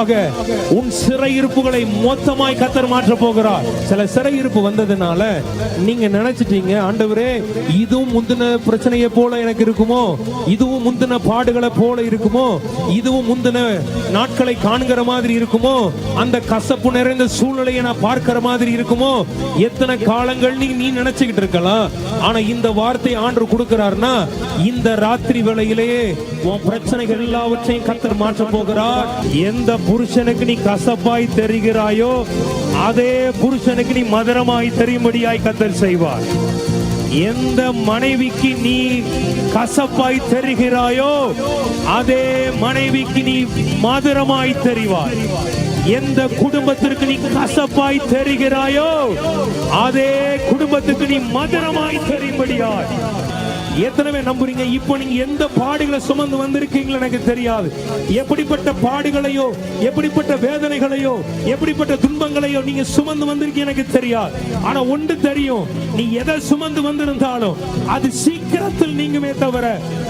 மூலமாக உன் சிறையிருப்புகளை மொத்தமாய் கர்த்தர் மாற்ற போகிறார். சில சிறையிருப்பு வந்ததுனால நீங்க நினைச்சிட்டீங்க, ஆண்டவரே இதுவும் முந்தின பிரச்சனையை போல எனக்கு இருக்குமோ, இதுவும் முந்தின பாடுகளை போல இருக்குமோ, இதுவும் முந்தின நாட்களை காண்கிற மாதிரி இருக்குமோ, அந்த கசப்பு நிறைந்த சூழ்நிலையை நான் பார்க்கிற மாதிரி இருக்குமோ, எத்தனை காலங்கள் நீ நினைச்சுக்கிட்டு இருக்கலாம். ஆனா இந்த வார்த்தை ஆண்டவர் கொடுக்கிறார்னா, இந்த ராத்திரி வேளையிலேயே உன் பிரச்சனைகள் எல்லாவற்றையும் கர்த்தர் மாற்ற போகிறார். எந்த புருஷனுக்கு நீ கசப்பாய் தெரிகிறாயோ அதே புருஷனுக்கு நீ மதுரமாய் தெரியும்படியாய் கர்த்தர் செய்வார். எந்த மனைவிக்கு நீ கசப்பாய் தெரிகிறாயோ அதே மனைவிக்கு நீ மதுரமாய் தெரிவாய். எந்த குடும்பத்திற்கு நீ கசப்பாய் தெரிகிறாயோ அதே குடும்பத்துக்கு நீ மதுரமாய் தெரியும்படியாய். எத்தனை நம்புறீங்க? இப்போ நீங்க எந்த பாடுகளை சுமந்து வந்திருக்கீங்களோ எனக்கு தெரியாது. எப்படிப்பட்ட பாடுகளையோ, எப்படிப்பட்ட வேதனைகளையோ, எப்படிப்பட்ட துன்பங்களையோ நீங்க சுமந்து வந்திருக்கீங்க எனக்கு தெரியாது. ஆனா ஒன்று தெரியும், நீ எதை சுமந்து வந்திருந்தாலும் அது சீக்கிரத்தில் நீங்குமே தவிர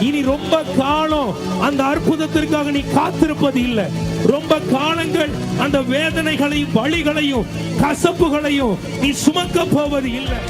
இனி ரொம்ப காலம் அந்த அற்புதத்திற்காக நீ காத்திருப்பது இல்லை. ரொம்ப காலங்கள் அந்த வேதனைகளையும் வலிகளையும் கசப்புகளையும் நீ சுமக்க போவது இல்லை.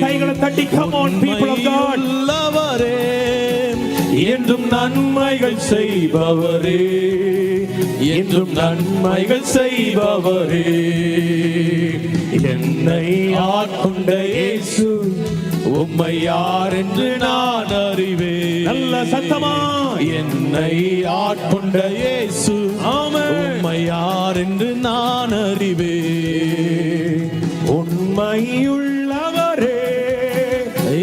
கைகளை தட்டி, come on people of God. என்றும் நன்மைகள் செய்பவரே, என்றும் நன்மைகள் செய்பவரே, என்னை ஆட்கொண்ட இயேசு உம்மை யார் என்று நான் அறிவேன். நல்ல சத்தமா, என்னை ஆட்கொண்ட இயேசு உம்மை யார் என்று நான் அறிவேன். உண்மையுள்ளவரே,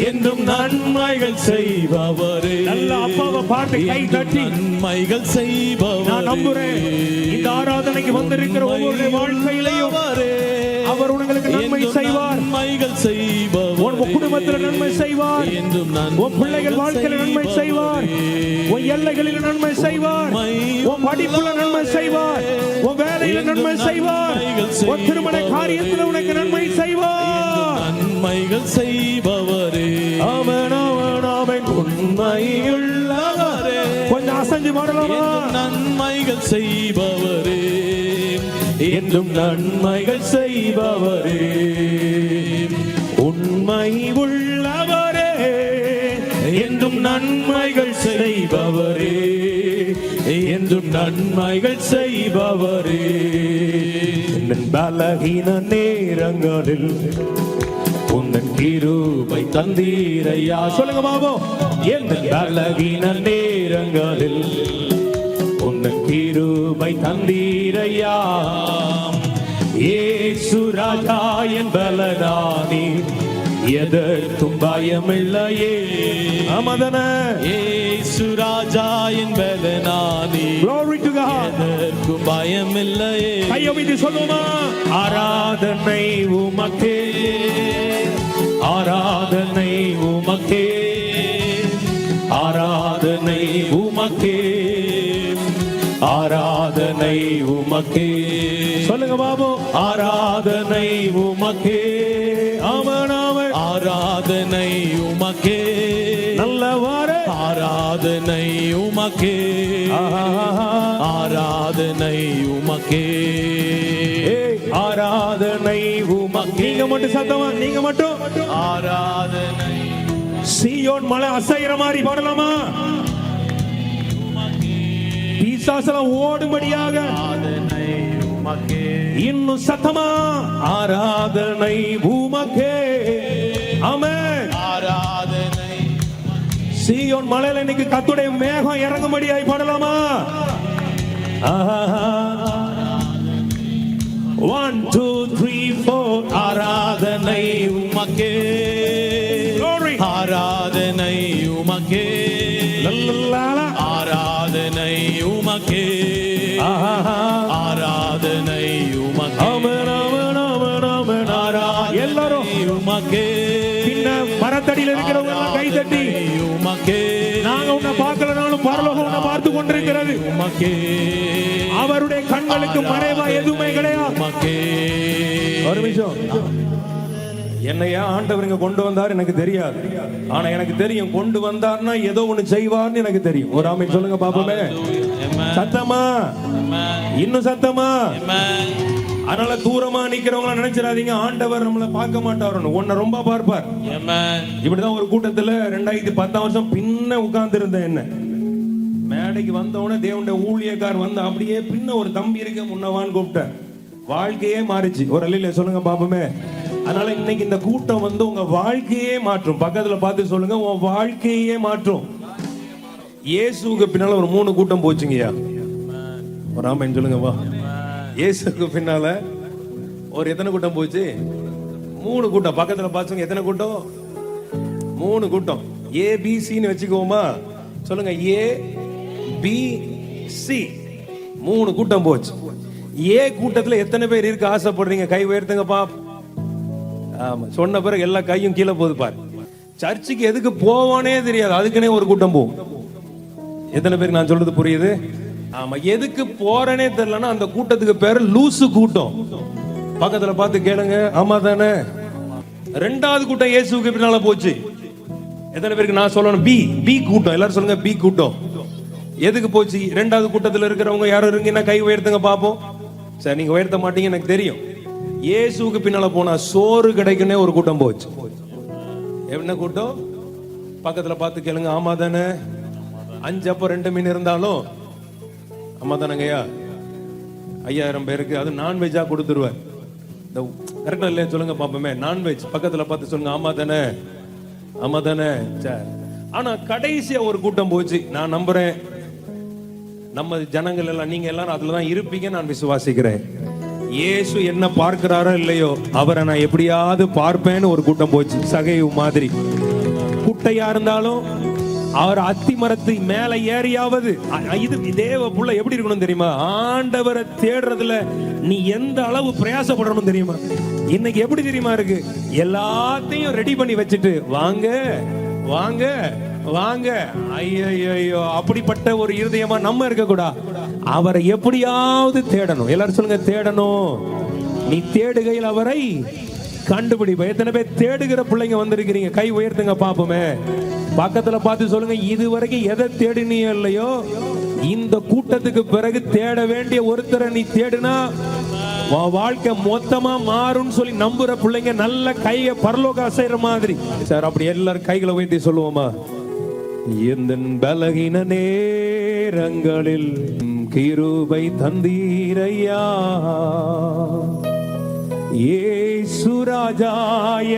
என்றும் நன்மைகள் செய்பவரே. நல்ல அப்பாவை பாட்டு கை தட்டி, நன்மைகள் செய்பவரே. நான் நம்புறேன் இந்த ஆராதனைக்கு வந்திருக்கிற ஒவ்வொரு வாழ்க்கையிலையும் அவர் உங்களுக்கு நன்மை செய்வார். நன்மைகள் செய்பவர், உன் குடும்பத்தில் நன்மை செய்வார். உன் பிள்ளைகள் வாழ்க்கையில் நன்மை செய்வார். உன் எல்லைகளில் நன்மை செய்வார். உன் படிப்புல நன்மை செய்வார். உன் வேலையில நன்மை செய்வார். உன் திருமண காரியத்தில் உனக்கு நன்மை செய்வார். நன்மைகள் செய்பவரே. ஆமென், ஆமென், ஆமென். உண்மையுள்ளவரே. கொஞ்சம் அசைஞ்சு பாடலாமா? நன்மைகள் செய்பவரே, என்றும் நன்மைகள் செய்பவரே, உண்மை உள்ளவரே, என்றும் நன்மைகள் செய்பவரே, என்றும் நன்மைகள் செய்பவரே. பலகீன நேரங்களில் உந்தன் கிருபை தந்தீரையா. சொல்லுங்க பாபோ. என் பலகீன நேரங்களில் உந்தன் கிருபை தந்தீரையா. இயேசு ராஜா என் பலனானி, எதற்கும் பயமில்லையே. ஆமதன இயேசு ராஜா என் பலனானி, glory to God. எதற்கும் பயமில்லையே. கையொவித்து சொல்லுமா? ஆராதனை உமக்கே, ஆராதனை உமக்கே, ஆராதனை உமக்கே, ஆராதனை உமக்கே. சொல்லுங்க பாபு. ஆராதனை உமக்கே. ஆமென், ஆமென். ஆராதனை உமக்கே. நல்லவாரே. ஆராதனை உமக்கே. ஆராதனை உமக்கே. ஆராதனை உமக்கே. நீங்க மட்டும் சத்தமா, நீங்க மட்டும். ஆராதனை. சீயோன் மலை அசைற மாதிரி பாடலாமா? பிசாசெல்லாம் ஓடும்படியாக இன்னும் சத்தமா ஆராதனை உமக்கே. ஆமென். ஆராதனை. சீயோன் மலையில இன்னைக்கு கர்த்தருடைய மேகம் இறங்கும்படியாய் பாடலாமா? 1 2 3 4 ஆராதனை உமக்கே. Glory. ஆராதனை உமக்கே. லல்லலா. உமக்கே பின்ன மரத்தடியில் இருக்கிறவங்க எல்லாம் கை தட்டி உமக்கே நாங்க உன்னை பார்க்கலனாலும் பரலோகம் உன்னை பார்த்து கொண்டிருக்கிறது. உமக்கே அவருடைய கண்களுக்கு மறைவா எதுவுமே கிடையாது. உமக்கே. ஒரு நிமிஷம். என்னையா ஆண்டவர் இங்க கொண்டு வந்தார் எனக்கு தெரியாது. ஆனா எனக்கு தெரியும் கொண்டு வந்தார்னா ஏதோ ஒண்ணு செய்வார்னு எனக்கு தெரியும். ஒரு ஆமென் சொல்லுங்க பாப்போமே. சத்தமா, இன்னும் சத்தமா. அதனால தூரமா நிக்கிறவங்கள நினைச்சிடாதீங்க ஆண்டவர் நம்மளை பார்க்க மாட்டார். உன்னை ரொம்ப பார்ப்பார். இப்படிதான் ஒரு கூட்டத்துல 2010 வருஷம் பின்ன உட்கார்ந்து இருந்த என்ன மேடைக்கு வந்தவொடனே தேவனுடைய ஊழியக்கார் வந்து அப்படியே பின்ன ஒரு தம்பி இருக்க முன்னவான்னு கூப்பிட்டார். வாழ்க்கையே மாறிச்சு. ஒரு அல்லையில சொல்லுங்க பாப்போமே. அதனால இன்னைக்கு இந்த கூட்டம் வந்து உங்க வாழ்க்கையே மாற்றும். பக்கத்துல பார்த்து சொல்லுங்க உன் வாழ்க்கையே மாற்றும். இயேசுக்கு பின்னால ஒரு 3 கூட்டம் போச்சுங்கய்யா. ஒரு ஆமென் சொல்லுங்க வா. இயேசுக்கு பின்னால ஒரு எத்தனை கூட்டம் போச்சு? 3 கூட்டம். பக்கத்துல பாத்துங்க எத்தனை கூட்டம்? 3 கூட்டம். ஏபிசின்னு வச்சுக்கோமா. சொல்லுங்க ஏபிசி. 3 கூட்டம் போச்சு. ஏ கூட்டத்துல எத்தனை பேர் இருக்க ஆசைப்படுறீங்க? கை உயர்த்துங்க பா. ஆமா, சொன்ன பிறகு எல்லா கையும் கீழே போகுது பாரு. சர்ச்சுக்கு எதுக்கு போவானே தெரியாது, அதுக்குன்னே ஒரு கூட்டம் போகும். எத்தனை பேருக்கு நான் சொல்றது புரியுது? ஆமா, எதுக்கு போறேனே தெரியலன்னா அந்த கூட்டத்துக்கு பேரு லூசு கூட்டம். பக்கத்துல பார்த்து கேளுங்க. ஆமா தானே? 2வது கூட்டம் இயேசுவுக்கு பின்னால போச்சு. எத்தனை பேருக்கு நான் சொல்லணும்? பி கூட்டம். எல்லாரும் சொல்லுங்க பி கூட்டம். எதுக்கு போச்சு? 2வது கூட்டத்துல இருக்கிறவங்க யாரும் இருக்கீங்கன்னா கை உயர்த்துங்க பாப்போம். சரி, நீங்க உயர்த்த மாட்டீங்க எனக்கு தெரியும். இயேசுவுக்கு பின்னால போனா சோறு கிடைக்குன்னே ஒரு கூட்டம் போச்சு. என்ன கூட்டம்? பக்கத்துல பார்த்து கேளுங்க. ஆமா தானே? 5 அப்ப 2 மீன் இருந்தாலும் ஆமா தானங்கய்யா? 5000 பேருக்கு அது நான்வெஜ்ஜா கொடுத்துருவார். கரெக்டா இல்லையா சொல்லுங்க பாப்போமே. நான்வெஜ். பக்கத்துல பார்த்து சொல்லுங்க. ஆமா தானே? ஆமா தானே? சரி. ஆனா கடைசியா ஒரு கூட்டம் போச்சு. நான் நம்புறேன் நம்ம ஜனங்கள் எல்லாம் நீங்க எல்லாரும் அதுலதான் இருப்பீங்க நான் விசுவாசிக்கிறேன். இயேசு என்ன பார்க்கிறாரோ இல்லையோ அவரை நான் எப்படியாவது பார்ப்பேன்னு ஒரு கூட்டம் போச்சு. சகைவு மாதிரி. குட்டையா இருந்தாலும் அவர் அத்தி மரத்து மேல ஏறியாவது. இது தேவ புள்ள எப்படி இருக்கணும் தெரியுமா? ஆண்டவரை தேடுறதுல நீ எந்த அளவு பிரயாசப்படணும் தெரியுமா? இன்னைக்கு எப்படி தெரியுமா இருக்கு? எல்லாத்தையும் ரெடி பண்ணி வச்சுட்டு வாங்க வாங்க வாங்க. ஐயோ, அப்படிப்பட்ட ஒரு இருதயமா நம்ம இருக்க கூடாது. அவரை எப்படியாவது தேடணும். எல்லாரும் சொல்லுங்க தேடணும். நீ தேடுகையில் அவரை கண்டுபிடிப்ப. எத்தனை பேர் தேடுகிற பிள்ளைங்க வந்திருக்கிறீங்க? கை உயர்த்துங்க பாப்போமே. பக்கத்துல பார்த்து சொல்லுங்க. இதுவரைக்கும் எதை தேடினியோ இல்லையோ இந்த கூட்டத்துக்கு பிறகு தேட வேண்டிய ஒருத்தரை நீ தேடுனா வாழ்க்கை மொத்தமா மாறும் சொல்லி நம்புற பிள்ளைங்க நல்ல கையை பரலோக அசைற மாதிரி. சார் அப்படி எல்லாரும் கைகளை உயர்த்தி சொல்லுவோமா? எந்த பலகீன நேரங்களில் கிருபை தந்தீரையா இயேசு ராஜா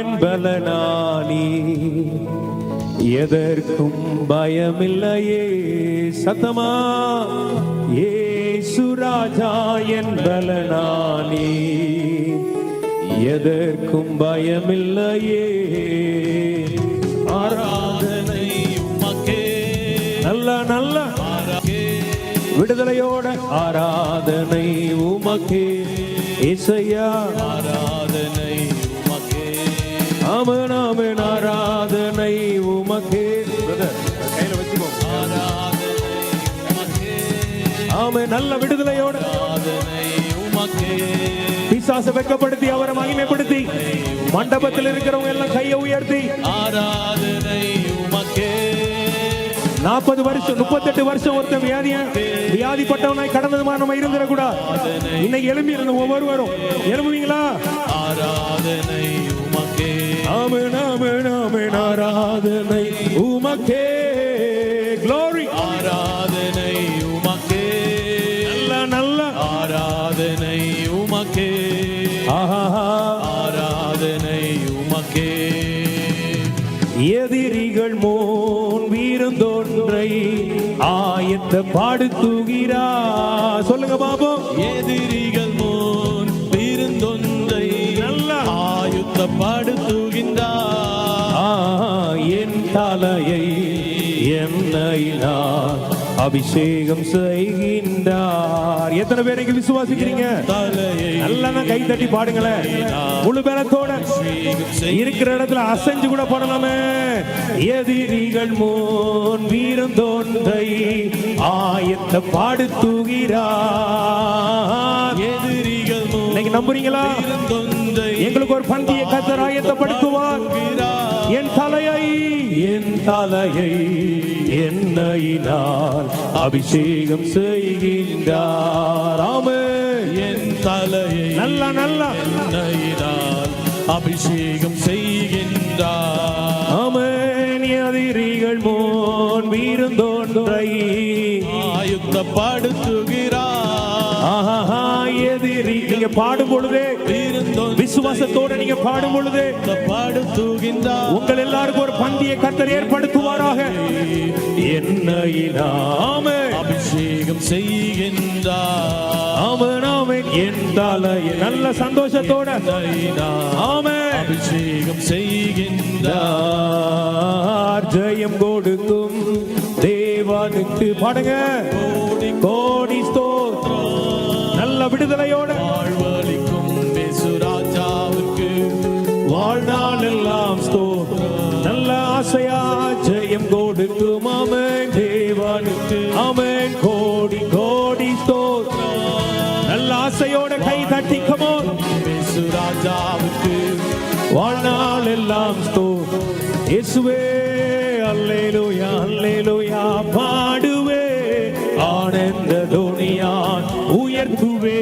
என் பலனானி எதற்கும் பயமில்லையே. சத்தமா இயேசு ராஜா என் பலனானி எதற்கும் பயமில்லையே. ஆராதனை உமக்கே. நல்ல விடுதலையோட ஆராதனை உமக்கே இசையா. ஆராதனை உமக்கே. ஆமென் ஆமென். ஆராதனை உமக்கே. கையில வச்சுக்கோ. ஆராதனை உமக்கே. ஆமென். நல்ல விடுதலையோட ஆராதனை உமக்கே. பிசாசை வெட்கப்படுத்தி அவரை மகிமைப்படுத்தி மண்டபத்தில் இருக்கிறவங்க எல்லாம் கையை உயர்த்தி ஆராதனை உமக்கே. 40 வருஷம் 38 வருஷம் ஒருத்தன் வியாதிப்பட்டவனாய் கடந்ததுமா நம்ம இருந்துடக்கூடாது. இன்னைக்கு எழும்பி இருந்த ஒவ்வொருவரும் எழும்புவீங்களா? ஆராதனை உமக்கே. ஆமென் ஆமென் ஆமென். ஆராதனை உமக்கே. glory. ஆராதனை உமக்கே. நல்ல ஆராதனை உமக்கே. ஆராதனை உமக்கே. எதிரிகள் மோன் வீரந்தோன்றை ஆயத்த பாடுத்துகிறா. சொல்லுங்க பாப்போம். எதிரிகள் முன் விருந்தொன்றை நல்ல ஆயுத்த பாடுத்துகின்றார். என் தலையை என்னை நான் அபிஷேகம் செய்கின்றார். எத்தனை பேருக்கு விசுவாசிக்கிறீங்க? தலையை நல்லா கை தட்டி பாடுங்களேன். முழு பலத்தோட இருக்கிற இடத்துல அசைஞ்சு கூட பாடலாமே. எதிரிகள் முன் வீரந்தோன்றை ஆயத்தப்படுத்துகிறார். எதிரிகள் இன்னைக்கு நம்புறீங்களா? தொந்தை எங்களுக்கு ஒரு பந்தியை கர்த்தர் ஆயத்தப்படுத்துவார். என் தலையை எண்ணெயினால் அபிஷேகம் செய்கின்றார். ஆமென். என் தலையை நல்ல எண்ணெயினால் அபிஷேகம் செய்கின்றார். ஆமென். எதிரிகள் முன் வீரந்தோன்றை ஆயுத்தப்படுத்துகிறார். எதிரி நீங்க பாடும் பொழுதே, விசுவாசத்தோட நீங்க பாடும் பொழுதே படுத்துகின்றார். உங்கள் எல்லாருக்கும் ஒரு பந்தியை கர்த்தர் ஏற்படுத்துவாராக. என்னையினாமே அபிஷேகம் செய்கின்றார். ஆமென் ஆமென். என் தலையை நல்ல சந்தோஷத்தோட ஆமென் அபிஷேகம் செய்கின்றார். ஜெயம் கொடுக்கும் தேவனுக்கு பாடுங்க. கோடி ஸ்தோத்திரம். நல்ல விடுதலையோட வாழ்வளிக்கும் இயேசுராஜாவுக்கு வாழ்நாள் எல்லாம் ஸ்தோத்திரம். நல்ல ஆசையா ஜெயம் கொடுக்கும் ஆமென் தேவனுக்கு. ஆமென். கோடி கோடி ஸ்தோத்திரம். நல்ல ஆசையோட கை தட்டிக்கமோ. இயேசுராஜாவுக்கு வாழ்நாள் எல்லாம் ஸ்தோத்திரம். இயேசுவே அல்லேலூயா அல்லேலூயா பாடுவே. ஆனந்த துணியான் உயர்த்துவே.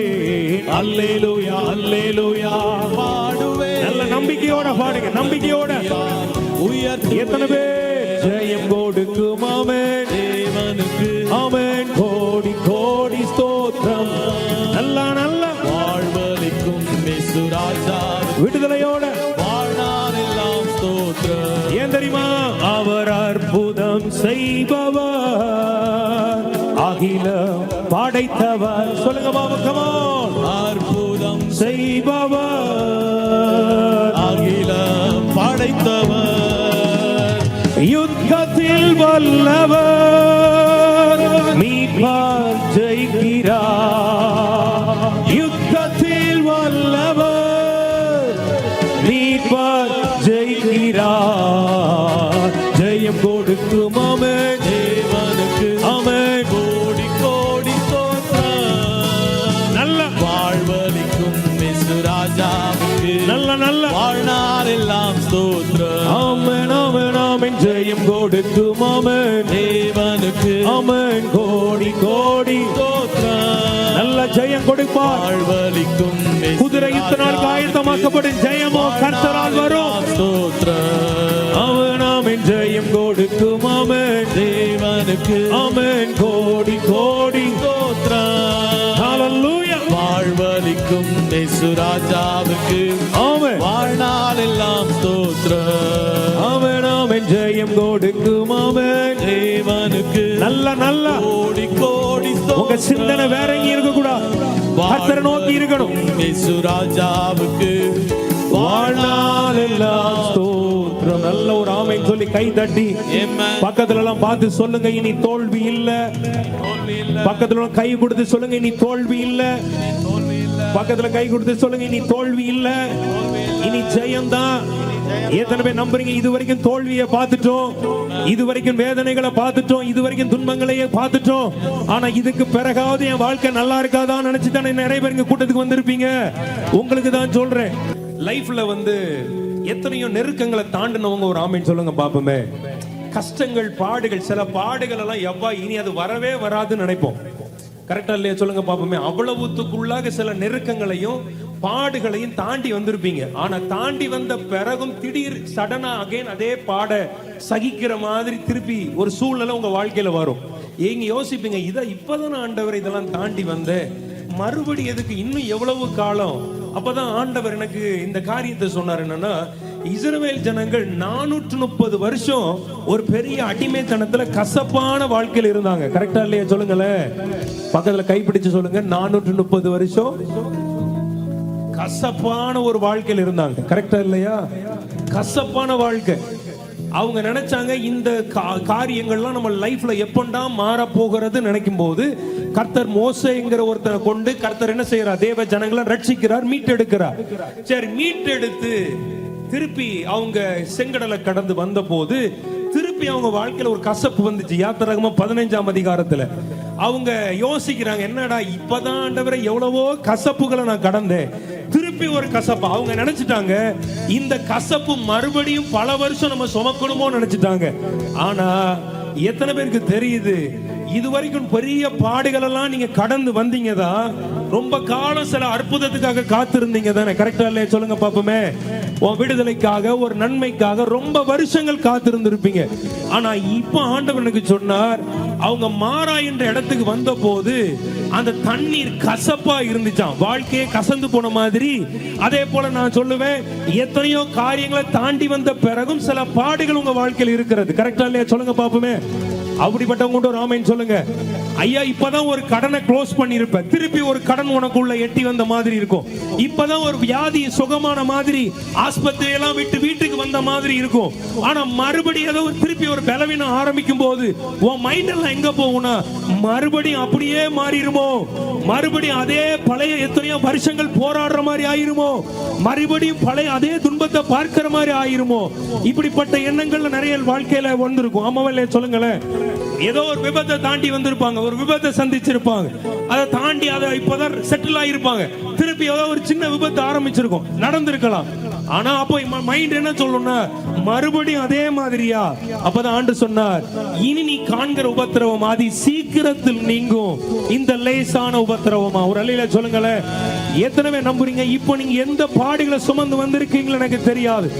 அல்லேலூயா அல்லேலூயா பாடுவே. நல்ல நம்பிக்கையோட பாடுங்க. நம்பிக்கையோட உயர்த்தி எத்தனை பேர் ஜெயம் கொடுக்கும் ஆமென் தேவனுக்கு. ஆமென். கோடி கோடி ஸ்தோத்திரம். நல்ல நல்ல வாழ்வளிக்கும் இயேசுராஜாவுக்கு விடுதலையோட வாழ்நாள் எல்லாம் ஸ்தோத்திரம். ஏன் தெரியுமா? அவர் அற்புதம் செய்பவர், அகிலம் படைத்தவர். சொல்லுங்க பாபு, கமான். அற்புதம் செய்பவர், அகிலம் படைத்தவர். யுத்தத்தில் வல்லவர், மீட்பார் ஜெயிக்கிறார். யுத்தத்தில் வல்லவர், மீட்பார் ஜெயிக்கிறார். ஜெயம் கொடுக்கும் ஆமென் தேவனுக்கு ஆமென். கோடி கோடி ஸ்தோத்திரம். நல்ல வாழ்வளிக்கும் இயேசுராஜாவுக்கு நல்ல நல்ல வாழ்நாள் எல்லாம் ஸ்தோத்திரம். ஆமென் ஆமென் ஆமென். ஜெயம் கொடுக்கும் ஆமென் தேவனுக்கு ஆமென். கோடி கோடி ஸ்தோத்திரம். நல்ல ஜெயம் கொடுப்பார். வாழ்வளிக்கும் குதிரை இத்தனால் ஆயத்தமாக்கப்படும் ஜெயமோ கர்த்தரால் வரும். ஸ்தோத்திரம். ஆமென் ஆமென். ஜெயம் கொடுக்கும் ஆமென் தேவனுக்கு ஆமென். கோடி கோடி ஸ்தோத்திரம். ஹalleluya. வாழ்வளிக்கும் இயேசுராஜாவுக்கு ஆமென் வாழ்நாள் எல்லாம் ஸ்தோத்திரம். ஆமென் ஆமென். ஜெயம் கொடுக்கும் ஆமென் தேவனுக்கு நல்ல நல்ல கோடி கோடி உங்க சிந்தனை வேற எங்கேயும் இருக்க கூடாது. கர்த்தரை நோக்கி இருக்கணும். இயேசுராஜாவுக்கு வாழ்நாள் எல்லாம் ஸ்தோத்திரம். நல்ல ஒரு ஆமென் சொல்லி கை தட்டி Amen. பக்கத்துல எல்லாம் பார்த்து சொல்லுங்க, இனி தோல்வி இல்ல. பக்கத்துல எல்லாம் கை கொடுத்து சொல்லுங்க, இனி தோல்வி இல்ல. பக்கத்துல கை கொடுத்து சொல்லுங்க, இனி தோல்வி இல்ல, இனி ஜெயம்தான். எத்தனை பேர் நம்புறீங்க? இது வரைக்கும் தோல்வியை பார்த்துட்டோம், இது வரைக்கும் வேதனைகளை பார்த்துட்டோம், இது வரைக்கும் துன்பங்களையே பார்த்துட்டோம். ஆனா இதுக்கு பிறகாவது என் வாழ்க்கை நல்லா இருக்காதான்னு நினைச்சு தானே நிறைய பேர் இங்க கூட்டத்துக்கு வந்திருப்பீங்க. உங்களுக்கு தான் சொல்றேன், லைஃப்ல வந்து எத்தனையோ நெருக்கங்களை தாண்டினவங்க ஒரு ஆமென் சொல்லுங்க பாப்போமே. கஷ்டங்கள், பாடுகள், சில பாடுகள் எல்லாம் எவ்வா இனி அது வரவே வராதுன்னு நினைப்போம். கரெக்டா இல்லையா? சொல்லுங்க பாப்போமே. அவ்வளவுத்துக்குள்ளாக சில நெருக்கங்களையும் பாடுகளையும் தாண்டி வந்திருப்பீங்க. ஆனா தாண்டி வந்த பிறகும் திடீர் சடனா அகைன் அதே பாட சகிக்கிற மாதிரி திருப்பி ஒரு சூழ்நிலை உங்க வாழ்க்கையில வரும். ஏங்க யோசிப்பீங்க, இதை இப்பதான் ஆண்டவர் இதெல்லாம் தாண்டி வந்தேன், மறுபடி எதுக்கு இன்னும் எவ்வளவு காலம்? அப்பதான் ஆண்டவர் எனக்கு இந்த காரியத்தை சொன்னார். என்னன்னா, இஸ்ரவேல் ஜனங்கள் 430 வருஷம் ஒரு பெரிய அடிமைத்தனத்துல கசப்பான வாழ்க்கையில இருந்தாங்க. கரெக்டா இல்லையா? சொல்லுங்களேன், பக்கத்துல கைப்பிடிச்சு சொல்லுங்க. 430 வருஷம் கசப்பான ஒரு வாழ்க்கையில இருந்தாங்க. கரெக்டா இல்லையா? கசப்பான வாழ்க்கை. அவங்க நினைச்சாங்க இந்த காரியங்கள்லாம் நம்ம லைஃப்ல எப்பண்டா மாற போகிறது நினைக்கும் போது கர்த்தர் மோசேங்கிற ஒருத்தரை கொண்டு கர்த்தர் என்ன செய்யறார், தேவ ஜனங்களை ரட்சிக்கிறார், மீட்டெடுக்கிறார். சரி, மீட்டெடுத்து திருப்பி அவங்க செங்கடலை கடந்து வந்த போது திருப்பி அவங்க வாழ்க்கையில ஒரு கசப்பு வந்துச்சு. யாத்திராகமம் 15ஆம் அதிகாரத்துல அவங்க யோசிக்கிறாங்க, என்னடா இப்பதான் ஆண்டவரே எவ்வளவோ கசப்புகளை நான் கடந்தேன், திருப்பி ஒரு கசப்பு. அவங்க நினைச்சிட்டாங்க இந்த கசப்பு மறுபடியும் பல வருஷம் நம்ம சுமக்கணுமோ நினைச்சிட்டாங்க. ஆனா எத்தனை பேருக்கு தெரியுது, இதுவரைக்கும் பெரிய பாடுகள் எல்லாம் நீங்க கடந்து வந்தீங்க தான், ரொம்ப காலம் சில அற்புதத்துக்காக காத்திருந்தீங்க தானே, கரெக்டா இல்லையா சொல்லுங்க பாப்போமே. உன் விடுதலைக்காக, ஒரு நன்மைக்காக ரொம்ப வருஷங்கள் காத்திருந்திருப்பீங்க. ஆனா இப்ப ஆண்டவனுக்கு சொன்னார், அவங்க மாறா என்ற இடத்துக்கு வந்த போது அந்த தண்ணீர் கசப்பா இருந்துச்சாம், வாழ்க்கையே கசந்து போன மாதிரி. அதே போல நான் சொல்லுவேன், எத்தனையோ காரியங்களை தாண்டி வந்த பிறகும் சில பாடுகள் உங்க வாழ்க்கையில் இருக்கிறது, கரெக்டா இல்லையா சொல்லுங்க பாப்போமே. அப்படிப்பட்டவங்க ஒரு ஆமென் சொல்லுங்க. ஐயா, இப்பதான் ஒரு கடனை க்ளோஸ் பண்ணிருப்ப, திருப்பி ஒரு கடன் உனக்குள்ள எட்டி வந்த மாதிரி இருக்கும். இப்பதான் ஒரு வியாதி சுகமான மாதிரி, ஆஸ்பத்திரி எல்லாம் விட்டு வீட்டுக்கு வந்த மாதிரி இருக்கும். ஆனா மறுபடியும் ஏதோ திருப்பி ஒரு பலவீனம் ஆரம்பிக்கும் போது உன் மைண்ட் எல்லாம் எங்க போகும்னா மறுபடியும் அப்படியே மாறிடுமோ, மறுபடியும் அதே பழைய எத்தனையோ வருஷங்கள் போராடுற மாதிரி ஆயிருமோ, மறுபடியும் பழைய அதே துன்பத்தை பார்க்கிற மாதிரி ஆயிருமோ. இப்படிப்பட்ட எண்ணங்கள் நிறைய வாழ்க்கையில வந்திருக்கும். ஆமாவல்ல சொல்லுங்களேன். ஏதோ ஒரு விபத்தை தாண்டி வந்திருப்பாங்க, ஒரு விபத்தை சந்திச்சிருப்பாங்க, அதை தாண்டி அதை இப்பதான் செட்டில் ஆயிருப்பாங்க, திருப்பி ஏதோ ஒரு சின்ன விபத்து ஆரம்பிச்சிருக்கும், நடந்திருக்கலாம். ஆனா அப்போ மைண்ட் என்ன சொல்லணும்னா மறுபடியும் அதே மாதிரியா. அப்பதான் ஆண்டு சொன்னார், இனி நீ காண்கிற உபத்திரவம் அதி சீக்கிரத்தில் நீங்கும், இந்த லேசான உபத்திரவமா. ஒரு அல்லையில சொல்லுங்களேன். எத்தனை நம்புறீங்க? இப்போ நீங்க எந்த பாடுகளை சுமந்து வந்திருக்கீங்களோ எனக்கு தெரியாது.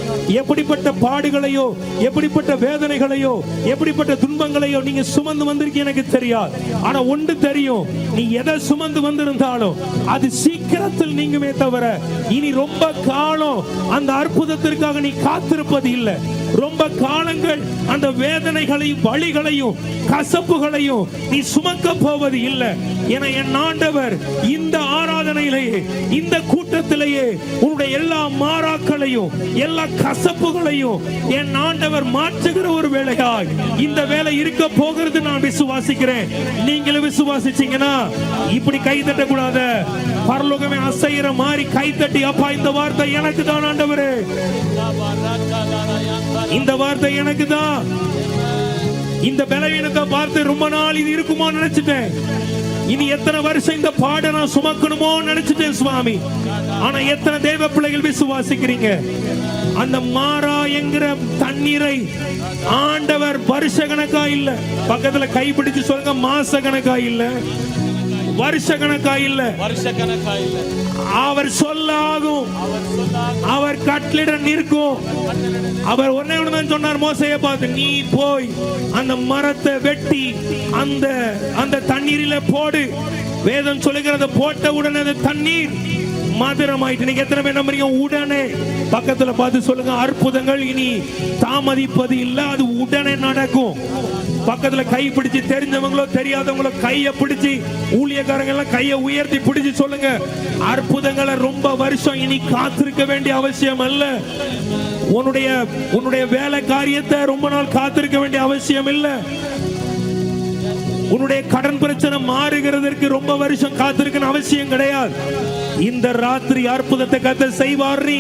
எப்படிப்பட்ட பாடுகளையோ, எப்படிப்பட்ட வேதனைகளையோ, எப்படிப்பட்ட துன்பங்களையோ நீங்க சுமந்து வந்திருக்கீங்க எனக்கு தெரியாது. ஆனா ஒன்று தெரியும், நீ எதை சுமந்து வந்திருந்தாலும் அது சீக்கிரத்தில் நீங்குமே தவிர இனி ரொம்ப காலம் அந்த அற்புதத்திற்காக நீ காத்திருப்பது இல்லை. ரொம்ப காலங்கள் அந்த வேதனைகளையும் வலிகளையும் கசப்புகளையும் நீ சுமக்க போவது இல்லை. என என் ஆண்டவர் இந்த ஆராதனையிலேயே, இந்த கூட்டத்திலேயே உன்னுடைய எல்லா மாறாக்களையும் எல்லா கசப்புகளையும் என் ஆண்டவர் மாற்றுகிற ஒரு வேலையாய் இந்த வேலை இருக்க போகிறது நான் விசுவாசிக்கிறேன். நீங்களும் விசுவாசிச்சீங்கன்னா இப்படி கை தட்ட கூடாது, பரலோகமே அசைகிற மாதிரி கை தட்டி, அப்பா இந்த வார்த்தை எனக்கு தான் ஆண்டவரே, இந்த வார்த்தை எனக்கு தான். இந்த பலவீனத்தை பார்த்து ரொம்ப நாள் இது இருக்குமோ நினைச்சிட்டேன், இனி எத்தனை வருஷம் இந்த பாட நான் சுமக்கணுமோ நினைச்சிட்டேன் சுவாமி. ஆனா எத்தனை தேவ பிள்ளைகள் விசுவாசிக்கிறீங்க? அந்த மாறா என்கிற தண்ணீரை ஆண்டவர் வருஷ கணக்கா இல்ல, பக்கத்துல கைப்பிடிச்சு சொல்லுங்க, மாச கணக்கா இல்ல, வருஷ கணக்கா இல்ல, அவர் சொல்ல ஆகும், அவர் கட்டளிட நிற்கும். அவர் ஒன்னே ஒண்ணுதான் சொன்னார் மோசேயை பார்த்து, நீ போய் அந்த மரத்தை வெட்டி அந்த தண்ணீரில போடு. வேதம் சொல்லுகிறத போட்ட உடனே அந்த தண்ணீர் மதுரமாயிட்டு. நீங்க எத்தனை பேர் நம்புறீங்க? உடனே பக்கத்துல பார்த்து சொல்லுங்க, அற்புதங்கள் இனி தாமதிப்பது இல்ல, அது உடனே நடக்கும். பக்கத்துல கை பிடிச்சு, தெரிஞ்சவங்களோ தெரியாதவங்களோ கையை பிடிச்சு, ஊழியக்காரங்க எல்லாம் கையை உயர்த்தி பிடிச்சு சொல்லுங்க, அற்புதங்களை ரொம்ப வருஷம் இனி காத்திருக்க வேண்டிய அவசியம் அல்ல. உன்னுடைய வேலை காரியத்தை ரொம்ப நாள் காத்திருக்க வேண்டிய அவசியம் இல்ல. உன்னுடைய கடன் பிரச்சனை மாறுகிறதற்கு ரொம்ப வருஷம் காத்திருக்க அவசியம் கிடையாது. இந்த ராத்திரி அற்புதத்தை கர்த்தர் செய்வார்.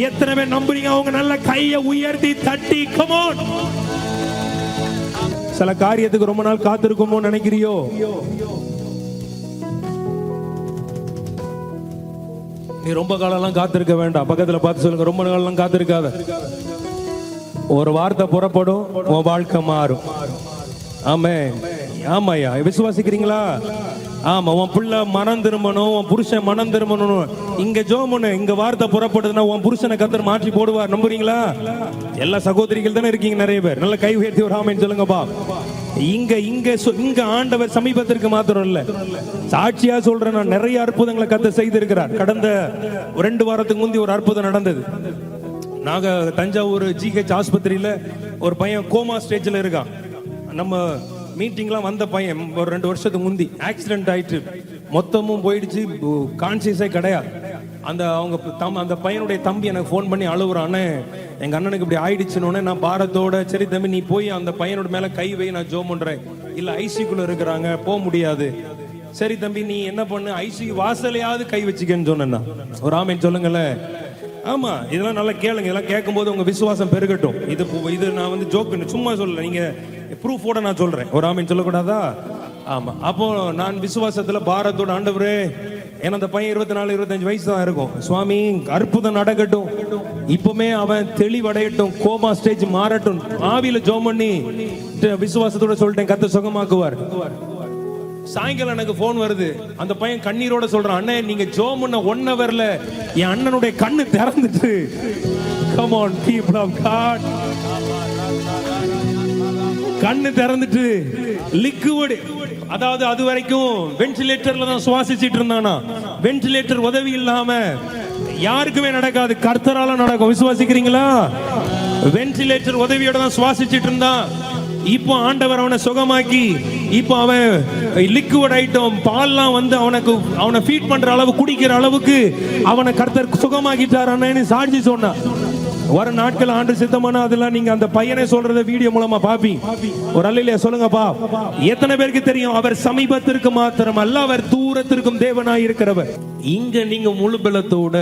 எத்தனை பேர் நம்புறீங்க? அவங்க நல்ல கையை உயர்த்தி தட்டி, come on. சில காரியத்துக்கு ரொம்ப நாள் காத்திருக்குமோ நினைக்கிறியோ? நீ ரொம்ப காலம்லாம் காத்திருக்க வேண்டாம். பக்கத்துல பார்த்து சொல்லுங்க, ரொம்ப காலம் காத்திருக்காத. ஒரு வார்த்தை புறப்படும், உன் வாழ்க்கை மாறும். ஆமென். ஆமாயா, விசுவாசிக்கிறீங்களா? ஆமா, உன் பிள்ளை மனம் திரும்பணும், உன் புருஷன் மனம் திரும்பணும். இங்க ஜோமனு இங்க வார்த்தை புறப்படுதுன்னா உன் புருஷனை கர்த்தர் மாற்றி போடுவார். நம்புறீங்களா? எல்லா சகோதரிகள் தானே இருக்கீங்க நிறைய பேர். நல்ல கை உயர்த்தி ஒரு ஆமென் சொல்லுங்கப்பா. இங்க ஆண்டவர் சமீபத்திற்கு மாத்திரம் இல்ல, சாட்சியா சொல்றேன், நான் நிறைய அற்புதங்களை கர்த்தர் செய்திருக்கிறார். கடந்த 2 வாரத்துக்கு முந்தி ஒரு அற்புதம் நடந்தது. நாங்க தஞ்சாவூர் GH ஆஸ்பத்திரியில ஒரு பையன் கோமா ஸ்டேஜ்ல இருக்கான். நம்ம மீட்டிங்லாம் வந்த பையன் ஒரு 2 வருஷத்துக்கு முந்தி ஆக்சிடென்ட் ஆயிட்டு மொத்தமும் போயிடுச்சு, கான்சியஸே கிடையாது. அந்த பையனுடைய தம்பி எனக்கு ஃபோன் பண்ணி அழுவுறானே, எங்க அண்ணனுக்கு இப்படி ஆயிடுச்சுன்னு. நான் பாரத்தோட, சரி தம்பி நீ போய் அந்த பையனோட மேல கை வை, நான் ஜோம் பண்றேன். இல்ல ஐசிக்குள்ள இருக்கிறாங்க, போக முடியாது. சரி தம்பி நீ என்ன பண்ணு, ஐசி வாசலையாவது கை வச்சுக்கன்னு சொன்னா. ஒரு ஆமேன் சொல்லுங்களேன். ஆமா, இதெல்லாம் நல்லா கேளுங்க. இதெல்லாம் கேட்கும்போது உங்க விசுவாசம் பெருகட்டும். இது நான் வந்து ஜோக்குன்னு சும்மா சொல்லல, நீங்க ப்ரூஃபோட நான் சொல்றேன். ஒரு ஆமேன் சொல்லக்கூடாதா? ஆமா. அப்போ நான் விசுவாசத்துல பாரத்தோட, ஆண்டவரே, ஏன்னா அந்த பையன் 24-25 வயசு தான் இருக்கும். சுவாமி அற்புதம் நடக்கட்டும், இப்பவுமே அவன் தெளிவடையட்டும், கோமா ஸ்டேஜ் மாறட்டும், ஆவியில ஜோம் பண்ணி விசுவாசத்தோட சொல்லிட்டேன், கர்த்தர் சுகமாக்குவார். சாயங்காலம் எனக்கு போன் வருது. அந்த பையன் கண்ணீரோட சொல்றான், அண்ணே நீங்க ஜோம் பண்ண 1 ஹவர்ல என் அண்ணனுடைய கண்ணு திறந்துட்டு. Come on people of God, கண்ணு திறந்துட்டு லிக்விட், அதாவது அது வரைக்கும் வென்டிலேட்டர்ல தான் சுவாசிச்சிட்டு இருந்தானா. வென்டிலேட்டர் உதவி இல்லாம யாருக்குமே நடக்காது, கர்த்தரால நடக்கும். விசுவாசிக்கிறீங்களா? வென்டிலேட்டர் உதவியோட தான் சுவாசிச்சிட்டு இருந்தான். இப்போ ஆண்டவர் அவனை சுகமாக்கி, இப்போ அவன் லிக்விட் ஐட்டம் பால்லாம் வந்து அவனை ஃபீட் பண்ற அளவு, குடிக்கிற அளவுக்கு அவனை கர்த்தர் சுகமாக்கிட்டாரான்னு சாட்சி சொன்னான். வர நாட்கள் ஆண்டு சித்தமான அதெல்லாம் நீங்க அந்த பையனை சொல்றத வீடியோ மூலமா பாப்பீங்க. ஒரு அல்லேலூயா சொல்லுங்கப்பா. எத்தனை பேருக்கு தெரியும் அவர் சமீபத்திற்கு மாத்திரம் அல்ல, அவர் தூரத்திற்கும் தேவனாய் இருக்கிறவர். இங்க நீங்க முழு பலத்தோட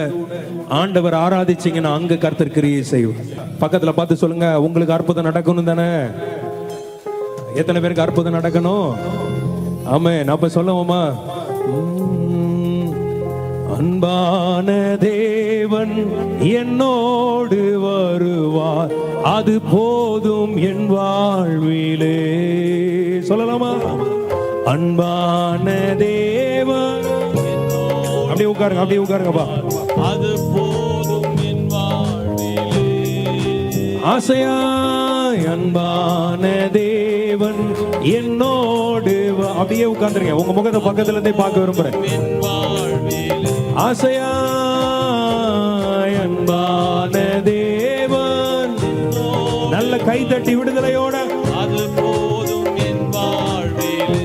ஆண்டவர் ஆராதிச்சீங்கன்னா அங்க கர்த்தர் கிரியை செய்வார். பக்கத்துல பார்த்து சொல்லுங்க, உங்களுக்கு அற்புதம் நடக்கணும் தானே? எத்தனை பேருக்கு அற்புதம் நடக்கணும்? ஆமென். அப்ப சொல்லுவோமா? அன்பான தேவன் என்னோடு வருவார், அது போதும் என் வாழ்விலே. சொல்லலாமா? அன்பான தேவன். அப்படியே உட்காருங்கப்பா. அது போதும் என் வாழ்விலே. ஆசையாய் அன்பான தேவன் என்னோடு அப்படியே உட்கார்ந்துருங்க. உங்க முகத்தை பக்கத்துல இருந்தே பார்க்க விரும்புறேன். ஆசையாய் அன்பான தேவன். நல்ல கை தட்டி விடுதலையோட, அது போதும் என் வாழ்விலே.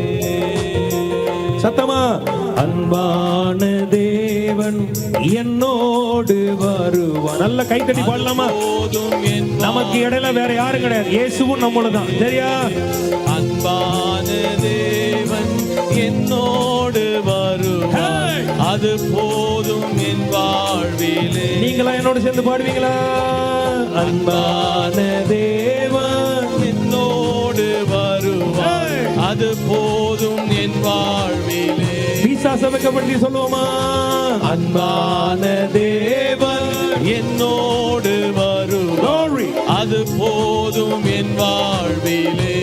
சத்தமா, அன்பான தேவன் என்னோடு வருவான். நல்ல கை தட்டி பாடலாமா? நமக்கு இடையில வேற யாரும் கிடையாது, இயேசுவும் நம்மளதான். சரியா? அன்பான தேவன் என்னோடு வருவார், அது போதும் என் வாழ்விலே. நீங்களா என்னோட சேர்ந்து பாடுவீங்களா? அன்பான தேவன் என்னோடு வருவார், அது போதும் என் வாழ்விலே. பிசாசை பற்றி சொல்லுவோமா? அன்பான தேவன் என்னோடு வருவார், அது போதும் என் வாழ்விலே.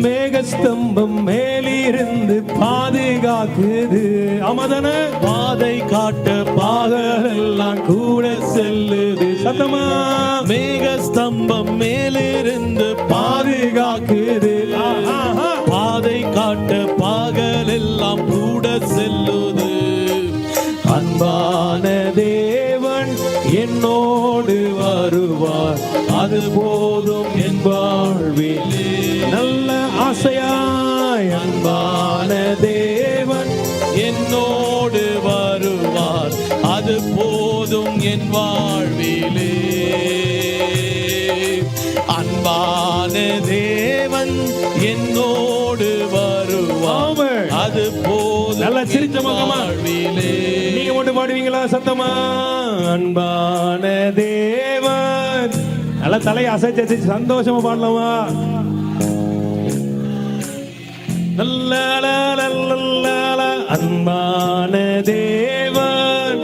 மேகஸ்தம்பம் மேலிருந்து பாதுகாக்குது, அமதன பாதை காட்ட பாகெல்லாம் கூட செல்லுது. சத்தமா, மேகஸ்தம்பம் மேலிருந்து பாதுகாக்குது, பாதை காட்ட பாகலெல்லாம் கூட செல்லுது. அன்பான தேவன் என்னோடு வருவார், அது போதும் என் வாழ்விலே. நல்ல ஆசையாய் அன்பான தேவன் என்னோடு வருவார், அது போதும் என் வாழ்விலே. அன்பான தேவன் என்னோடு வருவார், அது போதும். நல்ல சிரிச்ச முகமா வாழ்விலே. நீங்க மட்டும் பாடுவீங்களா? சத்தமா, அன்பான தேவன். நல்ல தலையை அசைச்சு சந்தோஷமா பாடலாமா? அன்பான தேவன்.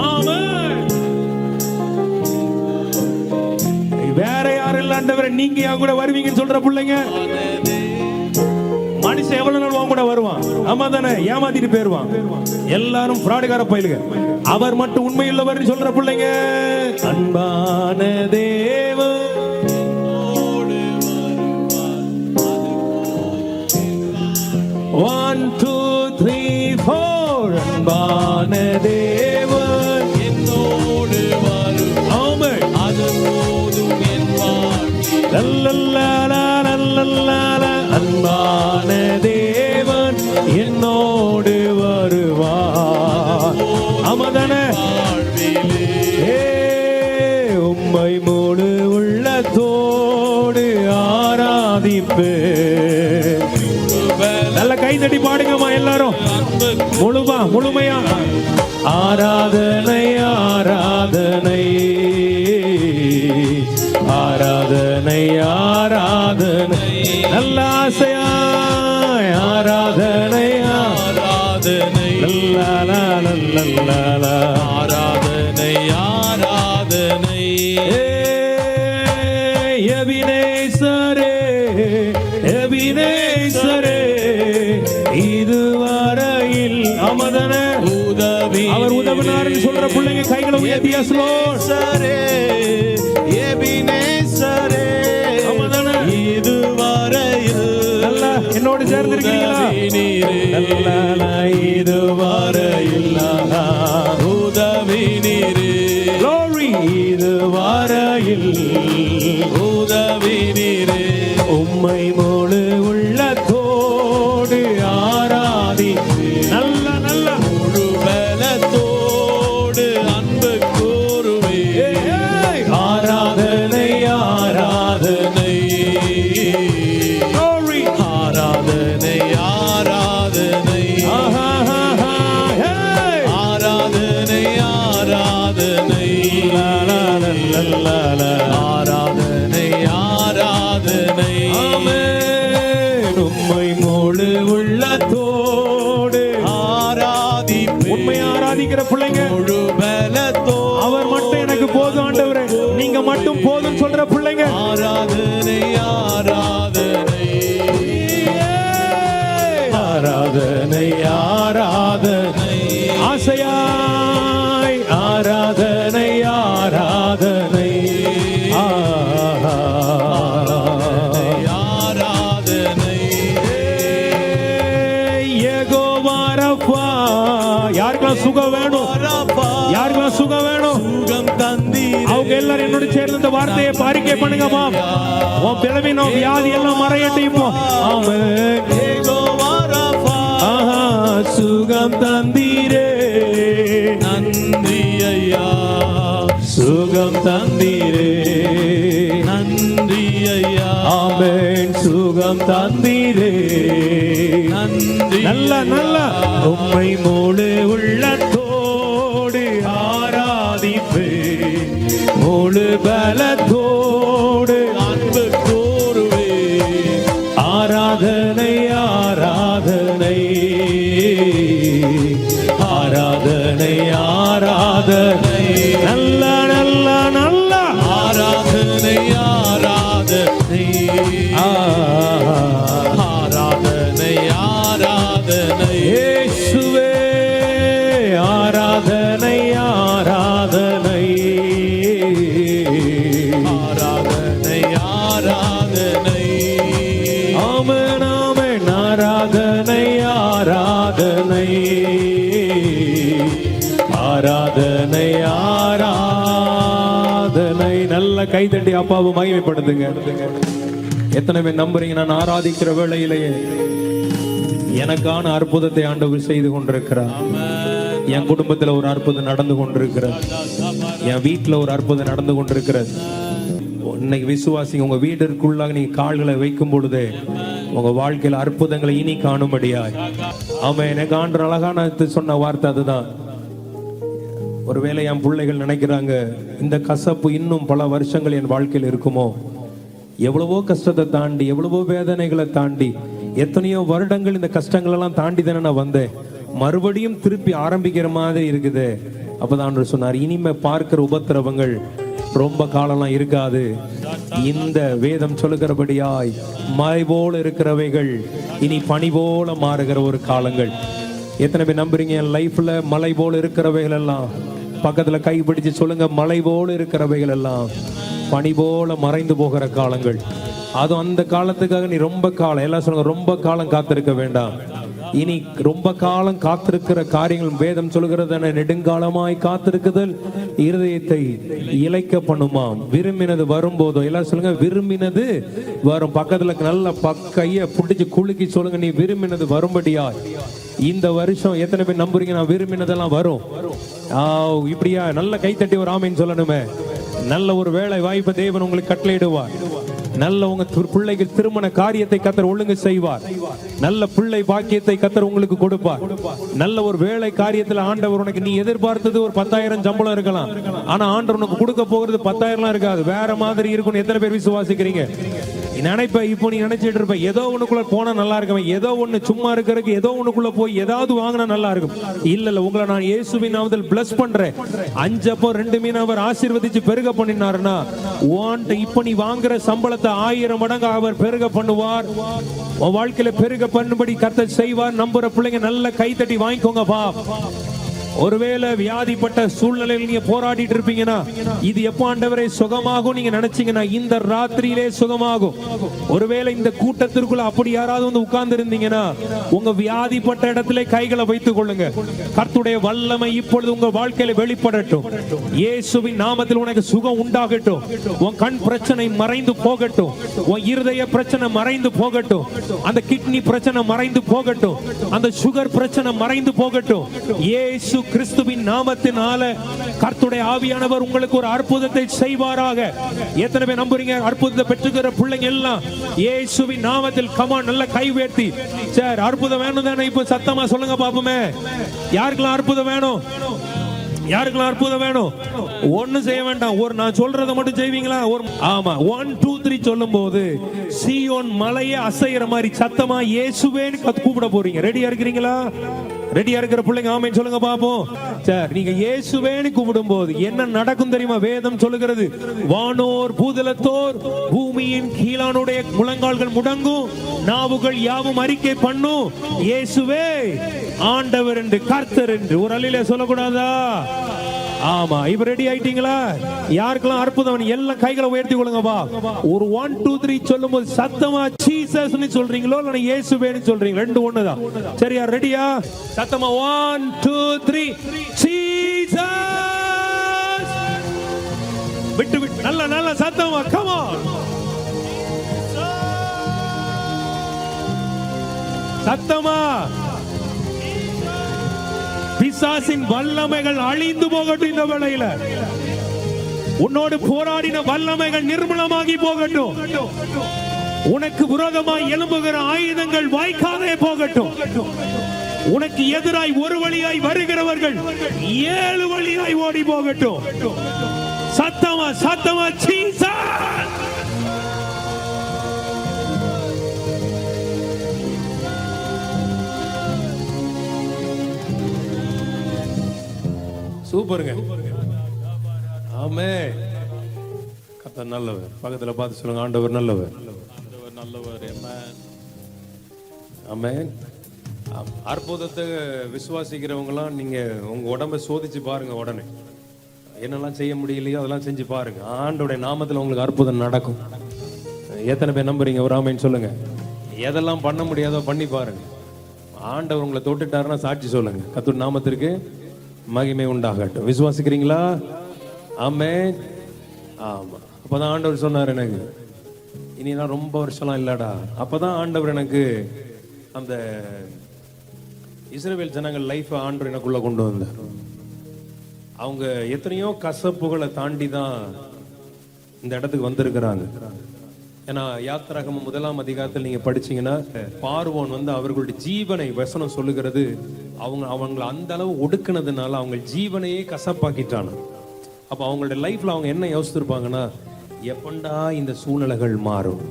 ஆமென். வேற யாரும் இல்ல ஆண்டவரே, நீங்க என் கூட வருவீங்கன்னு சொல்ற பிள்ளைங்க. மனுஷன் எவ்வளவு நாள் உன் கூட வருவான்? ஆமா தானே? ஏமாத்திட்டு போயிருவான். எல்லாரும் ஃப்ராடுகார பயிலுங்க. அவர் மட்டும் உண்மையுள்ளவர் சொல்ற பிள்ளைங்க. அன்பான தேவன் 1 2 3 4. அன்பான தேவன் என்னோடு வருவார், ஆமென். அது போதும் என் வாழ்விலே. அன்பான தேவன் என்னோடு வருவார். ஆமாதானே? வாழ்விலே உம்மை முழு உள்ளத்தோடு ஆராதிப்பே. நல்ல கை தட்டி பாடுங்கம்மா எல்லாரும். முழுமையா ஆராதனை ஆராதனை ஆராதனை ஆராதனை. நல்ல ஆசையாய் ஆராதனை ஆராதனை ஆராதனை ஆராதனை. எபினேசரே எபினேசரே இதுவரையில் அமதன உதவி அவர் உதவினார்னு சொல்ற பிள்ளைங்க கைகளை உயர்த்தி எபினேசரே எபினேசரே அமதன இதுவரையில் நல்லா என்னோடு சேர்ந்திருக்கீங்களா? நல்லா இதுவரையில் உதவி நீரே glory இதுவரையில் உதவி நீரே. உம்மை முழு உள்ளத்தோடு ஆராதி. நல்ல நல்ல முழு பலத்தோடு அன்பு கூறுவே. ஆராதனை ஆராதனை glory ஆராதனை ஆராதனை ஆஹா ஆராதனை ஆராதனை ஆராதனை ஆராதனை. ஆமென். உம்மை முழு உள்ளத்தோடு ஆராதிப்பே. உண்மை ஆராதிக்கிற பிள்ளைங்க முழு பலத்தோடு அவர் மட்டும் எனக்கு போதும் ஆண்டவரே, நீங்க மட்டும் போதும் சொல்ற பிள்ளைங்க ஆராதனை ஆராதனை ஆராதனை ஆராதனை ஆசையாய் ஆராதனை ஆராதனை ஆராதனை. யெகோவா ரப்பா. யாருக்கெல்லாம் சுகம் வேணும்? யாருக்கெல்லாம் சுகம் வேணும்? சுகம் தந்தீரே. அவங்க எல்லாரும் என்னோட சேர்ந்து இந்த வார்த்தையை பாரிக்கை பண்ணுங்கம்மா. உன் பிளவினோம் வியாதி எல்லாம் மறையட்டும். ஆமென். யெகோவா ரப்பா. ஆஹா சுகம் தந்தீரே. நன்றி ஐயா சுகம் தந்தீரே. நன்றி ஐயா ஆமென். சுகம் தந்தீரே. நன்றி. நல்ல நல்ல உம்மை முழு உள்ளத்தோடு ஆராதிப்பே. முழு பலத்தோடு அன்பு கூறுவே. ஆராதனை ஆராதனை ஆராதனை ஆராதனை. நல்ல நல்ல நல்ல ஆராதனை ஆராதனை ஆராதனை ஆராதனை. இயேசுவே ஆராதனை ஆராதனை ஆராதனை ஆராதனை ஆமென் ஆமென். ஆராதனை ஆராதனை ஆராதனை ஆராதனை. நல்ல கைதட்டி அப்பாவை மகிமைப்படுத்துங்க. எத்தனை பேர் நம்புறீங்க? நான் ஆராதிக்கிற வேளையிலேயே எனக்கான அற்புதத்தை ஆண்டவர் செய்து கொண்டிருக்கிறார். என் குடும்பத்தில் ஒரு அற்புதம் நடந்து கொண்டிருக்கிறது. என் வீட்டில் ஒரு அற்புதம் நடந்து கொண்டிருக்கிறது. இன்னைக்கு விசுவாசிங்க, உங்க வீட்டிற்குள்ளாக நீங்க கால்களை வைக்கும் பொழுதே உங்க வாழ்க்கையில் அற்புதங்களை இனி காணும்படியாய். ஆமென். எனக்கு ஆண்டு அழகான சொன்ன வார்த்தை அதுதான். ஒருவேளை என் பிள்ளைகள் நினைக்கிறாங்க, இந்த கசப்பு இன்னும் பல வருஷங்கள் என் வாழ்க்கையில் இருக்குமோ? எவ்வளவோ கஷ்டத்தை தாண்டி, எவ்வளவோ வேதனைகளை தாண்டி, எத்தனையோ வருடங்கள் இந்த கஷ்டங்கள் எல்லாம் தாண்டி தானே நான் வந்தேன். மறுபடியும் திருப்பி ஆரம்பிக்கிற மாதிரி இருக்குது. அப்பதான் சொன்னார், இனிமே பார்க்கிற உபத்திரவங்கள் ரொம்ப காலம்லாம் இருக்காது. இந்த வேதம் சொல்லுகிறபடியாய் மழை போல இருக்கிறவைகள் இனி பனி போல மாறுகிற ஒரு காலங்கள். எத்தனை பேர் நம்புறீங்க? என் லைஃப்ல மலை போல இருக்கிறவைகள் எல்லாம் பக்கத்துல கை பிடிச்சு சொல்லுங்க, மலை போல இருக்கிறவைகள் எல்லாம் பனி போல மறைந்து போகிற காலங்கள். அதுவும் அந்த காலத்துக்காக நீ ரொம்ப காலம், எல்லாம் சொல்லுங்க, ரொம்ப காலம் காத்திருக்க வேண்டாம். இனி ரொம்ப காலம் காத்திருக்கிற காரியங்கள் வேதம் சொல்கிறது, நெடுங்காலமாய் காத்திருக்குதல் இருதயத்தை இளைக்க பண்ணுமாம். விரும்பினது வரும்போதோ, எல்லாம் சொல்லுங்க, விரும்பினது வரும். பக்கத்துல நல்ல கைய புடிச்சு குலுக்கி சொல்லுங்க, நீ விரும்பினது வரும்படியா இந்த வருஷம் எத்தனை பேர் நம்புறீங்க நான் விரும்பினதெல்லாம் வரும்? இப்படியா? நல்ல கைத்தட்டி ஒரு ஆமீன் சொல்லணுமே. நல்ல ஒரு வேலை வாய்ப்பை தேவன் உங்களுக்கு கட்டளையிடுவார். நல்ல உங்க பிள்ளைகள் திருமண காரியத்தை கத்தர் ஒழுங்கு செய்வார். நல்ல பிள்ளை பாக்கியத்தை கத்தர் உங்களுக்கு கொடுப்பார். நல்ல ஒரு வேலை காரியத்தில் ஆண்டவர் உனக்கு, நீ எதிர்பார்த்தது ஒரு 10,000 சம்பளம் இருக்கலாம், ஆனா ஆண்டவர் உனக்கு கொடுக்க போகிறது 10,000 இருக்காது, வேற மாதிரி இருக்கும். எத்தனை பேர் விசுவாசிக்கிறீங்க? நினைப்ப இப்போ நீ நினைச்சிட்டு இருப்ப, ஏதோ ஒண்ணுக்குள்ள போனா நல்லா இருக்கும், ஏதோ ஒண்ணு சும்மா இருக்கிறதுக்கு ஏதோ ஒண்ணுக்குள்ள போய் ஏதாவது வாங்கினா நல்லா இருக்கும். இல்ல, உங்களை நான் இயேசுவின் நாமத்தில் பிளஸ் பண்றேன். 5 அப்போ 2 மீன் அவர் ஆசீர்வதிச்சு பெருக பண்ணினாருன்னா, இப்ப நீ வாங்குற சம்பளத்தை 1000 மடங்கு அவர் பெருக பண்ணுவார். உன் வாழ்க்கையில பெருக பண்ணும்படி கர்த்தர் செய்வார். நம்புற பிள்ளைங்க நல்ல கைத்தட்டி வாங்கிக்கோங்கப்பா. ஒருவேளை வியாதிப்பட்ட சூழ்நிலையில் நீங்க போராடிட்டு இருப்பீங்கன்னா, இது எப்ப ஆண்டவரே சுகமாகும் நீங்க நினைச்சீங்கன்னா இந்த ராத்திரியிலே சுகமாகும். ஒருவேளை இந்த கூட்டத்திற்குள்ள அப்படி யாராவது வந்து உட்கார்ந்து இருந்தீங்கன்னா, உங்க வியாதிப்பட்ட இடத்திலே கைகளை வைத்துக் கொள்ளுங்க. கர்த்தருடைய வல்லமை இப்பொழுது உங்க வாழ்க்கையில வெளிப்படட்டும். இயேசுவின் நாமத்தில் உனக்கு சுகம் உண்டாகட்டும். உன் கண் பிரச்சனை மறைந்து போகட்டும். உன் இருதய பிரச்சனை மறைந்து போகட்டும். அந்த கிட்னி பிரச்சனை மறைந்து போகட்டும். அந்த சுகர் பிரச்சனை மறைந்து போகட்டும். இயேசு கிறிஸ்துவின் நாமத்தினால கர்த்தருடைய ஆவியானவர் உங்களுக்கு ஒரு அற்புதத்தை செய்வாராக. எத்தனை பேர் நம்புறீங்க? அற்புதத்தை பெற்றுக்கிற பிள்ளைங்க எல்லாம் இயேசுவின் நாமத்தில் கமான் நல்ல கை உயர்த்தி, சார் அற்புதம் வேணும் தானே? இப்ப சத்தமா சொல்லுங்க பாப்போமே. யாருக்கெல்லாம் அற்புதம் வேணும்? யாருக்கெல்லாம் அற்புதம் வேணும்? ஒண்ணு செய்ய வேண்டாம், ஒரு நான் சொல்றதை மட்டும் செய்வீங்களா? ஒரு ஆமா 1 2 3 சொல்லும் போது சீயோன் மலையை அசைகிற மாதிரி சத்தமா இயேசுவேன்னு கூப்பிட போறீங்க. ரெடியா இருக்கிறீங்களா? ரெடியா இருக்கிற பிள்ளைங்க ஆமென் சொல்லுங்க பாப்போம். சரி, நீங்க இயேசுவேன்னு கூப்பிடும் போது என்ன நடக்கும் தெரியுமா? வேதம் சொல்லுகிறது, வானோர் பூதலத்தோர் பூமியின் கீழானுடைய முழங்கால்கள் முடங்கும், நாவுகள் யாவும் அறிக்கை பண்ணும், இயேசுவே ஆண்டவர் என்று கர்த்தர் என்று. ஒரு அல்லேலூயா சொல்லக்கூடாதா? ஆமா, இப்ப ரெடி ஆயிட்டீங்களா? யாருக்கெல்லாம் அற்புதம் எல்லாம் கைகளை உயர்த்தி கொள்ளுங்கப்பா. ஒரு 1 2 3 சொல்லும் போது சத்தமா ஜீசஸ்னு சொல்றீங்களோ இல்ல இயேசுவேன்னு சொல்றீங்க? ரெண்டு ஒண்ணுதான். சரியா? ரெடியா? சத்தமா 1 2 3 ஜீசஸ். விட்டு விட்டு நல்ல நல்ல சத்தமா கம் ஆன். சத்தமா. பிசாசின் வல்லமைகள் அழிந்து போகட்டும். இந்த வேளையில உன்னோடு போராடின வல்லமைகள் நிர்மூலமாகி போகட்டும். உனக்கு விரோதமாய் எழும்புகிற ஆயுதங்கள் வாய்க்காதே போகட்டும். உனக்கு எதிராய் ஒரு வழியாய் வருகிறவர்கள் 7 வழியாய் ஓடி போகட்டும். சத்தமா சத்தமா ஜீசஸ். சூப்பருங்க. ஆமென். கர்த்தர் நல்லவர். பக்கத்துல பார்த்து சொல்லுங்க, ஆண்டவர் நல்லவர். ஆண்டவர் நல்லவர். ஆமென். அற்புதத்தை விசுவாசிக்கிறவங்களாம் நீங்க உங்க உடம்ப சோதிச்சு பாருங்க. உடனே என்னெல்லாம் செய்ய முடியலையோ அதெல்லாம் செஞ்சு பாருங்க. ஆண்டவருடைய நாமத்துல உங்களுக்கு அற்புதம் நடக்கும். எத்தனை பேர் நம்புறீங்க? ஒரு ஆமென் சொல்லுங்க. எதெல்லாம் பண்ண முடியாதோ பண்ணி பாருங்க. ஆண்டவர் உங்களை தொட்டுட்டாருன்னா சாட்சி சொல்லுங்க. கர்த்தருடைய நாமத்திற்கு மகிமை உண்டாகட்டும். விசுவாசிக்கிறீங்களா? ஆமென். ஆமா. அப்பதான் ஆண்டவர் சொன்னார் எனக்கு, இனி நான் ரொம்ப வருஷம்லாம் இல்லடா. அப்பதான் ஆண்டவர் எனக்கு அந்த இஸ்ரவேல் ஜனங்கள் லைஃப் ஆண்டவர் எனக்குள்ள கொண்டு வந்தார். அவங்க எத்தனையோ கசப்புகளை தாண்டி தான் இந்த இடத்துக்கு வந்திருக்கிறாங்க. ஏன்னா யாத்திராகமம் 1ஆம் அதிகாரத்தில் நீங்க படிச்சீங்கன்னா, பார்வோன் வந்து அவர்களுடைய ஜீவனை, வசனம் சொல்லுகிறது, அவங்களை அந்த அளவு ஒடுக்குனதுனால அவங்க ஜீவனையே கசப்பாக்கிட்டான. அப்ப அவங்களுடைய லைஃப்ல அவங்க என்ன யோசிச்சிருப்பாங்கன்னா, எப்பண்டா இந்த சூழ்நிலைகள் மாறும்?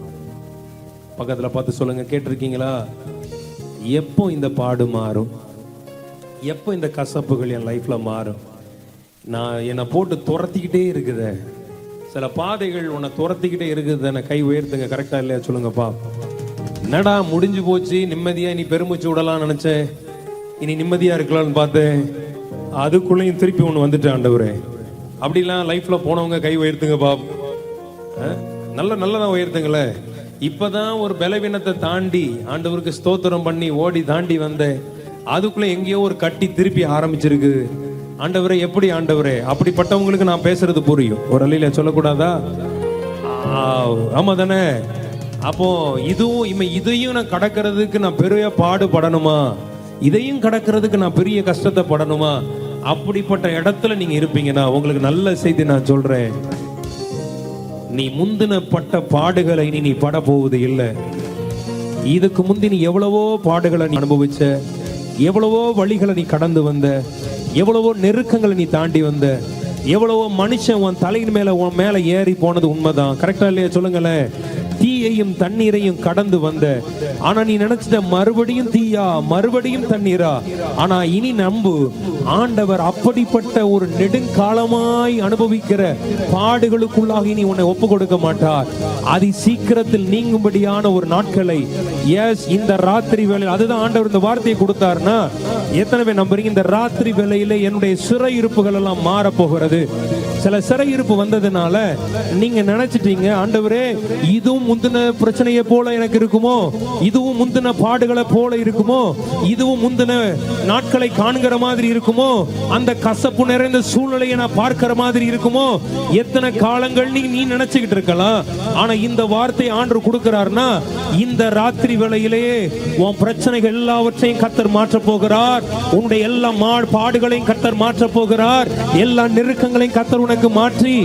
பக்கத்துல பார்த்து சொல்லுங்க, கேட்டிருக்கீங்களா? எப்போ இந்த பாடு மாறும்? எப்போ இந்த கசப்புகள் என் லைஃப்ல மாறும்? நான் என்னை போட்டு துரத்திக்கிட்டே இருக்குதே, சில பாதைகள் உன்னை துரத்திக்கிட்டே இருக்குது. கை உயர்த்துங்க. கரெக்டா இல்லையா சொல்லுங்கப்பா. என்னடா முடிஞ்சு போச்சு, நிம்மதியா நீ பெருமூச்சு விடலாம் நினைச்சேன், இனி நிம்மதியா இருக்கலாம்னு பார்த்தேன், அதுக்குள்ளேயும் திருப்பி ஒண்ணு வந்துட்டு ஆண்டவரே. அப்படிலாம் லைஃப்ல போனவங்க கை உயர்த்துங்க பாப். நல்லதான் உயர்த்துங்களே. இப்பதான் ஒரு பலவீனத்தை தாண்டி ஆண்டவருக்கு ஸ்தோத்திரம் பண்ணி ஓடி தாண்டி வந்தேன். அதுக்குள்ள எங்கேயோ ஒரு கட்டி திருப்பி ஆரம்பிச்சிருக்கு. ஆண்டவரே எப்படி ஆண்டவரே? அப்படிப்பட்டவங்களுக்கு நான் பேசுறது புரியும். ஒரு அலையில சொல்லக்கூடாதா? ஆமா தானே? அப்போ இதையும் நான் கடக்கிறதுக்கு நான் பெரிய பாடுபடணுமா? இதையும் கடக்கிறதுக்கு நான் பெரிய கஷ்டத்தை படணுமா? அப்படிப்பட்ட இடத்துல நீங்க இருப்பீங்கன்னா உங்களுக்கு நல்ல செய்தி நான் சொல்றேன். நீ முந்தின பட்ட பாடுகளை நீ பட போவது இல்லை. இதுக்கு முந்தி நீ எவ்வளவோ பாடுகளை நீ அனுபவிச்ச, எவ்வளவோ வழிகளை நீ கடந்து வந்த, எவ்வளவோ நெருக்கங்களை நீ தாண்டி வந்த, எவ்வளவோ மனுஷன் உன் தலையின் உன் மேல ஏறி போனது உண்மைதான். கரெக்டா இல்லையா? சொல்லுங்களேன். தீயையும் தண்ணீரையும் கடந்து வந்த, ஆனா நீ நினைச்சிட்ட மறுபடியும் தீயா மறுபடியும் தண்ணீரா. ஆனா இனி நம்பு, ஆண்டவர் அப்படிப்பட்ட ஒரு நெடுங்காலமாய் அனுபவிக்கிற பாடுகளுக்குள்ளாக இனி உன்னை ஒப்பு கொடுக்க மாட்டார். அதி சீக்கிரத்தில் நீங்கும்படியான ஒரு நாட்களை இந்த ராத்திரி வேளையில், அதுதான் ஆண்டவர் இந்த வார்த்தையை கொடுத்தாருன்னா எத்தனை பேர் நம்புறீங்க? இந்த ராத்திரி வேளையில என்னுடைய சிறையிருப்புகள் எல்லாம் மாற போகிறது. சில சிறையிருப்பு வந்ததுனால நீங்க நினைச்சிட்டீங்க, ஆண்டவரே இதுவும் முந்தின பிரச்சனையை போல எனக்கு இருக்குமோ, இதுவும் முந்தின பாடுகளை போல இருக்குமோ, இதுவும் முந்தின நாட்களை காண்கிற மாதிரி இருக்குமோ, அந்த கசப்பு நிறைந்த சூழ்நிலையை நான் பார்க்கிற மாதிரி இருக்குமோ, எத்தனை காலங்கள் நீ நினைச்சுக்கிட்டு இருக்கலாம். ஆனா இந்த வார்த்தை ஆண்டவர் கொடுக்கிறார்னா, இந்த ராத்திரி வேளையிலேயே உன் பிரச்சனைகள் எல்லாவற்றையும் கர்த்தர் மாற்ற போகிறார். உன்னுடைய எல்லா பாடுகளையும் கர்த்தர் மாற்ற போகிறார். எல்லா நெருக்கங்களையும் கர்த்தர் உனக்கு மாற்றி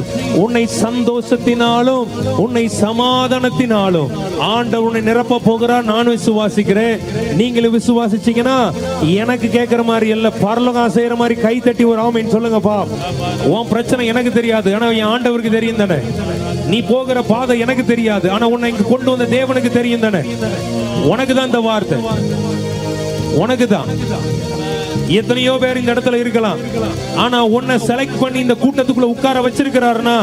உன்னை சந்தோஷத்தினாலும் உன்னை சமாதானத்தினாலும் ஆண்டவர் உன்னை நிரப்ப போகிறார். நான் விசுவாசிக்கிறேன். நீங்களும் விசுவாசிச்சீங்கன்னா எனக்கு கேட்கிற மாதிரி இல்ல, பரலோகம் செய்யற மாதிரி கை தட்டி ஒரு ஆமென் சொல்லுங்கப்பா. உன் பிரச்சனை எனக்கு தெரியாது, ஆனா என் ஆண்டவருக்கு தெரியும் தானே. நீ போகிற பாதை எனக்கு தெரியாது, ஆனா உன்னை இங்க கொண்டு வந்த தேவனுக்கு தெரியும் தானே. உனக்கு தான் இந்த வார்த்தை, உனக்கு தான். எத்தனையோ பேர் இந்த இடத்துல இருக்கலாம், ஆனா உன்னை செலக்ட் பண்ணி இந்த கூட்டத்துக்குள்ள உட்கார வச்சிருக்கிறாருன்னா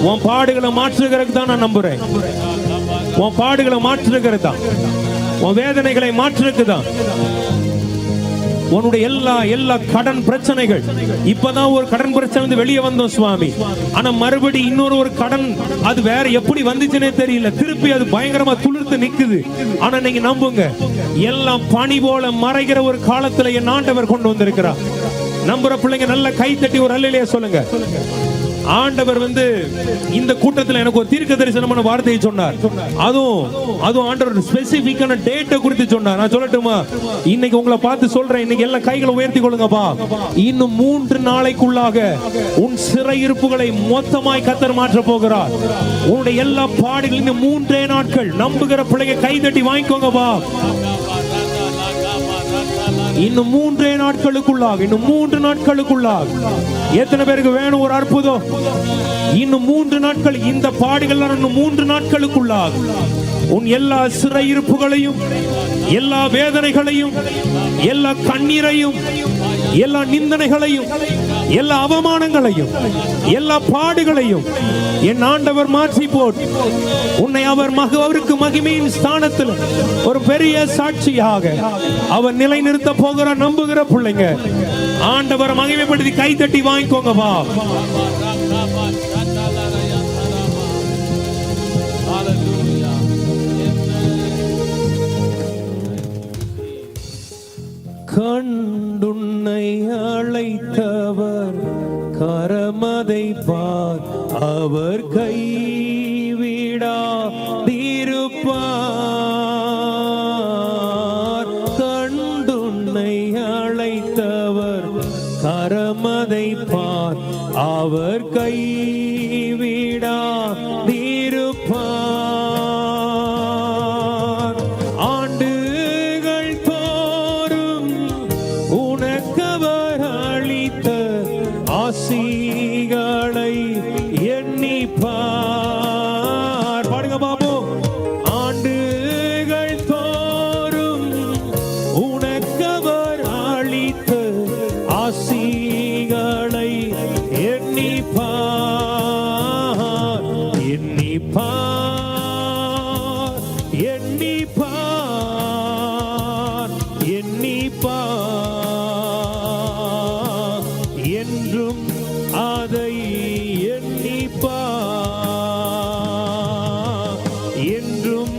உன் பாடுகளை மாற்றுகிறதுக்கு தான் நான் நம்புறேன். உன் பாடுகளை மாற்றுகிறது தான், உன் வேதனைகளை மாற்றுறதுக்கு தான். உன்னுடைய எல்லா கடன் பிரச்சனைகள், இப்பதான் ஒரு கடன் பிரச்சனை வந்து வெளியே வந்தோம் சுவாமி, ஆனா மறுபடி இன்னொரு ஒரு கடன், அது வேற எப்படி வந்துச்சுன்னே தெரியல, திருப்பி அது பயங்கரமா துளிர்த்து நிக்குது. ஆனா நீங்க நம்புங்க, எல்லாம் பனி போல மறைகிற ஒரு காலத்துல என் ஆண்டவர் கொண்டு வந்திருக்கிறார். நம்புற பிள்ளைங்க நல்ல கை தட்டி ஒரு அல்லேலூயா சொல்லுங்க. ஆண்டவர் வந்து இந்த கூட்டத்தில் எனக்கு ஒரு தீர்க்க தரிசனமான வார்த்தையை சொன்னார். அதுவும் ஆண்டவர் ஸ்பெசிபிக்கான டேட்டை குறித்து சொன்னார். நான் சொல்லட்டுமா? இன்னைக்கு உங்களை பார்த்து சொல்றேன், இன்னைக்கு எல்லா கைகளை உயர்த்தி கொள்ளுங்கப்பா. இன்னும் 3 நாளைக்குள்ளாக உன் சிறையிருப்புகளை மொத்தமாய் கர்த்தர் மாற்ற போகிறார். உன்னுடைய எல்லா பாடுகளும் இந்த 3 நாட்கள். நம்புகிற பிள்ளைங்க கை தட்டி வாங்கிக்கோங்கப்பா. இன்னும் 3 நாட்களுக்குள்ளாக, இன்னும் 3 நாட்களுக்குள்ளாக. எத்தனை பேருக்கு வேணும் ஒரு அற்புதம்? இன்னும் 3 நாட்கள். இந்த பாடுகள் இன்னும் 3 நாட்களுக்குள்ளாக உன் எல்லா சிறையிருப்புகளையும், எல்லா வேதனைகளையும், எல்லா கண்ணீரையும், எல்லா நிந்தனைகளையும், எல்லா அவமானங்களையும், எல்லா பாடுகளையும் என் ஆண்டவர் மாற்றி போட்டு உன்னை அவருக்கு மகிமையின் ஸ்தானத்தில் ஒரு பெரிய சாட்சியாக அவர் நிலைநிறுத்த போகிறார். நம்புகிற பிள்ளைங்க ஆண்டவர் மகிமைப்படுத்தி கை தட்டி வாங்கிக்கோங்கப்பா. கண்டுன்னை அழைத்தவர் கரமதை பார், அவர் கைவிடாதிருப்பார். கண்டுன்னை அழைத்தவர் கரமதை பார், அவர் கைவிடாதிருப்பார். ஆண்டுகள் தோறும் உனக்கவர் அளித்த ஆசிகளை எண்ணிப்பார். பாடுங்க பாபு. ஆண்டுகள் தோறும் உனக்கவர் அளித்த ஆசிகளை எண்ணிப்பார், எண்ணிப்பார், எண்ணிப்பார், எண்ணிப்பார். என்றும் அதை எண்ணிப்பார், என்றும்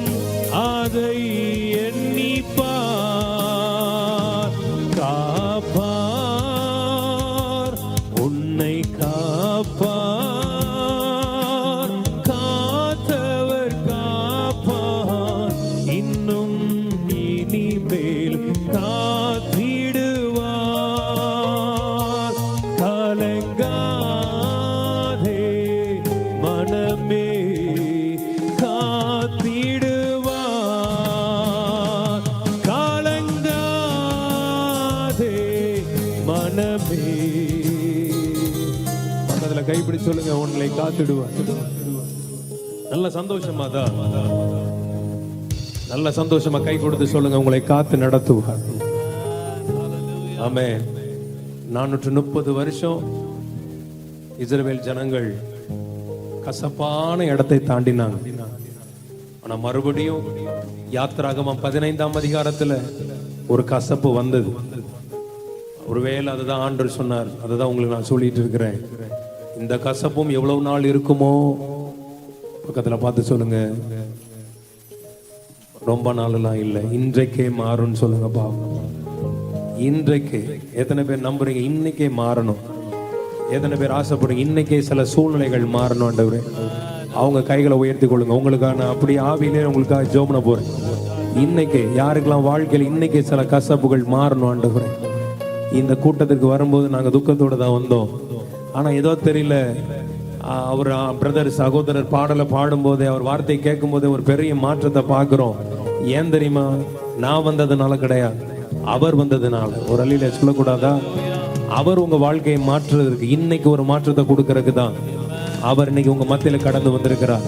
காப்பார், காத்தவர் காப்பார், இன்னும் இனிமேல் காத்திடுவார். கலங்காதே மனமே, காத்திடுவார். கலங்காதே மனமே. பக்கத்துல கைப்பிடி சொல்லுங்க, உன்னை காத்திடுவார். நல்ல சந்தோஷமா தான், நல்ல சந்தோஷமா கை கொடுத்து சொல்லுங்க, உங்களை காத்து நடத்துவார். ஆமென். 430 வருஷம் இஸ்ரவேல் ஜனங்கள் கசப்பான இடத்தை தாண்டினாங்க. ஆனா மறுபடியும் யாத்திராகமம் 15ஆம் அதிகாரத்துல ஒரு கசப்பு வந்தது. ஒருவேளை அதுதான் ஆண்டவர் சொன்னார், அதுதான் உங்களுக்கு நான் சொல்லிட்டு இருக்கிறேன். இந்த கசப்பும் எவ்வளவு நாள் இருக்குமோ, பக்கத்துல பார்த்து சொல்லுங்க, ரொம்ப நாளெல்லாம் இல்லை, இன்றைக்கே மாறும்னு சொல்லுங்க பாப்போம். இன்றைக்கு எத்தனை பேர் நம்புறீங்க இன்னைக்கே மாறணும்? எத்தனை பேர் ஆசைப்படுறீங்க இன்னைக்கே சில சூழ்நிலைகள் மாறணும்? ஆண்டவரே, அவங்க கைகளை உயர்த்தி கொள்ளுங்க. உங்களுக்கான அப்படி ஆவியிலே உங்களுக்காக ஜெபம் பண்ண போறேன். இன்னைக்கு யாருக்கெல்லாம் வாழ்க்கையில் இன்னைக்கு சில கசப்புகள் மாறணும் ஆண்டவரே. இந்த கூட்டத்திற்கு வரும்போது நாங்க துக்கத்தோட தான் வந்தோம். ஆனா ஏதோ தெரியல, அவர் பிரதர் சகோதரர் பாடலை பாடும்போதே, அவர் வார்த்தையை கேட்கும் போதே ஒரு பெரிய மாற்றத்தை பார்க்கிறோம். ஏன் தெரியுமா? நான் வந்ததுனால கிடையாது, அவர் வந்ததுனால. ஒரு அள்ளியில சொல்லக்கூடாதா? அவர் உங்க வாழ்க்கையை மாற்றுறதுக்கு, இன்னைக்கு ஒரு மாற்றத்தை கொடுக்கறதுக்கு தான் அவர் இன்னைக்கு உங்க மத்தியில கடந்து வந்திருக்கிறார்.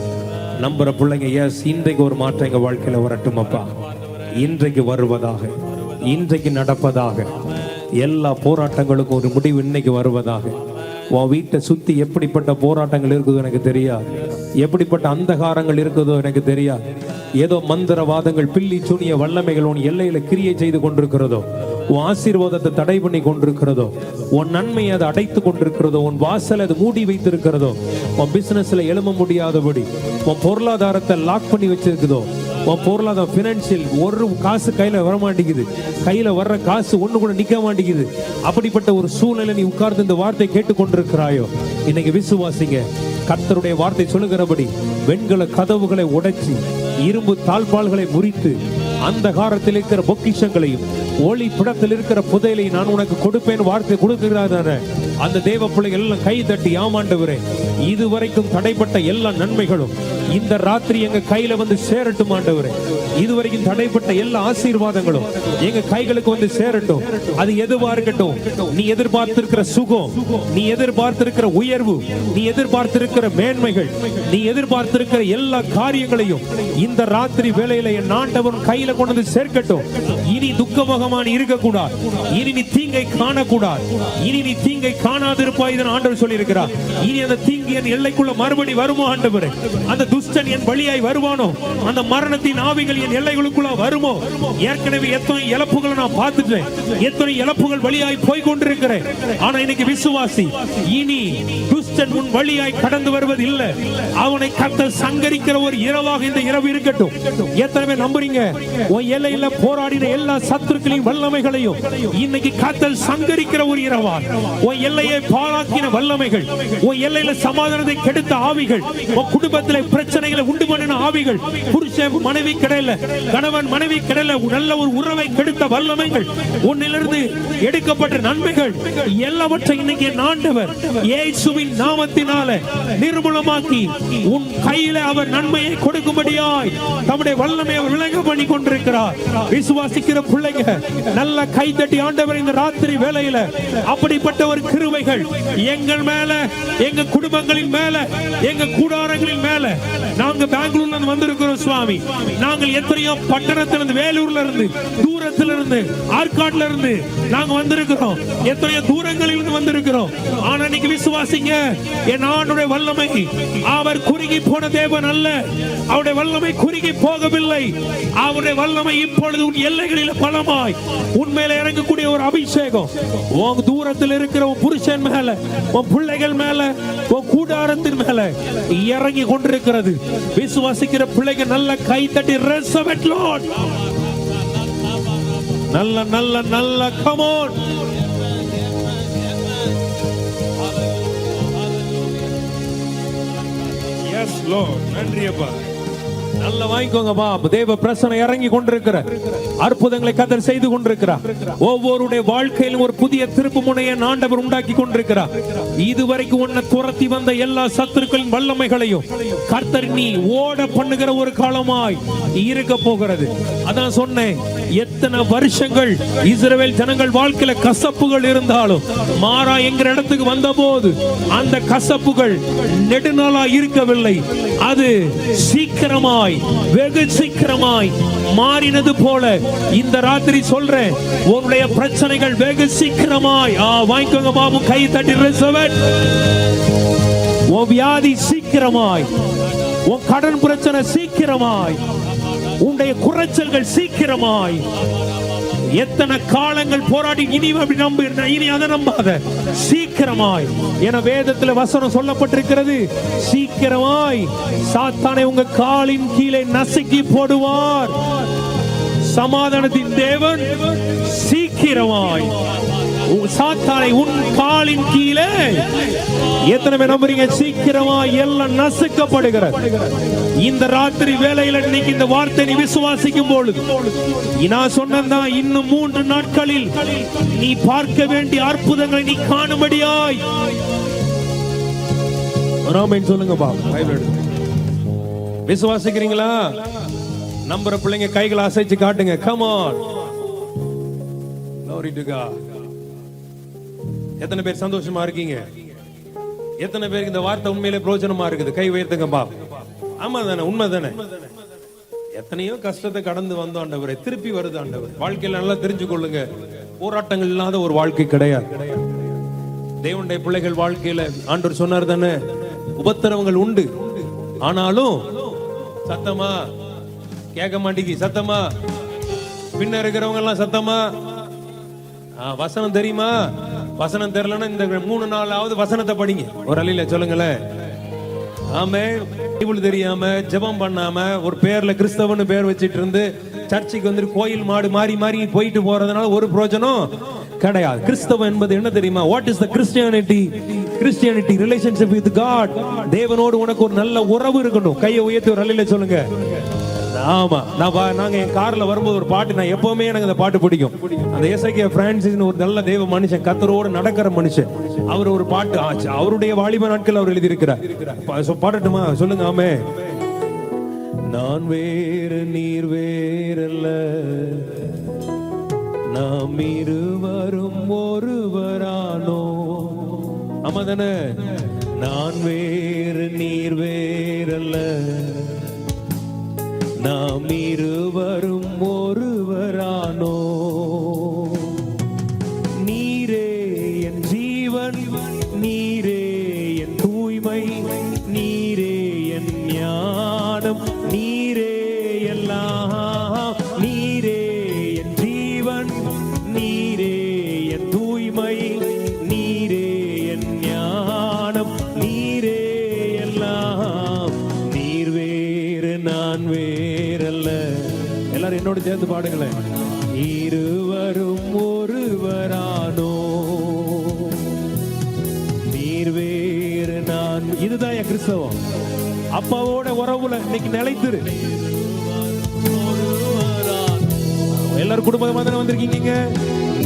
நம்புற பிள்ளைங்க, எஸ், இன்றைக்கு ஒரு மாற்றம் எங்க வாழ்க்கையில வரட்டும் அப்பா. இன்றைக்கு வருவதாக, இன்றைக்கு நடப்பதாக, எல்லா போராட்டங்களுக்கும் ஒரு முடிவு இன்னைக்கு வருவதாக. உன் வீட்டை சுத்தி எப்படிப்பட்ட போராட்டங்கள் இருக்குதோ எனக்கு தெரியாது, எப்படிப்பட்ட அந்தகாரங்கள் இருக்குதோ எனக்கு தெரியாது. ஏதோ மந்திரவாதங்கள், பில்லி சூனிய வல்லமைகள் உன் எல்லையில கிரியை செய்து கொண்டிருக்கிறதோ, உன் ஆசீர்வாதத்தை தடை பண்ணி கொண்டிருக்கிறதோ, உன் நன்மையை அதை அடைத்து கொண்டிருக்கிறதோ, உன் வாசல் அது மூடி வைத்திருக்கிறதோ, உன் பிசினஸ்ல எழும்ப முடியாதபடி உன் பொருளாதாரத்தை லாக் பண்ணி வச்சிருக்குதோ, உன் பொருளாதார பினான்சியல் ஒரு காசு கையில வர மாட்டேங்குது, கையில வர்ற காசு ஒண்ணு கூட நிக்க மாட்டேங்குது, அப்படிப்பட்ட ஒரு சூழ்நிலை நீ உட்கார்ந்து இந்த வார்த்தை கேட்டுக்கொண்டிருக்கிறாயோ, இன்னைக்கு விசுவாசிங்க. கர்த்தருடைய வார்த்தை சொல்லுகிறபடி வெண்கல கதவுகளை உடைச்சி இரும்பு தாழ்பால்களை முறித்து அந்தகாரத்தில் இருக்கிற பொக்கிஷங்களையும் ஒளி பிடத்தில் இருக்கிற புதையலை நான் உனக்கு கொடுப்பேன் வார்த்தை கொடுக்கிறார். அந்த தேவ பிள்ளைகள் எல்லாம் கை தட்டி, ஆமாண்டவரே, இதுவரைக்கும் தடைப்பட்ட எல்லா நன்மைகளும் இந்த ராத்திரி எங்க கையில வந்து சேரட்டும் ஆண்டவரே. இதுவரைக்கும் தடைப்பட்ட எல்லா ஆசீர்வாதங்களும் எங்க கைகளுக்கு வந்து சேரட்டும். அது எதுவா இருக்கட்டும், நீ எதிர்பார்த்திருக்கிற சுகம், நீ எதிர்பார்த்திருக்கிற உயர்வு, நீ எதிர்பார்த்திருக்கிற மேன்மைகள், நீ எதிர்பார்த்திருக்கிற எல்லா காரியங்களையும் இந்த ராத்திரி வேளையில என் ஆண்டவன் கையில கொண்டு வந்து சேர்க்கட்டும். இனி துக்கமுகமா நீ இருக்கக்கூடாது, இனி நீ தீங்கை காணக்கூடாது, இனி நீ தீங்கை காணாதிருப்பாய். இதன் ஆண்டவர் சொல்லி இருக்கிறார். இனி அந்த தீங்கு என் எல்லைக்குள்ள மறுபடி வருமோ ஆண்டவரே? அந்த துஷ்டன் என் வழியாய் வருவானோ? அந்த மரணத்தின் ஆவிகள் என் எல்லைகளுக்குள்ள வருமோ? ஏற்கனவே எத்தனை இழப்புகளை நான் பார்த்துட்டேன், எத்தனை இழப்புகள் வழியாய் போய் கொண்டிருக்கிறேன். ஆனா இன்னைக்கு விசுவாசி, இனி துஷ்டன் உன் வழியாய் கடந்து வருவது இல்லை. அவனை கர்த்தர் சங்கரிக்கிற ஒரு இரவாக இந்த இரவு இருக்கட்டும். எத்தனை பேர் நம்புறீங்க? உன் எல்லையில போராடின எல்லா சத்துருக்களையும் வல்லமைகளையும் இன்னைக்கு கர்த்தர் சங்கரிக்கிற ஒரு இரவா. உன் எல்லையை பாழாக்கின வல்லமைகள், உன் எல்லையில சமாதானத்தை கெடுத்த ஆவிகள், உன் குடும்பத்திலே பிரச்சனைகளை உண்டு பண்ணின ஆவிகள், புருஷன் மனைவி கிடையில, கணவன் மனைவி கிடையில நல்ல ஒரு உறவை கெடுத்த வல்லமைகள், உன்னிலிருந்து எடுக்கப்பட்ட நன்மைகள் எல்லாவற்றை இன்னைக்கு ஆண்டவர் இயேசுவின் நாமத்தினால நிர்மூலமாக்கி உன் கையில அவர் நன்மையை கொடுக்கும்படியாய் தம்முடைய வல்லமையை விளங்க பண்ணி கொண்டிருக்கிறார். விசுவாசிக்கிற பிள்ளைங்க நல்ல கை தட்டி, ஆண்டவர் இந்த ராத்திரி வேளையில அப்படிப்பட்ட ஒரு கிருபைகள் எங்கள் மேல, எங்க குடும்பங்களின் மேல, எங்க கூடாரங்களின் மேல. நாங்க பெங்களூர்ல இருந்து வந்திருக்கிறோம் சுவாமி. நாங்கள் எத்தனையோ பட்டணத்திலிருந்து, வேலூர்ல இருந்து, தூரத்துல இருந்து, ஆற்காட்ல இருந்து நாங்க வந்திருக்கிறோம். எத்தனையோ தூரங்களில் இருந்து வந்திருக்கிறோம். ஆனா இன்னைக்கு விசுவாசிங்க, என் ஆண்டுடைய வல்லமை அவர் குறுகி போன தேவன் அல்ல. அவருடைய வல்லமை குறுகி போகவில்லை. அவருடைய வல்லமை இப்பொழுது உன் எல்லைகளில் பலமாய் உண்மையில இறங்கக்கூடிய ஒரு அபிஷேகம் உன் தூரத்தில் இருக்கிற உன் புருஷன் மேல, உன் பிள்ளைகள் மேல, உன் கூடாரத்தின் மேல இறங்கி கொண்டிருக்கிறது. விசுவாசிக்கிற பிள்ளைங்க நல்ல கை தட்டி ரெசவெட் லார்ட். நல்ல நல்ல நல்ல கம் ஆன். S Lord. நன்றி அப்பா. நல்ல வாங்கிக்கோங்கப்பா. தேவ பிரசன்னம் இறங்கி கொண்டிருக்கிற அற்புதங்களை கர்த்தர் செய்து கொண்டிருக்கிறார். ஒவ்வொருடைய வாழ்க்கையிலும் ஒரு புதிய திருப்பு முனையை ஆண்டவர் உண்டாக்கி கொண்டிருக்கிறார். இதுவரைக்கும் உன்னை துரத்தி வந்த எல்லா சத்துருக்களின் வல்லமைகளையும் கர்த்தர் நீ ஓட பண்ணுகிற ஒரு காலமாய் இருக்க போகிறது. அதான் சொன்னேன், எத்தனை வருஷங்கள் இஸ்ரவேல் ஜனங்கள் வாழ்க்கையில கசப்புகள் இருந்தாலும் மாறா என்கிற இடத்துக்கு வந்த போது அந்த கசப்புகள் நெடுநாளா இருக்கவில்லை. அது சீக்கிரமாய், வெகு சீக்கிரமாய் மாறினது போல இந்த ராத்திரி சொல்றேன், உன்னுடைய பிரச்சனைகள் வெகு சீக்கிரமாய் வாங்கிக்கோங்க பாபு, கை தட்டி ரிசவட். உன் வியாதி சீக்கிரமாய், உன் கடன் பிரச்சனை சீக்கிரமாய், உன்னுடைய குறைச்சல்கள் சீக்கிரமாய். எத்தனை காலங்கள் போராடி இனி அதை நம்பாத, சீக்கிரமாய். என வேதத்தில் வசனம் சொல்லப்பட்டிருக்கிறது, சீக்கிரமாய் சாத்தானை உங்க காலின் கீழே நசுக்கி போடுவார். சமாதானத்தின் தேவன் சீக்கிரமாய் சாத்தானை உன் காலின் கீழே, எத்தனை பேர் நம்புறீங்க? சீக்கிரமாய் எல்லாம் நசுக்கப்படுகிறது. இந்த ராத்திரி வேளையில இன்னைக்கு இந்த வார்த்தை நீ விசுவாசிக்கும் பொழுது, நான் சொன்னதான், இன்னும் 3 நாட்களில் நீ பார்க்க வேண்டிய அற்புதங்களை நீ காணும்படியாய். ராமன் சொல்லுங்க பாபு, விசுவாசிக்கிறீங்களா? நம்புற பிள்ளைங்க கைகளை அசைச்சு காட்டுங்க. Come on. Glory to God. எத்தனை பேர் சந்தோஷமா இருக்கீங்க? எத்தனை பேருக்கு இந்த வார்த்தை உண்மையிலே பிரயோஜனமா இருக்குது? கை உயர்த்துங்க பாபு. ஆமா தானே, உண்மை தானே. எத்தனையோ கஷ்டத்தை கடந்து வந்தோம் ஆண்டவரே, திருப்பி வருது ஆண்டவர். வாழ்க்கையில நல்லா தெரிஞ்சு கொள்ளுங்க, போராட்டங்கள் இல்லாத ஒரு வாழ்க்கை கிடையாது. தேவனுடைய பிள்ளைகள் வாழ்க்கையில ஆண்டவர் சொன்னார் தானே, உபத்திரவங்கள் உண்டு, ஆனாலும் சத்தமா கேட்க மாட்டேங்கி, சத்தமா பின்ன இருக்கிறவங்க எல்லாம் சத்தமா. வசனம் தெரியுமா? வசனம் தெரியலன்னா இந்த 3 நாளாவது வசனத்தை படிங்க. ஒரு அலையில சொல்லுங்களேன். ஆமே, பைபிள் தெரியாம ஜெபம் பண்ணாம ஒரு பேர்ல கிறிஸ்தவன்னு பேர் வச்சிட்டு இருந்து சர்ச்சுக்கு வந்து கோயில் மாடு மாறி மாறி போயிட்டு போறதுனால ஒரு பிரயோஜனம் கிடையாது. கிறிஸ்தவம் என்பது என்ன தெரியுமா? What is the Christianity? Christianity relationship with God. தேவனோடு உனக்கு ஒரு நல்ல உறவு இருக்கணும். கையை உயர்த்தி ஒரு அலையில சொல்லுங்க. ஆமா, நாங்க என் கார்ல வரும்போது ஒரு பாட்டு, நான் எப்பவுமே எனக்கு அந்த பாட்டு பிடிக்கும். அந்த எஸ்ஐகே பிரான்சிஸ் ஒரு நல்ல தேவ மனுஷன், கர்த்தரோடு நடக்கிற மனுஷன். அவர் ஒரு பாட்டு ஆச்சு, அவருடைய வாலிப நாட்கள் அவர் எழுதியிருக்கிறார். பாடட்டுமா? சொல்லுங்க. ஆமே. நான் வேறு நீர் வேறல்ல, நாம் இருவரும் ஒருவரானோ. ஆமா தானே? நான் வேறு நீர் வேறல்ல, நாம் இருவரும் ஒருவரானோ. நீரே என் ஜீவன், நீரே என் தூய்மை, நீரே என் ஞானம், நீரே எல்லாம். நீரே என் ஜீவன், நீரே என் தூய்மை, நீரே என் ஞானம், நீரே எல்லாம். நீர் வேறு நான் வேறல்ல. எல்லாரும் என்னோட சேர்ந்து பாடுங்களேன். இருவரும் ஒருவரானோ, நீர் வேறு நான். இதுதான் என் கிறிஸ்தவம். அப்பாவோட உறவுல இன்னைக்கு நிலைத்திரு. எல்லாரும் குடும்பமா தானே வந்திருக்கீங்க.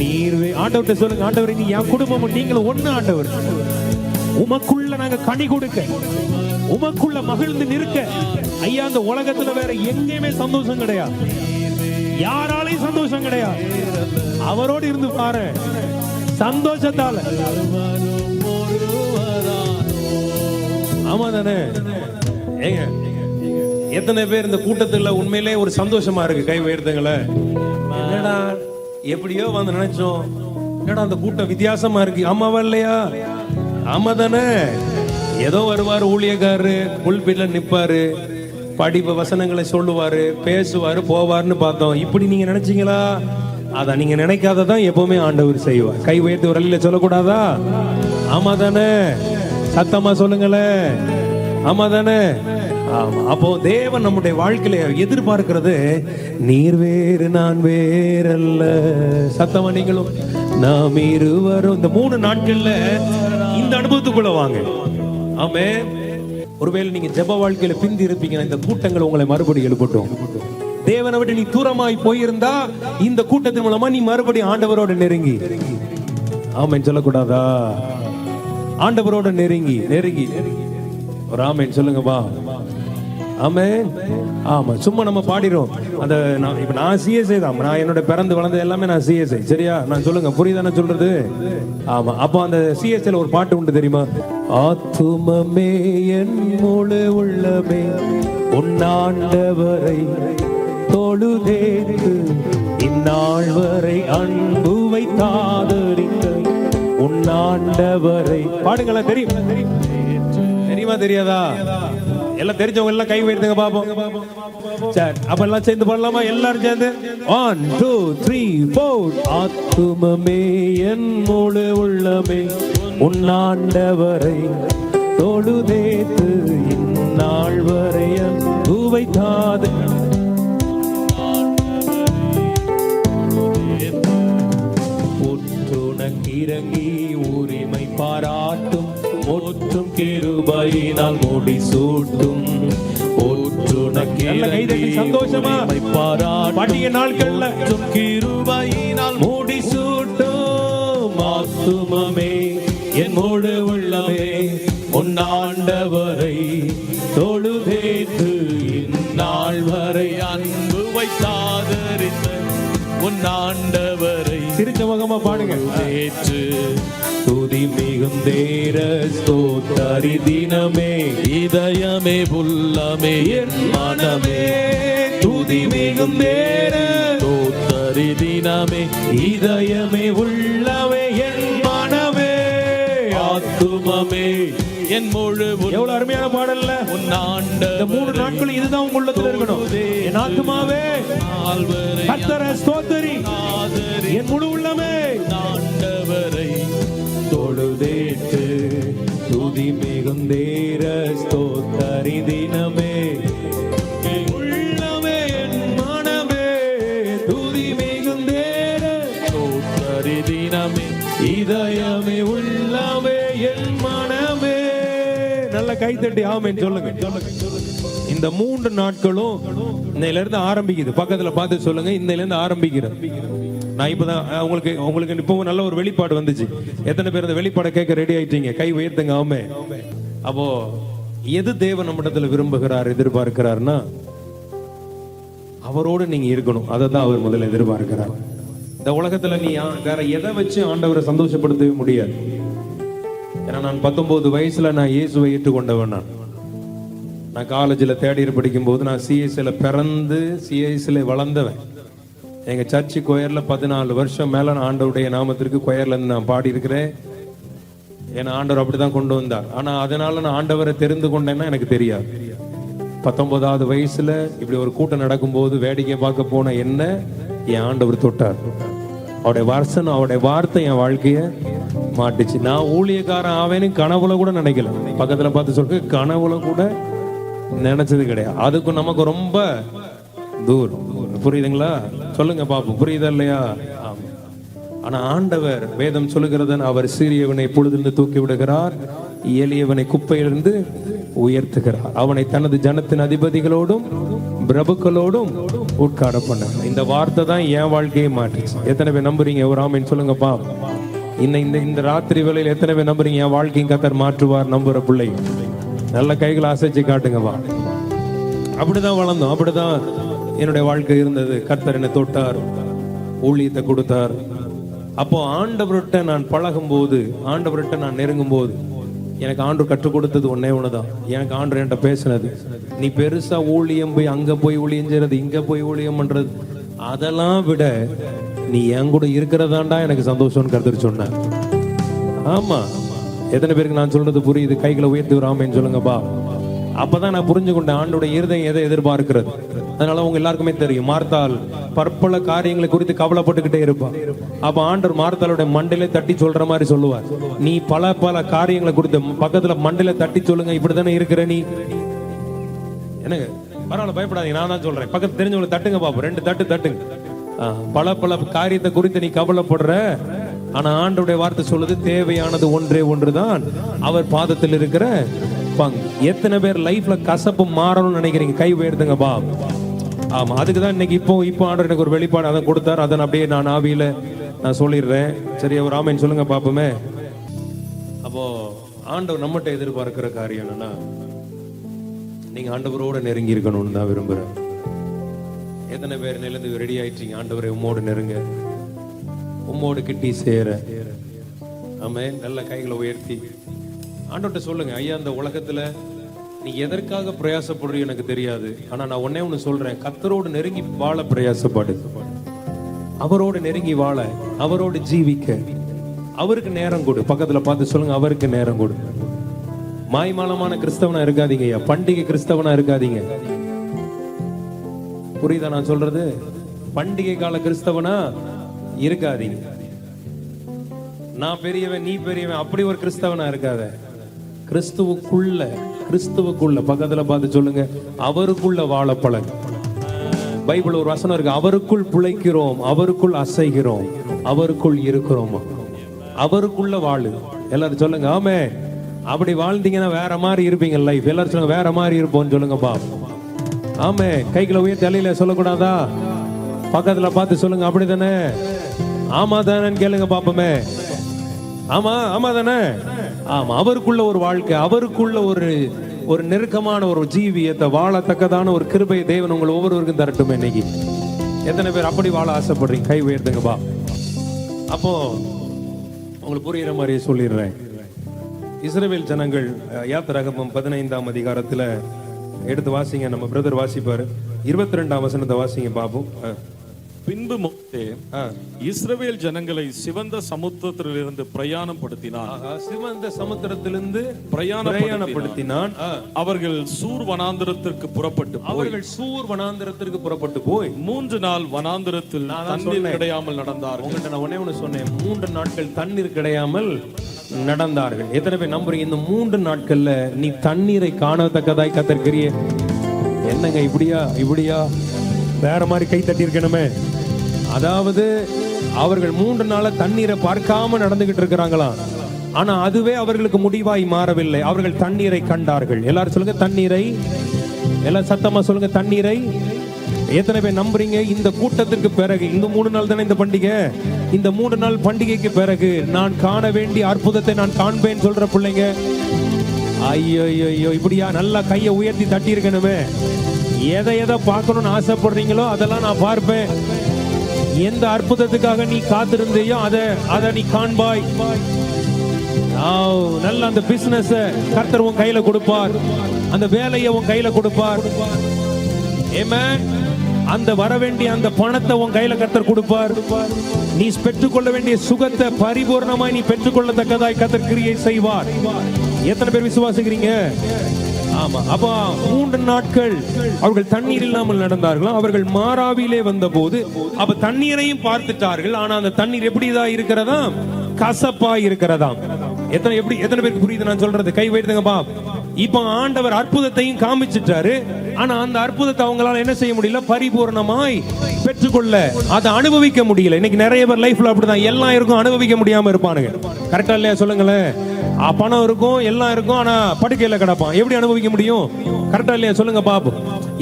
நீர் ஆண்டவர்கிட்ட சொல்லுங்க, ஆண்டவர் நீ என் குடும்பம், நீங்களும் ஒண்ணு ஆண்டவர். உமக்குள்ள நாங்க கனி கொடுக்க, உமக்குள்ள மகிழ்ந்து நிற்க. ஐயா, அந்த உலகத்துல வேற எங்கேயுமே சந்தோஷம் கிடையாது, யாராலையும் சந்தோஷம் கிடையாது. அவரோடு இருந்து பாரு சந்தோஷத்தால. ஆமா தானே? ஏங்க, எத்தனை பேர் இந்த கூட்டத்துல உண்மையிலே ஒரு சந்தோஷமா இருக்கு? கை உயர்த்துங்களே. என்னடா எப்படியோ வந்து நினைச்சோம், என்னடா அந்த கூட்டம் வித்தியாசமா இருக்கு. ஆமாவா இல்லையா? ஆமா தானே? ஏதோ வருவாரு ஊழியக்காரரு, புல்பிட்ல நிப்பாரு, படிப்பு வசனங்களை சொல்லுவாரு, பேசுவாரு, போவாருன்னு பார்த்தோம். இப்படி நீங்க நினைச்சீங்களா? அதான் நீங்க நினைக்காததான் எப்பவுமே ஆண்டவர் செய்வார். கை உயர்த்தி ஒரு அள்ளியில சொல்லக்கூடாதா? ஆமா தானே? சத்தமா சொல்லுங்களேன். ஆமா தானே? ஆமா. அப்போ தேவன் நம்முடைய வாழ்க்கையில எதிர்பார்க்கிறது, நீர் வேறு நான் வேறல்ல. சத்தமா நீங்களும் நாம் இருவரும். இந்த 3 நாட்கள்ல இந்த அனுபவத்துக்குள்ள வாங்க. ஆமென். ஒருவேளை நீங்க ஜெப வாழ்க்கையில பிந்தி இருப்பீங்க, இந்த கூட்டங்கள் உங்களை மறுபடியும் எழுப்பட்டும். தேவனை விட்டு நீ தூரமாய் போயிருந்தா இந்த கூட்டத்தின் மூலமா நீ மறுபடியும் ஆண்டவரோட நெருங்கி, ஆமென் சொல்லக்கூடாதா? ஆண்டவரோட நெருங்கி நெருங்கி ஒரு ஆமென் சொல்லுங்கப்பா. ஆமென். ஆமா, சும்மா நம்ம பாடிறோம். அந்த இப்ப நான் சிஎஸ்ஐ தான், நான் என்னோட பிறந்து வளர்ந்தது எல்லாமே நான் சிஎஸ்ஐ, சரியா? நான் சொல்லுங்க, புரியுதானே சொல்றது? ஆமா. அப்போ அந்த சிஎஸ்ஐல ஒரு பாட்டு உண்டு தெரியுமா? ஆத்துமமே என் முழு உள்ளமே உன்னாண்டவரை தொழுதேத்து இந்நாள் வரை அன்பு வைத்தாதரித்த உன்னாண்டவரை. பாடுங்களா? தெரியுமா தெரியாதா? எல்லாம் தெரிஞ்சவங்க எல்லாம் கை வைத்துங்க பாப்போம். சரி, அப்ப எல்லாம் சேர்ந்து பாடலாமா? எல்லாரும் சேர்ந்து 1 2 3 4. ஆத்துமமே என் முழு உள்ளமே உன்னாண்டவரை தொழுதேத்து இந்நாள் வரை அன்பு வைத்தாது இறங்கி உரிமை பாராட்டும் ஒற்றும் கிருபையினால் முடி சூட்டும். சந்தோஷமா பாட்டிய நாட்கள்ல கிருபையினால் முடி சூட்டும். ஆத்துமமே என் முழு உள்ளமே உன்னாண்டவரை தொழுதேத்து இந்நாள் வரை அன்பு வைத்தாதரித்த உன்னாண்டவரை. சிரிச்ச முகமா பாடுங்க. ஏற்று துதி மிகுந்தேர ஸ்தோத்தரி தினமே இதயமே புல்லமே என் மனமே. துதி மிகுந்தேர ஸ்தோத்தரி தினமே இதயமே உள்ளமே என் மனமே. ஆத்துமமே என் முழு. எவ்வளவு அருமையான பாடல்ல. உன்னாண்ட இந்த 3 நாட்கள் இதுதான் உங்க உள்ளத்துல இருக்கணும். என் ஆத்துமாவே கர்த்தரை ஸ்தோத்திரி, என் முழு உள்ளமே ஆண்டவரை தொழுதேத்து துதி மிகுந்தேர ஸ்தோத்தரி தினமே உள்ளமே என் மனமே. துதி மிகுந்தேர ஸ்தோத்தரி தினமே இதயமே உள்ளமே என் மனமே. நல்ல கைத்தட்டி ஆமென் சொல்லுங்க. இந்த 3 நாட்களும் இன்னையில இருந்து ஆரம்பிக்குது. பக்கத்துல பார்த்து சொல்லுங்க, இன்னையில இருந்து ஆரம்பிக்கிறேன். நான் இப்பதான் உங்களுக்கு இப்போ நல்ல ஒரு வெளிப்பாடு வந்துச்சு. எத்தனை பேர் அந்த வெளிப்பாடை கேட்க ரெடி ஆயிட்டீங்க? கை உயர்த்துங்க. ஆமே. அப்போ எது தேவன் நம்மிடத்துல விரும்புகிறார், எதிர்பார்க்கிறார்னா அவரோடு நீங்க இருக்கணும். அதை தான் அவர் முதல்ல எதிர்பார்க்கிறார். இந்த உலகத்துல நீ வேற எதை வச்சு ஆண்டவரை சந்தோஷப்படுத்தவே முடியாது. ஏன்னா நான் 19 வயசுல நான் இயேசுவை ஏற்றுக்கொண்டவன். நான் காலேஜில் தேர்ட் இயர் படிக்கும் போது நான் சிஎஸ்சில பிறந்து சிஎஸ்சில வளர்ந்தவன். எங்க சர்ச்சு கொயர்ல 14 வருஷம் மேல நான் ஆண்டவருடைய நாமத்திற்கு கொயர்ல இருந்து நான் பாடி இருக்கிறேன். ஏன்னா ஆண்டவர் அப்படிதான் கொண்டு வந்தார். ஆனா அதனால நான் ஆண்டவரை தெரிந்து கொண்டேன்னா எனக்கு தெரியாது. 19வது வயசுல இப்படி ஒரு கூட்டம் நடக்கும்போது வேடிக்கை பார்க்க போன என்ன என் ஆண்டவர் தொட்டார். அவருடைய வருஷம், அவருடைய வார்த்தை என் வாழ்க்கைய மாட்டுச்சு. நான் ஊழியக்காரன் ஆவேன்னு கனவுல கூட நினைக்கல. பக்கத்துல பார்த்து சொல்ற கனவுல கூட நினைச்சது கிடையாது. அதுக்கும் நமக்கு ரொம்ப தூரம். புரியுதுங்களா? சொல்லுங்க பாப்போம், புரியுதா இல்லையா? ஆனா ஆண்டவர் வேதம் சொல்லுகிறதன் அவர் சிறியவனை பொழுதிலிருந்து தூக்கி விடுகிறார், எளியவனை குப்பையிலிருந்து உயர்த்துகிறார், அவனை தனது ஜனத்தின் அதிபதிகளோடும் பிரபுக்களோடும் உட்கார பண்ண. இந்த வார்த்தை தான் என் வாழ்க்கையை மாற்றுச்சு. எத்தனை பேர் நம்புறீங்க? ஒரு ஆமென் சொல்லுங்கப்பா. இந்த ராத்திரி வேளையில் எத்தனை பேர் நம்புறீங்க என் வாழ்க்கையும் கர்த்தர் மாற்றுவார்? நம்புற பிள்ளை நல்ல கைகளை அசைச்சு காட்டுங்கப்பா. அப்படிதான் வளர்ந்தோம், அப்படிதான் என்னுடைய வாழ்க்கை இருந்தது. கர்த்தர் என்னை தொட்டார், ஊழியத்தை கொடுத்தார். அப்போ ஆண்டவர்கிட்ட நான் பழகும் போது, ஆண்டவர்கிட்ட நான் நெருங்கும் போது எனக்கு ஆண்டவர் கற்றுக் கொடுத்தது ஒன்னே ஒண்ணுதான். எனக்கு ஆண்டவர் என்கிட்ட பேசினது, நீ பெருசா ஊழியம் போய் அங்க போய் ஊழியம் செய்யறது, இங்க போய் ஊழியம் பண்றது, அதெல்லாம் விட நீ என் கூட இருக்கிறதாண்டா எனக்கு சந்தோஷம்னு கர்த்தர் சொன்னார். ஆமா, எத்தனை பேருக்கு நான் சொல்றது புரியுது? கைகளை உயர்த்தி வராமன்னு சொல்லுங்கப்பா. அப்பதான் நான் புரிஞ்சு கொண்டேன் ஆண்டோட இருதயம் எதை எதிர்பார்க்கிறது. அதனால உங்க எல்லாருக்குமே தெரியும், மார்த்தாள் பற்பல காரியங்களை குறித்து கவலைப்பட்டுக்கிட்டே இருப்பான். அப்ப ஆண்டவர் மார்த்தாளுடைய மண்டையில தட்டி சொல்ற மாதிரி சொல்லுவார், நீ பல பல காரியங்களை குறித்து பக்கத்துல மண்டையில தட்டி சொல்லுங்க, இப்படித்தானே இருக்கிற நீ. எனக்கு பரவாயில்ல, பயப்படாதீங்க, நான் தான் சொல்றேன். பக்கத்து தெரிஞ்சவங்களை தட்டுங்க பாப்போம், 2 தட்டு தட்டுங்க. பல பல காரியத்தை குறித்து நீ கவலைப்படுற, ஆனா ஆண்டவருடைய வார்த்தை சொல்லுது, தேவையானது ஒன்றே ஒன்றுதான், அவர் பாதத்தில் இருக்கிற இருப்பாங்க. எத்தனை பேர் லைஃப்ல கசப்பு மாறணும்னு நினைக்கிறீங்க? கை உயர்த்துங்கப்பா. ஆமா, அதுக்கு தான் இன்னைக்கு இப்போ ஆண்டவர் எனக்கு ஒரு வெளிப்பாடு அதை கொடுத்தார். அதை அப்படியே நான் ஆவியில நான் சொல்லிடுறேன். சரி, ஒரு ஆமென் சொல்லுங்க பாப்போமே. அப்போ ஆண்டவர் நம்மகிட்ட எதிர்பார்க்கிற காரியம் என்னன்னா, நீங்க ஆண்டவரோட நெருங்கி இருக்கணும்னு தான் விரும்புறேன். எத்தனை பேர் நிலந்து ரெடி ஆயிட்டீங்க? ஆண்டவரை உம்மோடு நெருங்க, உம்மோடு கிட்டி சேர. ஆமென். நல்ல கைகளை உயர்த்தி ஆண்டவர்கிட்ட சொல்லுங்க, ஐயா இந்த உலகத்துல நீ எதற்காக பிரயாசப்படுறீ எனக்கு தெரியாது, ஆனா நான் ஒன்னே ஒண்ணு சொல்றேன், கர்த்தரோடு நெருங்கி வாழ பிரயாசப்படு. அவரோடு நெருங்கி வாழ, அவரோடு ஜீவிக்க, அவருக்கு நேரம் கொடு. பக்கத்துல பார்த்து சொல்லுங்க, அவருக்கு நேரம் கொடு. மாய்மாலமான கிறிஸ்தவனா இருக்காதீங்க ஐயா, பண்டிகை கிறிஸ்தவனா இருக்காதீங்க. புரியுதா நான் சொல்றது? பண்டிகை கால கிறிஸ்தவனா இருக்காதீங்க. நான் பெரியவன் நீ பெரியவன் அப்படி ஒரு கிறிஸ்தவனா இருக்காத. கிறிஸ்துவுக்குள்ள பக்கத்துல பார்த்து சொல்லுங்க, அவருக்குள்ள வாழ பழகு. பைபிள் ஒரு வசனம் இருக்கு, அவருக்குள் பிழைக்கிறோம், அவருக்குள் அசைகிறோம், அவருக்குள் இருக்கிறோம். அவருக்குள்ள வாழு. எல்லாரும் சொல்லுங்க ஆமே. அப்படி வாழ்ந்தீங்கன்னா வேற மாதிரி இருப்பீங்க லைஃப். எல்லாரும் சொல்லுங்க வேற மாதிரி இருப்போம்னு சொல்லுங்கப்பா. ஆமே. கைகளை உயர்த்தி தலையில சொல்லக்கூடாதா? பக்கத்துல பார்த்து சொல்லுங்க அப்படிதானே? ஆமா தானே கேளுங்க பாப்போமே. ஆமா ஆமா தானே? ஆமா. அவருக்குள்ள ஒரு வாழ்க்கை, அவருக்குள்ள ஒரு நெருக்கமான ஒரு ஜீவியத்தை வாழத்தக்கதான ஒரு கிருபை தேவன் உங்களை ஒவ்வொருவருக்கும் தரட்டும். இன்னைக்கு எத்தனை பேர் அப்படி வாழ ஆசைப்படுறீங்க? கை உயர்த்துங்கப்பா. அப்போ உங்களுக்கு புரியுற மாதிரியே சொல்லிடுறேன். இஸ்ரவேல் ஜனங்கள் யாத்திராகமம் 15ஆம் அதிகாரத்துல எடுத்து வாசிங்க. நம்ம பிரதர் வாசிப்பாரு. 22ஆம் வசனத்தை வாசிங்க பாப்போம். பின்பு மோசே இஸ்ரவேல் ஜனங்களை சிவந்த சமுத்திரத்திலிருந்து பிரயாணப்படுத்தினான். சிவந்த சமுத்திரத்திலிருந்து பிரயாணப்படுத்தினான். அவர்கள் சூர் வனாந்திரத்திற்கு புறப்பட்டு போய் 3 நாள் வனாந்திரத்தில் தண்ணீர் கிடையாமல் நடந்தார்கள். உங்கள்கிட்ட நான் ஒண்ணே ஒண்ணு சொன்னேன், 3 நாட்கள் தண்ணீர் கிடையாமல் நடந்தார்கள். எத்தனை பேர் நம்புறீங்க இந்த 3 நாட்கள்ல நீ தண்ணீரை காணத்தக்கதாய் கத்திருக்கிறிய? என்னங்க இப்படியா வேற மாதிரி கை தட்டி இருக்கணுமே. அதாவது அவர்கள் 3 நாள தண்ணீரை பார்க்காம நடந்துகிட்டு இருக்கிறாங்களாம். ஆனா அதுவே அவர்களுக்கு முடிவாய் மாறவில்லை. அவர்கள் தண்ணீரை கண்டார்கள். எல்லாரும் சொல்லுங்க தண்ணீரை. எல்லாம் சத்தமா சொல்லுங்க தண்ணீரை. எத்தனை பேர் நம்புறீங்க இந்த கூட்டத்திற்கு பிறகு, இந்த 3 நாள் தானே இந்த பண்டிகை, இந்த 3 நாள் பண்டிகைக்கு பிறகு நான் காண வேண்டிய அற்புதத்தை நான் காண்பேன் சொல்ற பிள்ளைங்க? ஐயோ இப்படியா? நல்லா கையை உயர்த்தி தட்டி இருக்கணுமே. எதை பார்க்கணும்னு ஆசைப்படுறீங்களோ அதெல்லாம் நான் பார்ப்பேன். எந்த அற்புதத்துக்காக நீ காத்திருந்தையோ அதை நீ காண்பாய். நல்ல அந்த பிசினஸ் கர்த்தர் உன் கையில கொடுப்பார், அந்த வேலையை உன் கையில கொடுப்பார். ஆமென். அந்த வர வேண்டிய அந்த பணத்தை உன் கையில கர்த்தர் கொடுப்பார். நீ பெற்றுக்கொள்ள வேண்டிய சுகத்தை பரிபூர்ணமாய் நீ பெற்றுக்கொள்ளத்தக்கதாய் கர்த்தர் கிரியை செய்வார். எத்தனை பேர் விசுவாசிக்கிறீங்க? ஆமா. அப்ப 3 நாட்கள் அவர்கள் தண்ணீர் இல்லாமல் நடந்தார்கள். அவர்கள் மாராவிலே வந்த போது அப்ப தண்ணீரையும் பார்த்துட்டார்கள். ஆனா அந்த தண்ணீர் எப்படிதான் இருக்கிறதா? கசப்பா இருக்கிறதா? எத்தனை பேருக்கு புரியுது நான் சொல்றது? கை வைத்துங்கப்பா. இப்ப ஆண்டவர் அற்புதத்தையும் காமிச்சிட்டாரு. ஆனா அந்த அற்புதத்தை அவங்களால என்ன செய்ய முடியல? பரிபூர்ணமாய் பெற்றுக்கொள்ள, அதை அனுபவிக்க முடியல. இன்னைக்கு நிறைய பேர் லைஃப்ல அப்படிதான், எல்லாம் இருக்கும் அனுபவிக்க முடியாம இருப்பானுங்க. கரெக்டா இல்லையா சொல்லுங்களேன்? பணம் இருக்கும், எல்லாம் இருக்கும், ஆனா படுக்கையில கிடப்பான். எப்படி அனுபவிக்க முடியும்? கரெக்டா இல்லையா சொல்லுங்க பாப்போம்.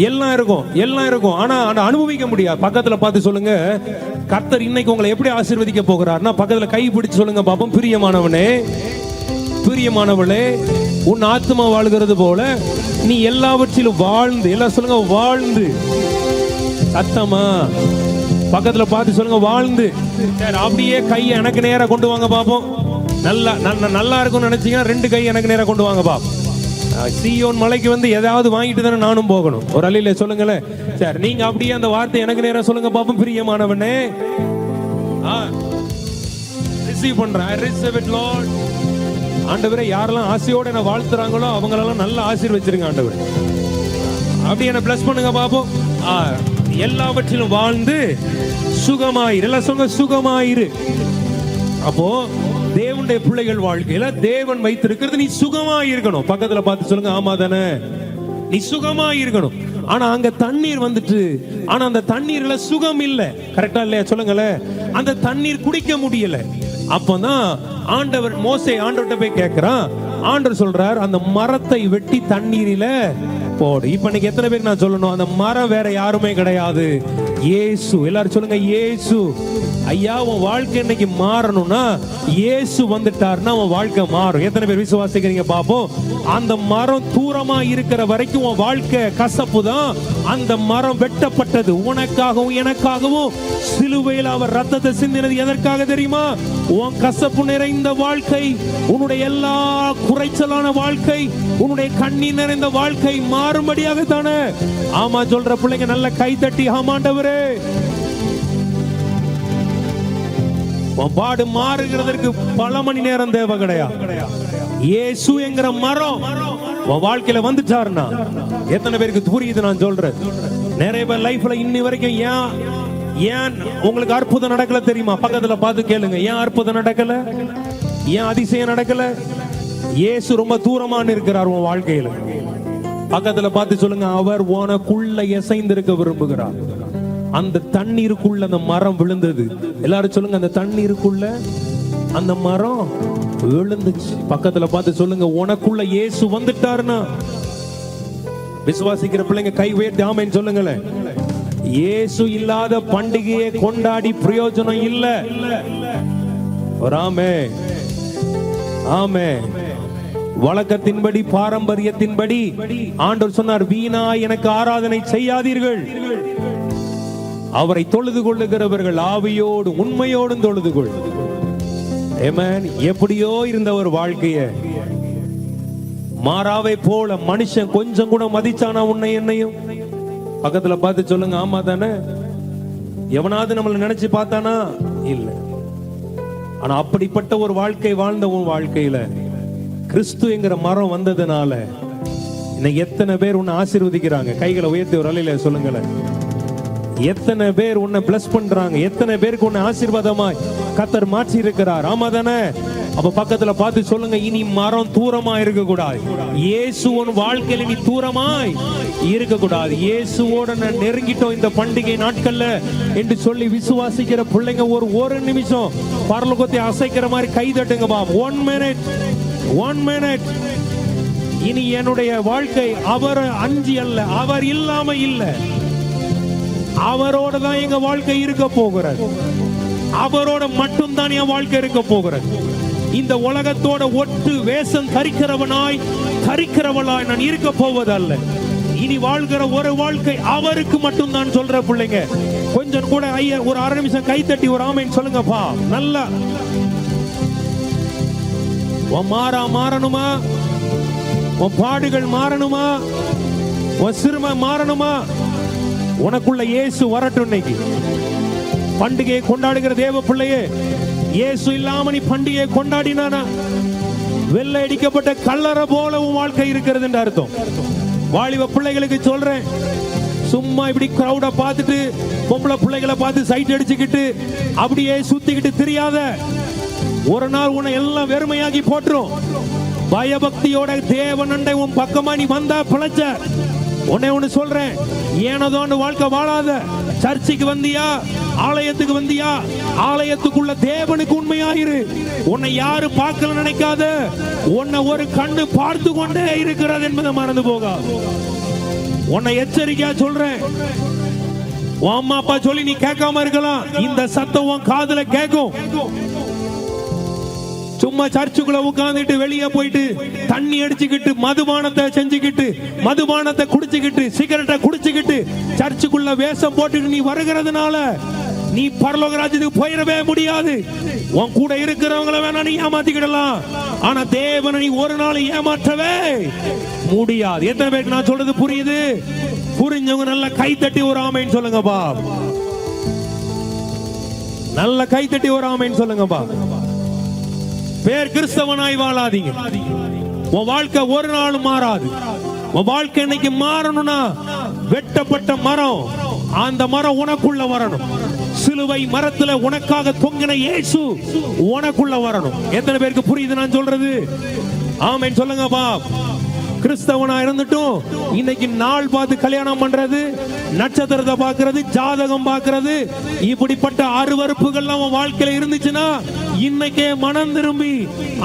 எல்லாம் இருக்கும் ஆனா அனுபவிக்க முடியாது. பக்கத்துல பார்த்து சொல்லுங்க, கர்த்தர் இன்னைக்கு உங்களை எப்படி ஆசீர்வதிக்க போகிறார்னா பக்கத்துல கை பிடிச்சு சொல்லுங்க பாப்போம், பிரியமானவளே உன் ஆத்மா வாழ்கிறது போல நீ எல்லாவற்றிலும் வாழ்ந்து, எல்லாம் சொல்லுங்க வாழ்ந்து. சத்தமா பக்கத்துல பார்த்து சொல்லுங்க வாழ்ந்து. அப்படியே கையை எனக்கு நேரா கொண்டு வாங்க பாப்போம். நல்லா இருக்கும்னு நினைச்சீங்கன்னா 2 கை எனக்கு நேரா கொண்டு வாங்க பாப்போம். சீயோன் மலைக்கு வந்து ஏதாவது வாங்கிட்டு தானே நானும் போகணும். ஒரு அலையில சொல்லுங்களேன். சரி, நீங்க அப்படியே அந்த வார்த்தை எனக்கு நேரா சொல்லுங்க பாப்போம். பிரியமானவனே ரிசீவ் பண்றேன். I receive it Lord. ஆண்டவரே, யாரெல்லாம் ஆசையோட என்ன வாழ்த்துறாங்களோ அவங்களெல்லாம் நல்லா ஆசீர்வச்சிருங்க ஆண்டவரே. அப்படி என்ன பிளஸ் பண்ணுங்க பாப்போம். எல்லாவற்றிலும் வாழ்ந்து சுகமாயிரு. எல்லாம் சொல்லுங்க சுகமாயிரு. அப்போ தேவனுடைய பிள்ளைகள் வாழ்க்கையில தேவன் வைத்திருக்கிறது நீ சுகமாயிருக்கணும். பக்கத்துல பார்த்து சொல்லுங்க ஆமா தானே, நீ சுகமாயிருக்கணும். ஆனா அங்க தண்ணீர் வந்துட்டு, ஆனா அந்த தண்ணீர்ல சுகம் இல்ல. கரெக்டா இல்லையா சொல்லுங்களேன்? அந்த தண்ணீர் குடிக்க முடியல. அப்பதான் ஆண்டவர் மோசே ஆண்டவர்கிட்ட போய் கேட்கிறான், ஆண்டவர் சொல்றார் அந்த மரத்தை வெட்டி தண்ணீரில போடு. இப்ப இன்னைக்கு எத்தனை பேருக்கு நான் சொல்லணும், அந்த மரம் வேற யாருமே கிடையாது, இயேசு. எல்லாரும் சொல்லுங்க இயேசு. ஐயா உன் வாழ்க்கை இன்னைக்கு மாறணும்னா இயேசு வந்துட்டாருன்னா உன் வாழ்க்கை மாறும். எத்தனை பேர் விசுவாசிக்கிறீங்க பாப்போம்? அந்த மரம் தூரமா இருக்கிற வரைக்கும் உன் வாழ்க்கை கசப்பு தான். அந்த மரம் வெட்டப்பட்டது உனக்காகவும் எனக்காகவும். சிலுவையில் அவர் ரத்தத்தை சிந்தினது எதற்காக தெரியுமா? உன் கசப்பு நிறைந்த வாழ்க்கை, உன்னுடைய எல்லா குறைச்சலான வாழ்க்கை, உன்னுடைய கண்ணீர் நிறைந்த வாழ்க்கை மாறும்படியாக தானே. ஆமா சொல்ற பிள்ளைங்க நல்ல கை தட்டி ஆமாண்டவரே. பாடு மாறுகிறதற்கு பல மணி நேரம் தேவை கிடையாது. இயேசு என்கிற மரம் உன் வாழ்க்கையில வந்துட்டாருன்னா எத்தனை பேருக்கு புரியுது நான் சொல்றேன்? நிறைய பேர் லைஃப்ல இன்னி வரைக்கும் ஏன் உங்களுக்கு அற்புதம் நடக்கல தெரியுமா? பக்கத்துல பார்த்து கேளுங்க, ஏன் அற்புதம் நடக்கல, ஏன் அதிசயம் நடக்கல? இயேசு ரொம்ப தூரமான இருக்கிறார் உன் வாழ்க்கையில. பக்கத்துல பார்த்து சொல்லுங்க, அவர் உனக்குள்ள இசைந்திருக்க விரும்புகிறார். அந்த தண்ணீருக்குள்ள அந்த மரம் விழுந்தது. எல்லாரும் சொல்லுங்க, அந்த தண்ணீருக்குள்ள அந்த மரம் விழுந்துச்சு. பக்கத்துல பார்த்து சொல்லுங்க, உனக்குள்ள இயேசு வந்துட்டாருன்னா. விசுவாசிக்கிற பிள்ளைங்க கை உயர்த்தி ஆமென் சொல்லுங்களேன். இயேசு இல்லாத பண்டிகையை கொண்டாடி பிரயோஜனம் இல்ல. ஆமே ஆமே. வழக்கத்தின்படி பாரம்பரியத்தின்படி ஆண்டவர் சொன்னார், வீணா எனக்கு ஆராதனை செய்யாதீர்கள். அவரை தொழுது கொள்ளுகிறவர்கள் ஆவியோடு உண்மையோடும் தொழுது கொள். ஆமென். எப்படியோ இருந்த ஒரு வாழ்க்கைய மாறாவை போல மனுஷன் கொஞ்சம் கூட மதிச்சானா உன்னை என்னையும்? பக்கத்துல பார்த்து சொல்லுங்க, ஆமா தானே. எவனாவது நம்மளை நினைச்சு பார்த்தானா? இல்ல. ஆனா அப்படிப்பட்ட ஒரு வாழ்க்கை வாழ்ந்த உன் வாழ்க்கையில கிறிஸ்து என்கிற மரம் வந்ததுனால இன்னைக்கு எத்தனை பேர் உன்னை ஆசீர்வதிக்கிறாங்க? கைகளை உயர்த்தி ஒரு அலையில சொல்லுங்களேன். எத்தனை பேர் உன்னை பிளஸ் பண்றாங்க? எத்தனை பேருக்கு உன்னை ஆசீர்வாதமாய் கர்த்தர் மாற்றி இருக்கிறார்? ஆமா தானே. அப்ப பக்கத்துல பார்த்து சொல்லுங்க, இனி மரம் தூரமா இருக்க கூடாது. இயேசு உன் வாழ்க்கையில நீ தூரமாய் இருக்க கூடாது. இயேசுவோட நான் நெருங்கிட்டோம் இந்த பண்டிகை நாட்கள்ல என்று சொல்லி விசுவாசிக்கிற பிள்ளைங்க ஒரு நிமிஷம் பரலோகத்தை அசைக்கிற மாதிரி கை தட்டுங்க பா. 1 minute. இனி என்னுடைய வாழ்க்கை அவர் அஞ்சி அல்ல, அவர் இல்லாம இல்ல. அவரோட தான் எங்க வாழ்க்கை இருக்க போகிறது. அவரோட மட்டும் தான் என் வாழ்க்கை இருக்க போகிறது. இந்த உலகத்தோட ஒட்டு வேஷம் கரிக்கிறவளாய் நான் இருக்க போவதல்ல. இனி வாழ்கிற ஒரு வாழ்க்கை அவருக்கு மட்டும் தான் சொல்ற பிள்ளைங்க. கொஞ்சம் கூட ஐயா ஒரு 1/2 நிமிஷம் கை தட்டி ஒரு ஆமென் சொல்லுங்கப்பா. நல்லா மாறணுமா? உன் பாடுகள் மாறணுமா? உன் சிறுமை மாறணுமா? உனக்குள்ள இயேசு வரட்டும். இன்னைக்கு பண்டிகையை கொண்டாடுகிற தேவ பிள்ளையே, இயேசு இல்லாம நீ பண்டிகையை கொண்டாடினானா வெள்ளை அடிக்கப்பட்ட கல்லறை போல உன் வாழ்க்கை இருக்கிறது என்று அர்த்தம். வாலிப பிள்ளைகளுக்கு சொல்றேன், சும்மா இப்படி கிரௌட பார்த்துட்டு பொம்பளை பிள்ளைகளை பார்த்து சைட் அடிச்சுக்கிட்டு அப்படியே சுத்திக்கிட்டு தெரியாத. ஒரு நாள் உன்னை எல்லாம் வெறுமையாகி போட்டுரும். பயபக்தியோட தேவன் அண்டை உன் பக்கமா நீ வந்தா பிழைச்ச. உன்னை ஒண்ணு சொல்றேன், ஏனதோன்னு வாழ்க்கை வாழாத. சர்ச்சுக்கு வந்தியா, ஆலயத்துக்கு வந்தியா, ஆலயத்துக்குள்ள தேவனுக்கு உண்மையாயிரு. உன்னை யாரு பார்க்கல நினைக்காத. உன்னை ஒரு கண்ணு பார்த்து கொண்டே இருக்கிறது என்பதை மறந்து போக. உன்னை எச்சரிக்கையா சொல்றேன். உன் அம்மா அப்பா சொல்லி நீ கேட்காம இருக்கலாம். இந்த சத்தம் உன் காதுல கேட்கும். சும்மா சர்ச்சுக்குள்ள உட்கார்ந்துட்டு வெளியே போயிட்டு தண்ணி அடிச்சுக்கிட்டு மதுபானத்தை செஞ்சுக்கிட்டு மதுபானத்தை குடிச்சுக்கிட்டு சிகரெட்டை குடிச்சுக்கிட்டு சர்ச்சுக்குள்ள வேஷம் போட்டுட்டு நீ வருகிறதுனால நீ பரலோக ராஜ்யத்துக்கு போயிடவே முடியாது. உன் கூட இருக்கிறவங்களை வேணா நீ ஏமாத்திக்கிடலாம், ஆனா தேவனை நீ ஒரு நாள் ஏமாற்றவே முடியாது. எத்தனை பேருக்கு நான் சொல்றது புரியுது? புரிஞ்சவங்க நல்ல கை தட்டி ஒரு ஆமைன்னு சொல்லுங்கப்பா. நல்ல கை தட்டி ஒரு ஆமைன்னு சொல்லுங்கப்பா. பேர் கிறிஸ்தவனாய் வாழாதீங்க. உன் வாழ்க்கை ஒரு நாள் மாறாது. உன் வாழ்க்கை இன்னைக்கு மாறணும்னா வெட்டப்பட்ட மரம், அந்த மரம் உனக்குள்ள வரணும். சிலுவை மரத்துல உனக்காக தொங்கின இயேசு உனக்குள்ள வரணும். எத்தனை பேருக்கு புரியுது நான் சொல்றது? ஆமென் சொல்லுங்க பா. கிறிஸ்தவனா இருந்துட்டும் இன்னைக்கு நாள் பார்த்து கல்யாணம் பண்றது, நட்சத்திரத்தை பார்க்கிறது, ஜாதகம் பார்க்கிறது, இப்படிப்பட்ட அருவருப்புகள் அவன் வாழ்க்கையில இருந்துச்சுன்னா இன்னைக்கே மனம் திரும்பி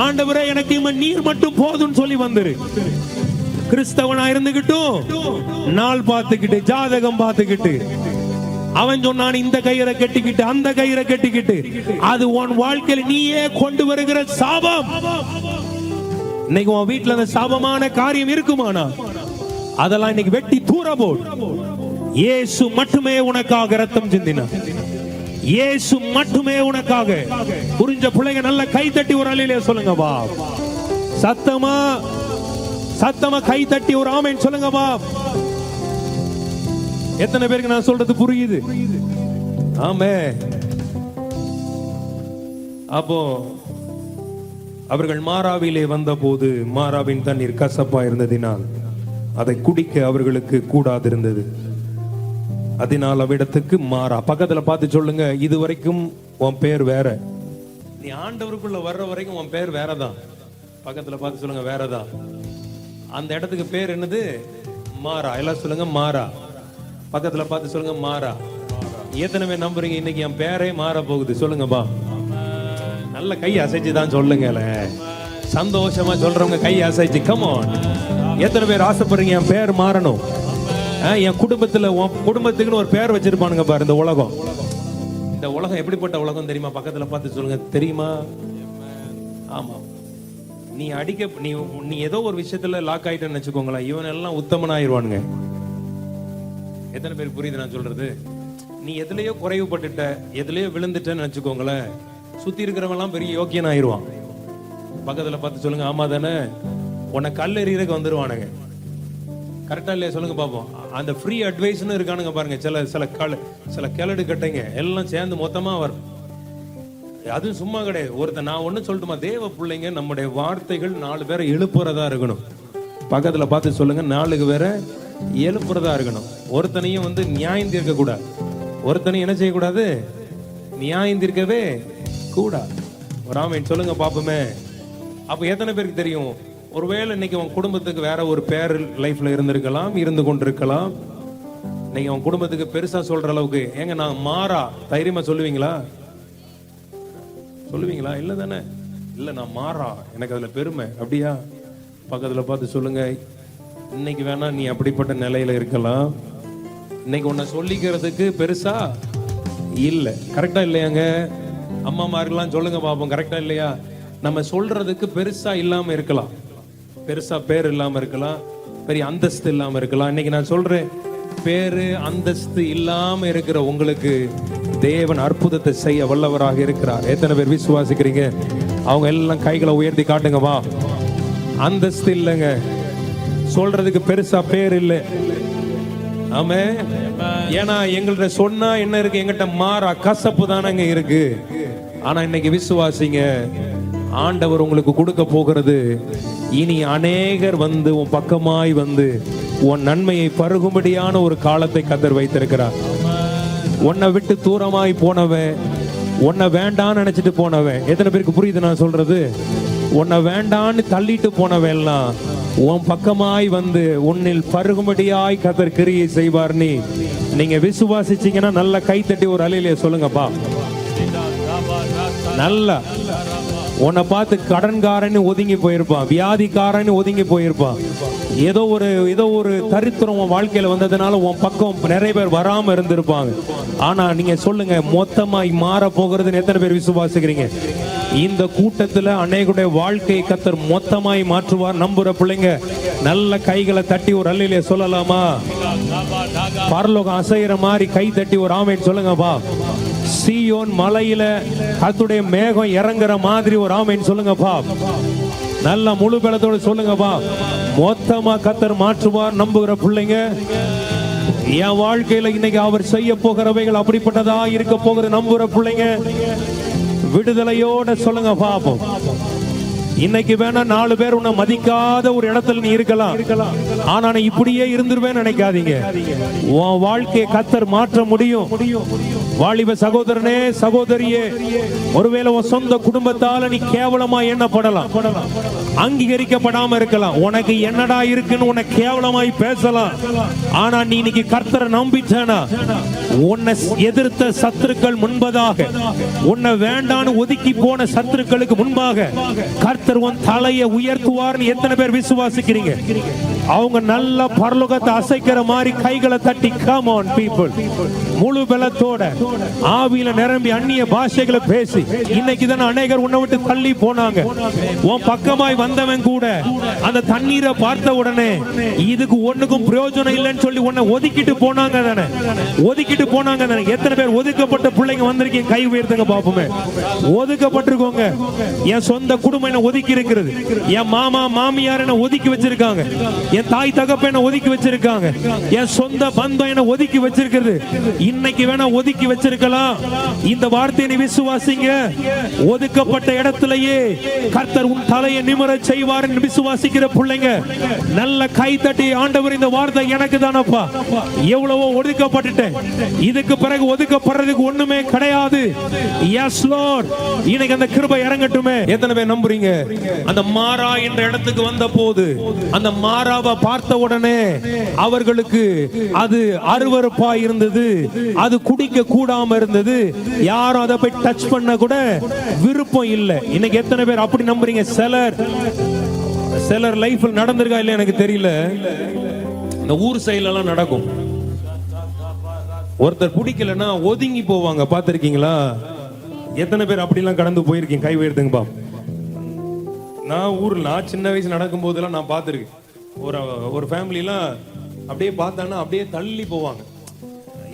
ஆண்டவரே எனக்கு நீர் மட்டும் போதும்னு சொல்லி வந்துரு. கிறிஸ்தவனா இருந்துகிட்டும் நாள் பார்த்துக்கிட்டு ஜாதகம் பார்த்துக்கிட்டு அவன் சொன்னான் இந்த கயிறை கட்டிக்கிட்டு அந்த கயிறை கட்டிக்கிட்டு, அது உன் வாழ்க்கையில் நீயே கொண்டு வருகிற சாபம். இன்னைக்கு உன் வீட்டுல அந்த சாபமான காரியம் இருக்குமானா அதெல்லாம் இன்னைக்கு வெட்டி தூர போடு. இயேசு மட்டுமே உனக்காக ரத்தம் சிந்தினார். இயேசு மட்டுமே உனக்காக. புரிஞ்ச பிள்ளைங்க நல்ல கை தட்டி ஒரு அலையிலே சொல்லுங்க பா. சத்தமா சத்தமா கை தட்டி ஒரு ஆமென் சொல்லுங்க பா. எத்தனை பேருக்கு நான் சொல்றது புரியுது? ஆமென். அப்போ அவர்கள் மாராவிலே வந்தபோது மாராவின் தண்ணீர் கசப்பா இருந்ததினால் அதை குடிக்க அவர்களுக்கு கூடாதிருந்தது. அதனால் அவ்விடத்துக்கு மாறா. பக்கத்துல பார்த்து சொல்லுங்க, இது வரைக்கும் உன் பேர் வேற. நீ ஆண்டவருக்குள்ள வர்ற வரைக்கும் உன் பேர் வேறதான். பக்கத்துல பார்த்து சொல்லுங்க, வேறதான். அந்த இடத்துக்கு பேர் என்னது? மாறா. எல்லாம் சொல்லுங்க, மாறா. பக்கத்துல பார்த்து சொல்லுங்க, மாறா. எத்தனை பேர் நம்புறீங்க இன்னைக்கு என் பேரே மாற போகுது? சொல்லுங்கப்பா. நல்ல கை அசைச்சுதான் சொல்லுங்க. சந்தோஷமா சொல்றவங்க கை அசைச்சு கம் ஆன். எத்தனை பேர் ஆசைப்படுறீங்க என் பேர் மாறணும்? என் குடும்பத்துல குடும்பத்துக்குன்னு ஒரு பேர் வச்சிருப்பானுங்க பாரு. இந்த உலகம், இந்த உலகம் எப்படிப்பட்ட உலகம் தெரியுமா? பக்கத்துல பார்த்து சொல்லுங்க, தெரியுமா? ஆமா. நீ நீ ஏதோ ஒரு விஷயத்துல லாக் ஆயிட்டேன்னு வச்சுக்கோங்களேன், இவன் எல்லாம் உத்தமனாயிருவானுங்க. எத்தனை பேர் புரியுது நான் சொல்றது? நீ எதுலயோ குறைவுபட்டுட்ட, எதுலயோ விழுந்துட்டேன்னு வச்சுக்கோங்களேன், சுத்தி இருக்கிறவங்க எல்லாம் பெரிய யோக்கியன் ஆயிருவான். பக்கத்துல பார்த்து சொல்லுங்க, ஆமா தானே? உன்னை கல்லெறியறதுக்கு வந்துருவானுங்க. கரெக்டா இல்லையா? சொல்லுங்க பாப்போம். அந்த ஃப்ரீ அட்வைஸ்னு இருக்கானுங்க பாருங்க. சில கிளடு கட்டைங்க எல்லாம் சேர்ந்து மொத்தமா வரும். அதுவும் சும்மா கிடையாது. நான் ஒண்ணு சொல்லட்டுமா? தேவ பிள்ளைங்க நம்முடைய வார்த்தைகள் 4 பேரை எழுப்புறதா இருக்கணும். பக்கத்துல பார்த்து சொல்லுங்க, 4 பேரை எழுப்புறதா இருக்கணும். ஒருத்தனையும் நியாயம் தீர்க்க கூடாது. ஒருத்தனையும் என்ன செய்யக்கூடாது? நியாயம் தீர்க்கவே கூடாது. ஒரு ஆமென் சொல்லுங்க பாப்போமே. அப்ப எத்தனை பேருக்கு தெரியும்? ஒருவேளை இன்னைக்கு உன் குடும்பத்துக்கு வேற ஒரு பேர் லைஃப்ல இருந்திருக்கலாம், இருந்து கொண்டிருக்கலாம். நீங்க உன் குடும்பத்துக்கு பெருசா சொல்ற அளவுக்கு ஏங்க நான் மாறா தைரியமா சொல்லுவீங்களா? சொல்லுவீங்களா? இல்ல தானே? இல்ல நான் மாறா, எனக்கு அதுல பெருமை. அப்படியா? பக்கத்துல பார்த்து சொல்லுங்க, இன்னைக்கு வேணா நீ அப்படிப்பட்ட நிலையில இருக்கலாம். இன்னைக்கு உன்னை சொல்லிக்கிறதுக்கு பெருசா இல்ல. கரெக்டா இல்லையாங்க? அம்மா மார்கள்லாம் சொல்லுங்க பாப்போம், கரெக்டா இல்லையா? நம்ம சொல்றதுக்கு பெருசா இல்லாம இருக்கலாம், பெருசா பேர் இல்லாம இருக்கலாம், பெரிய அந்தஸ்து இல்லாம இருக்கலாம். இன்னைக்கு நான் சொல்றேன், பேரு அந்தஸ்து இல்லாம இருக்கிற உங்களுக்கு தேவன் அற்புதத்தை செய்ய வல்லவராக இருக்கிறார். எத்தனை பேர் விசுவாசிக்கிறீங்க? அவங்க எல்லாம் கைகளை உயர்த்தி காட்டுங்க. வா. அந்தஸ்து இல்லைங்க, சொல்றதுக்கு பெருசா பேர் இல்லை. ஆமே. ஏன்னா எங்கள்ட்ட சொன்னா என்ன இருக்கு? எங்கிட்ட மாறா கசப்பு தானங்க இருக்கு. ஆனா இன்னைக்கு விசுவாசிங்க, ஆண்டவர் உங்களுக்கு கொடுக்க போகிறது, இனி அநேகர் உன் பக்கமாய் உன் நன்மையை பருகும்படியான ஒரு காலத்தை கர்த்தர் வைத்திருக்கிறார். உன்னை விட்டு தூரமாய் போனவன், உன்னை வேண்டான்னு நினைச்சிட்டு போனவன், எத்தனை பேருக்கு புரியுது நான் சொல்றது? உன்னை வேண்டான்னு தள்ளிட்டு போனவன் எல்லாம் உன் பக்கமாய் உன்னில் பருகும்படியாய் கர்த்தர் கிரியை செய்வார். நீங்க விசுவாசிச்சீங்கன்னா நல்ல கை தட்டி ஒரு அலையிலே சொல்லுங்கப்பா. நல்லா உன்னை பார்த்து கடன்காரன்னு ஒதுங்கி போயிருப்பான், வியாதிக்காரன்னு ஒதுங்கி போயிருப்பான். ஏதோ ஒரு தரித்திரம் உன் வாழ்க்கையில வந்ததுனால உன் பக்கம் நிறைய பேர் வராம இருந்திருப்பாங்க. ஆனா நீங்க சொல்லுங்க, மொத்தமாய் மாற போகிறதுன்னு எத்தனை பேர் விசுவாசிக்கிறீங்க? இந்த கூட்டத்துல அநேகருடைய வாழ்க்கையை கர்த்தர் மொத்தமாய் மாற்றுவார். நம்புற பிள்ளைங்க நல்ல கைகளை தட்டி ஒரு அல்லையிலே சொல்லலாமா? பரலோகம் அசைகிற மாதிரி கை தட்டி ஒரு ஆமென் சொல்லுங்கப்பா. சீயோன் மலையில கர்த்தருடைய மேகம் இறங்குற மாதிரி ஒரு ஆமென் சொல்லுங்கப்பா. நல்ல முழு பலத்தோடு சொல்லுங்கப்பா. மொத்தமா கர்த்தர் மாற்றுவார். நம்புகிற பிள்ளைங்க, என் வாழ்க்கையில இன்னைக்கு அவர் செய்ய போகிறவைகள் அப்படிப்பட்டதா இருக்க போகிறது. நம்புகிற பிள்ளைங்க விடுதலையோட சொல்லுங்க பாப்போம். இன்னைக்கு வேணா 4 பேர் உன்னை மதிக்காத ஒரு இடத்துல நீ இருக்கலாம், ஆனா நீ இப்படியே இருந்துருவேன்னு நினைக்காதீங்க. உன் வாழ்க்கையை கர்த்தர் மாற்ற முடியும். வாலிப சகோதரனே, சகோதரியே, ஒருவேளை உன் சொந்த குடும்பத்தால நீ கேவலமா எண்ணப்படலாம், அங்கீகரிக்கப்படாம இருக்கலாம், உனக்கு என்னடா இருக்குன்னு உன்னை கேவலமாய் பேசலாம். ஆனா நீ இன்னைக்கு கர்த்தரை நம்பிட்டேனா, உன்னை எதிர்த்த சத்துருக்கள் முன்பதாக, உன்னை வேண்டான்னு ஒதுக்கி போன சத்துருக்களுக்கு முன்பாக கர்த்தர் உன் தலையை உயர்த்துவார்னு எத்தனை பேர் விசுவாசிக்கிறீங்க? அவங்க நல்ல பரலோகத்தை அசைக்கிற மாதிரி கைகளை தட்டி come on people, முழு பலத்தோட ஆவியில நிரம்பி அந்நிய பாஷைகளை பேசி. இன்னைக்கு தான் அநேகர் உன்னை விட்டு தள்ளி போனாங்க. உன் பக்கமாய் வந்தவன் கூட அந்த தண்ணீரை பார்த்த உடனே இதுக்கு ஒண்ணுக்கும் பிரயோஜனம் இல்லைன்னு சொல்லி உன்னை ஒதுக்கிட்டு போனாங்க தானே, ஒதுக்கிட்டு போனாங்க தானே. எத்தனை பேர் ஒதுக்கப்பட்ட பிள்ளைங்க வந்திருக்கீங்க? கை உயர்த்துங்க பாப்போமே. ஒதுக்கப்பட்டிருக்கோங்க. என் சொந்த குடும்பம் என்ன ஒதுக்கி இருக்கிறது, என் மாமா மாமியார் என்ன ஒதுக்கி வச்சிருக்காங்க, என் தாய் தகப்ப என்ன ஒதுக்கி வச்சிருக்காங்க, என் சொந்த பந்தம் என்ன ஒதுக்கி வச்சிருக்கிறது. இன்னைக்கு வேணா ஒதுக்கி வச்சிருக்கலாம். இந்த வார்த்தையை நீ விசுவாசிங்க. ஒதுக்கப்பட்ட இடத்திலேயே கர்த்தர் உன் தலையை நிமிர செய்வார் என்று விசுவாசிக்கிற பிள்ளைங்க நல்ல கை தட்டி, ஆண்டவர் இந்த வார்த்தை எனக்கு தானப்பா, எவ்வளவோ ஒதுக்கப்பட்டுட்டேன், இதுக்கு பிறகு ஒதுக்கப்படுறதுக்கு ஒண்ணுமே கிடையாது. எஸ் லார்ட், இன்னைக்கு அந்த கிருபை இறங்கட்டுமே. எத்தனை பேர் நம்புறீங்க? அந்த மாரா என்ற இடத்துக்கு வந்த போது அந்த மாராவை பார்த்த உடனே அவர்களுக்கு அது அருவருப்பா இருந்தது, அது குடிக்க கூடாம இருந்தது, யாரும் அதை போய் டச் பண்ண கூட விருப்பம் இல்லை. இன்னைக்கு எத்தனை பேர் அப்படி நம்புறீங்க? சிலர் லைஃப்ல நடந்திருக்கா இல்ல எனக்கு தெரியல. இந்த ஊர் சைடுல எல்லாம் நடக்கும். ஒருத்தர் பிடிக்கலன்னா ஒதுங்கி போவாங்க, பாத்திருக்கீங்களா? எத்தனை பேர் அப்படிலாம் கடந்து போயிருக்கீங்க? கை உயர்த்துங்க பாப்போம். நான் சின்ன வயசு நடக்கும் போதெல்லாம் நான் பார்த்திருக்கேன். ஒரு ஃபேமிலிலாம் அப்படியே பார்த்தாங்கன்னா அப்படியே தள்ளி போவாங்க.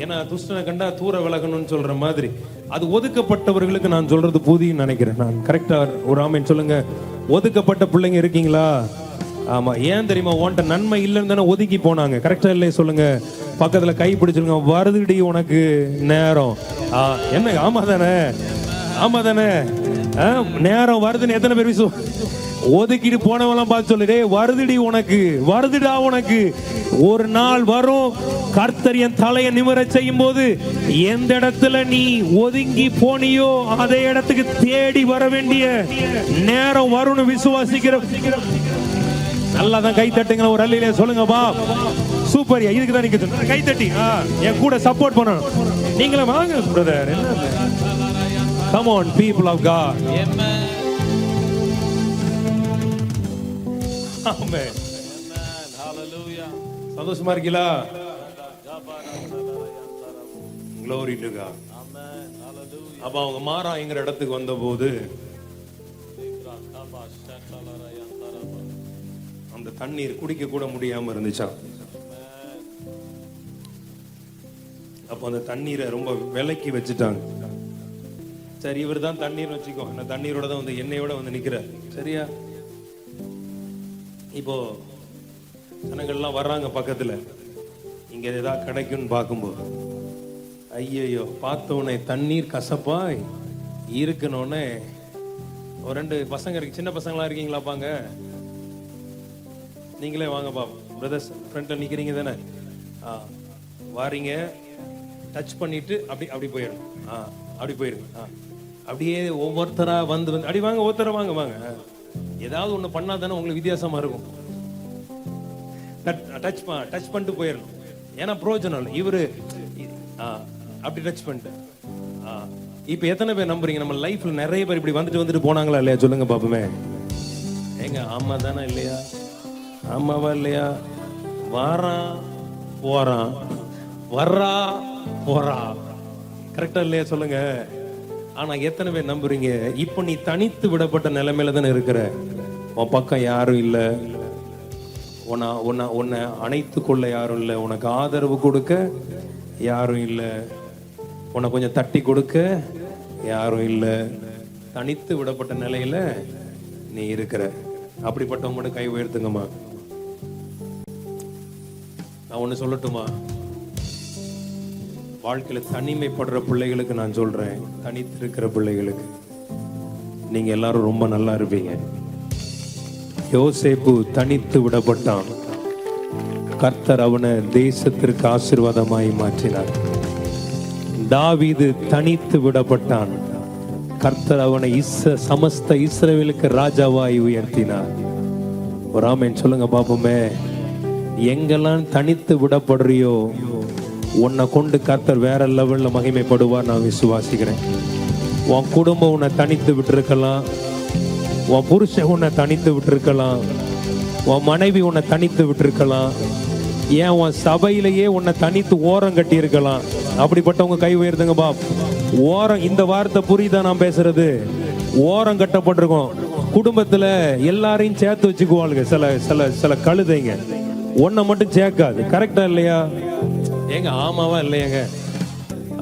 ஏன்னா துஷ்டனை கண்டா தூர விலகணும்னு சொல்ற மாதிரி. அது ஒதுக்கப்பட்டவர்களுக்கு நான் சொல்றது புதின்னு நினைக்கிறேன். நான் கரெக்டா ஒரு ஆமேன் சொல்லுங்க. ஒதுக்கப்பட்ட பிள்ளைங்க இருக்கீங்களா? ஆமா. ஏன் தெரியுமா? உன்ட்ட நன்மை இல்லைன்னு தானே ஒதுக்கி போனாங்க. கரெக்டா இல்லையே சொல்லுங்க. பக்கத்துல கை பிடிச்சிருங்க. வருதுடி உனக்கு நேரம். என்ன? ஆமா தானே, ஆமா தானே. நேரம் வருதுன்னு எத்தனை பேர் விசுவாசி? ஒதுக்கிட்டு போனவெல்லாம் பார்த்து சொல்லுடே, வருதுடி உனக்கு, வருதுடா உனக்கு. ஒரு நாள் வரும், கர்த்தர் என் தலையை நிமிர செய்யும் போது எந்த இடத்துல நீ ஒதுங்கி போனியோ அதே இடத்துக்கு தேடி வர வேண்டிய நேரம் வரும்னு விசுவாசிக்கிற. நல்லா தான் கை தட்டுங்களா ஒரு அல்லையிலே சொல்லுங்க பா. சூப்பர். இதுக்கு தான் நீங்க கை தட்டி என் கூட சப்போர்ட் பண்ணணும். நீங்களும் வாங்க brother. Come on people of God. Amen. Amen. Hallelujah. சந்தோஷமா இருக்கீங்களா? Glory to God. Amen. Hallelujah. அப்ப அவங்க மாராங்கிற இடத்துக்கு வந்தபோது அந்த தண்ணீர் குடிக்க கூட முடியாம இருந்துச்சா. அப்ப அந்த தண்ணீரை ரொம்ப விலக்கி வச்சுட்டாங்க. சரி, இவர் தான் தண்ணீர் வச்சுக்கோ, அந்த தண்ணீரோட தான் வந்து எண்ணெயோட வந்து நிக்கிறார். சரியா? இப்போ ஜனங்கள்லாம் வர்றாங்க பக்கத்துல, இங்க ஏதாவது கிடைக்கும்னு பார்க்கும்போது ஐயோ பார்த்தோன்னே தண்ணீர் கசப்பாய் இருக்கணும்னே ஒரு 2 பசங்க இருக்கு. சின்ன பசங்களா இருக்கீங்களா? பாங்க, நீங்களே வாங்க பா. பிரதர்ஸ் ஃப்ரண்ட்ல நிக்கிறீங்க தானே? வாரீங்க, டச் பண்ணிட்டு அப்படி போயிடும். அப்படி போயிருங்க. அப்படியே ஒவ்வொருத்தரா வந்து அப்படி வாங்க, ஒவ்வொருத்தர வாங்க வாங்க. ஏதாவது ஒண்ணு பண்ணா தானே உங்களுக்கு வித்தியாசமா இருக்கும். டச் பண்ணிட்டு போயிடணும். ஏன்னா பிரோஜனம் இல்லை. இவரு அப்படி டச் பண்ணிட்டு. இப்ப எத்தனை பேர் நம்புறீங்க நம்ம லைஃப்ல நிறைய பேர் இப்படி வந்துட்டு போனாங்களா இல்லையா? சொல்லுங்க பாப்போமே. ஏங்க ஆமா தானே இல்லையா? ஆமாவா இல்லையா? வாரான் போறான், வர்றா போறா. கரெக்டா இல்லையா? சொல்லுங்க. ஆனா எத்தனை பேர் நம்புறீங்க? இப்ப நீ தனித்து விடப்பட்ட நிலைமையில தானே இருக்கிற. உன் பக்கம் யாரும் இல்லை, உன்னை அணைத்து கொள்ள யாரும் இல்லை, உனக்கு ஆதரவு கொடுக்க யாரும் இல்லை, உன்னை கொஞ்சம் தட்டி கொடுக்க யாரும் இல்லை. தனித்து விடப்பட்ட நிலையில நீ இருக்கிற. அப்படிப்பட்டவங்க மட்டும் கை உயர்த்துங்கம்மா. நான் ஒண்ணு சொல்லட்டுமா? வாழ்க்கையில தனிமைப்படுற பிள்ளைகளுக்கு நான் சொல்றேன், தனித்து இருக்கிற பிள்ளைகளுக்கு நீங்க எல்லாரும் ரொம்ப நல்லா இருப்பீங்க. யோசேப்பு தனித்து விடப்பட்டான். கர்த்தர் அவனை தேசத்திற்கு ஆசீர்வாதமாய் மாற்றினார். தாவீது தனித்து விடப்பட்டான். கர்த்தர் அவனை சமஸ்த இஸ்ரவேலுக்கு ராஜாவாய் உயர்த்தினார். ஒரு ஆமென் சொல்லுங்க பாப்போமே. எங்கெல்லாம் தனித்து விடப்படுறியோ உன்னை கொண்டு கர்த்தர் வேற லெவல்ல மகிமைப்படுவார். நான் விசுவாசிக்கிறேன். உன் குடும்பம் உன்னை தனித்து விட்டுருக்கலாம், உன் புருஷன் உன்னை தனித்து விட்டுருக்கலாம், உன் மனைவி உன்னை தனித்து விட்டுருக்கலாம், ஏன் உன் சபையிலேயே உன்னை தனித்து ஓரம் கட்டி இருக்கலாம். அப்படிப்பட்டவங்க கை உயர்த்துங்க பாப். ஓரம், இந்த வார்த்தை புரியுதா நான் பேசுறது? ஓரம் கட்டப்பட்டிருக்கோம். குடும்பத்துல எல்லாரையும் சேர்த்து வச்சுக்குவாளுங்க சில சில சில கழுதைங்க, ஒன்ன மட்டும் சேர்க்காது. கரெக்டா இல்லையா? ஏங்க ஆமாவா இல்லையாங்க?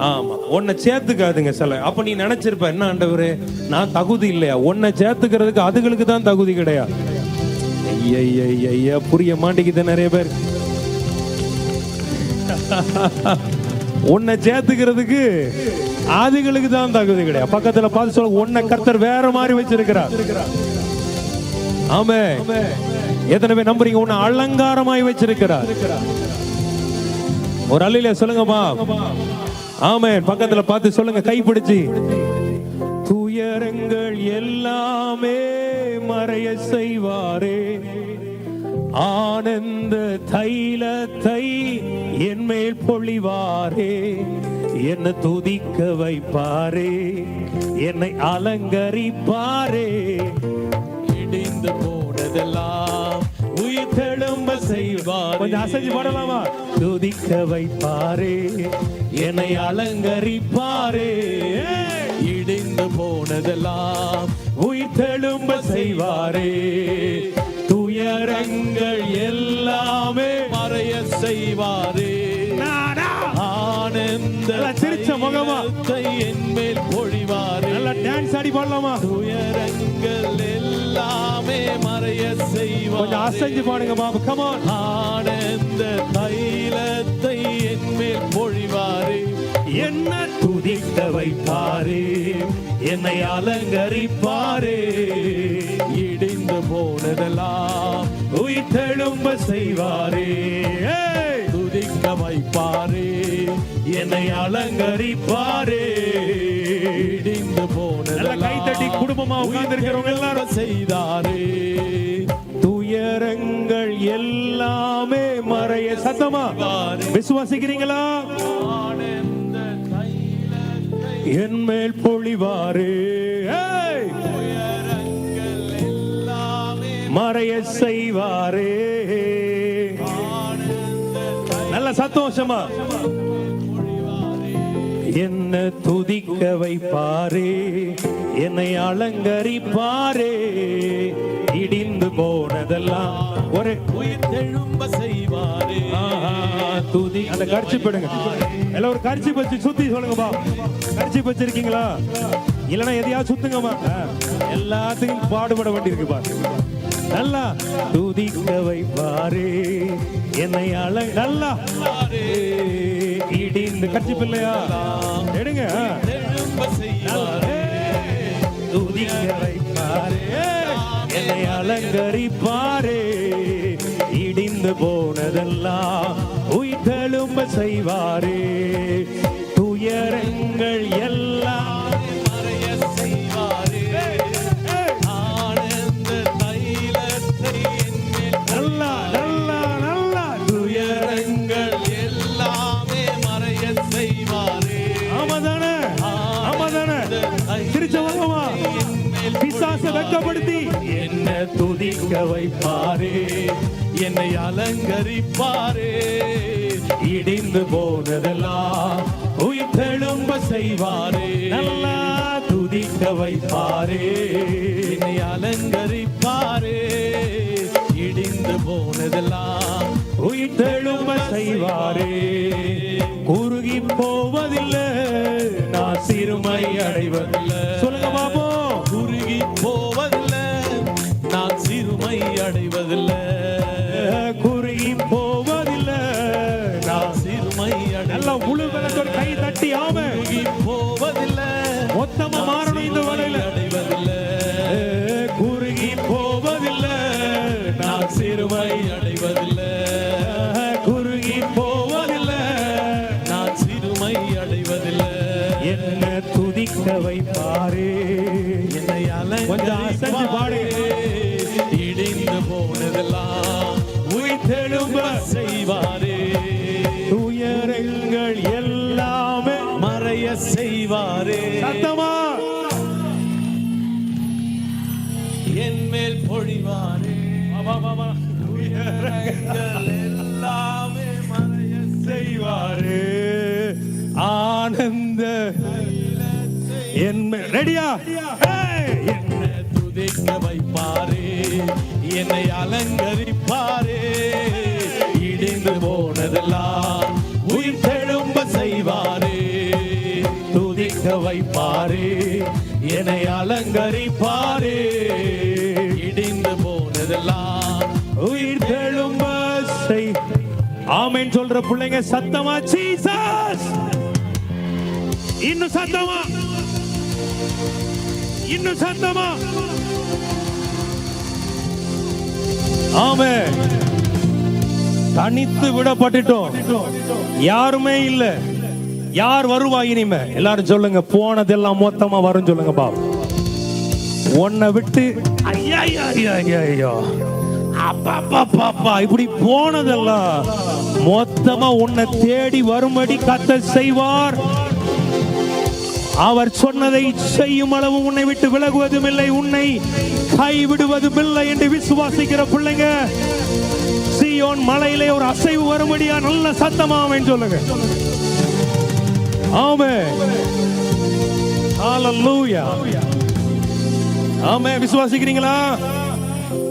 ஆமா, உன்னை சேர்த்துக்காதுங்க சில. அப்ப நீ நினைச்சிருப்ப, என்ன ஆண்டவரே நான் தகுதி இல்லையா? உன்னை சேர்த்துக்கிறதுக்கு அதுகளுக்கு தான் தகுதி கிடையாது. ஐயா புரிய மாட்டேங்குது நிறைய பேர். உன்னை சேர்த்துக்கிறதுக்கு அதுகளுக்கு தான் தகுதி கிடையாது. பக்கத்துல பார்த்து சொல்ல, உன்னை கர்த்தர் வேற மாதிரி வச்சிருக்கிறார். ஆமே, எத்தனை பேர் நம்புறீங்க? உன்னை அலங்காரமாய் வச்சிருக்கிறார். ஒரு அல்லையில சொல்லுங்கப்பா. ஆமென். பக்கத்துல பார்த்து சொல்லுங்க, கைப்பிடிச்சு. துயரங்கள் எல்லாமே மறைய செய்வாரே, ஆனந்த தைலத்தை என் மேல் பொழிவாரே, என்னை துதிக்க வைப்பாரே, என்னை அலங்கரிப்பாரே, இடிந்து போனதெல்லாம் உயிர் தெழும்ப செய்வார். கொஞ்சம் அசைஞ்சு பாடலாமா? துதிக்க வைப்பாரே, என்னை அலங்கரிப்பாரே, இடிந்து போனதெல்லாம் உயிர் தெழும்ப செய்வாரே, துயரங்கள் எல்லாமே மறைய செய்வாரே, ஆனந்த சிரிச்ச முகமா என் மேல் பொழிவாரே. நல்லா டான்ஸ் ஆடி பாடலாமா? துயரங்கள் எல்லாமே மறைய செய்வாரே. கொஞ்சம் அசைஞ்சு பாடுங்க பாபு. Come on. ஆனந்த தைலத்தை என் மேல் பொழிவாரே, என்ன துதிக்க வைப்பாரே, என்னை அலங்கரிப்பாரே, இடிந்து போனதெல்லாம் உயிர் தெழும்ப செய்வாரே, துதிக்க வைப்பாரே, என்னை அலங்கரிப்பாரே, இடிந்து போனதெல்லாம். கை தட்டி குடும்பமா உட்கார்ந்திருக்கிறவங்க எல்லாரும் செய்தாரே, துயரங்கள் எல்லாமே மறைய. சத்தமா விசுவாசிக்கிறீங்களா? என் மேல் பொழிவாரே, மறைய செய்வாரே. நல்ல சந்தோஷமா. என்ன துதிக்க வைப்பாரே, என்னை அலங்கரிப்பாரே, இடிந்து போனதெல்லாம் ஒரு உயிர் தெழும்ப செய்வாரே. துதி. அந்த கர்ச்சி போடுங்க எல்லாம். ஒரு கர்ச்சி வச்சு சுத்தி சொல்லுங்கப்பா. கர்ச்சி வச்சிருக்கீங்களா? இல்லைன்னா எதையாவது சுத்துங்கம்மா. எல்லாத்துக்கும் பாடுபட வேண்டி இருக்குப்பா. நல்லா துதிக்க வைப்பாரே, என்னை நல்லா இடிந்து. கர்ச்சி பிள்ளையா எடுங்க. துதிக்க வைப்பாரே, என்னை அலங்கரிப்பாரே, இடிந்து போனதெல்லாம் உயிர் தெழும்ப செய்வாரே, துயரங்கள் எல்லாம் மறைய செய்வாரே, ஆனந்த தைலத்தை என் மேல். நல்லா நல்லா நல்லா. துயரங்கள் எல்லாமே மறைய செய்வாரே. ஆமாதானே? ஆமாதானே? திருச்சவங்கமா பிசாசை வெட்கப்படுத்தி என்ன துதிக்க வைப்பாரே, என்னை அலங்கரிப்பாரே, இடிந்து போனதெல்லாம் உயிர் தெழும்ப செய்வாரே. நல்லா துதிக்க வைப்பாரே, என்னை அலங்கரிப்பாரே, இடிந்து போனதெல்லாம் உயிர் தெழும்ப செய்வாரே. குறுகி போவதில்லை, நான் சிறுமை அடைவதில்லை. சொல்லுங்க பாபு. குறுகி போவதில்லை, நான் சிறுமை அடைவதில்லை. குறுகி போவதில்லை, நான் சிறுமை அடை. நல்லா உழுவதற்கு கை தட்டி. ஆமே. குறுகி போவதில்லை, மொத்தமா மாறணும் இந்த வரையில. அடைவதில்லை. குறுகி போவதில்லை, நான் சிறுமை அடைவதில்லை. குறுகி போவதில்லை, நான் சிறுமை அடைவதில்லை. செய்வாரே, துயரங்கள் எல்லாமே மறைய செய்வாரே, சத்தமா என் மேல் பொழிவாரே, துயரங்கள் எல்லாமே மறைய செய்வாரே, ஆனந்த ரெடியா என்னை துதிக்க வைப்பாரே, என்னை அலங்கரிப்பாரே, இடிந்து போனதெல்லாம் உயிர் தெழும்ப செய்வாரே, துதிக்க வைப்பாரே, என்னை அலங்கரிப்பாரே, இடிந்து போனதெல்லாம் உயிர் தெழும்ப செய். ஆமென் சொல்ற பிள்ளைங்க சத்தமா ஜீசஸ். இன்னும் சத்தமா, இன்னும் சத்தமா. ஆமென். தனித்து விடப்பட்டுட்டோம், யாருமே இல்ல. யார் வருவா இனிமே? எல்லாரும் சொல்லுங்க, போனதெல்லாம் மொத்தமா வரும் சொல்லுங்க பாப். உன்னை விட்டு ஐயா அப்பா இப்படி போனதெல்லாம் மொத்தமா உன்னை தேடி வரும்படி கர்த்தர் செய்வார். அவர் சொன்னதை செய்யும் அளவு உன்னை விட்டு விலகுவதும் இல்லை, உன்னை கைவிடுவதும் இல்லை என்று விசுவாசிக்கிற பிள்ளைங்க, சீயோன் மலையிலே ஒரு அசைவு வரும்படியா நல்ல சத்தமா ஆமென் சொல்லுங்க. ஆமென். ஹalleluya. ஆமென். விசுவாசிக்கிறீங்களா?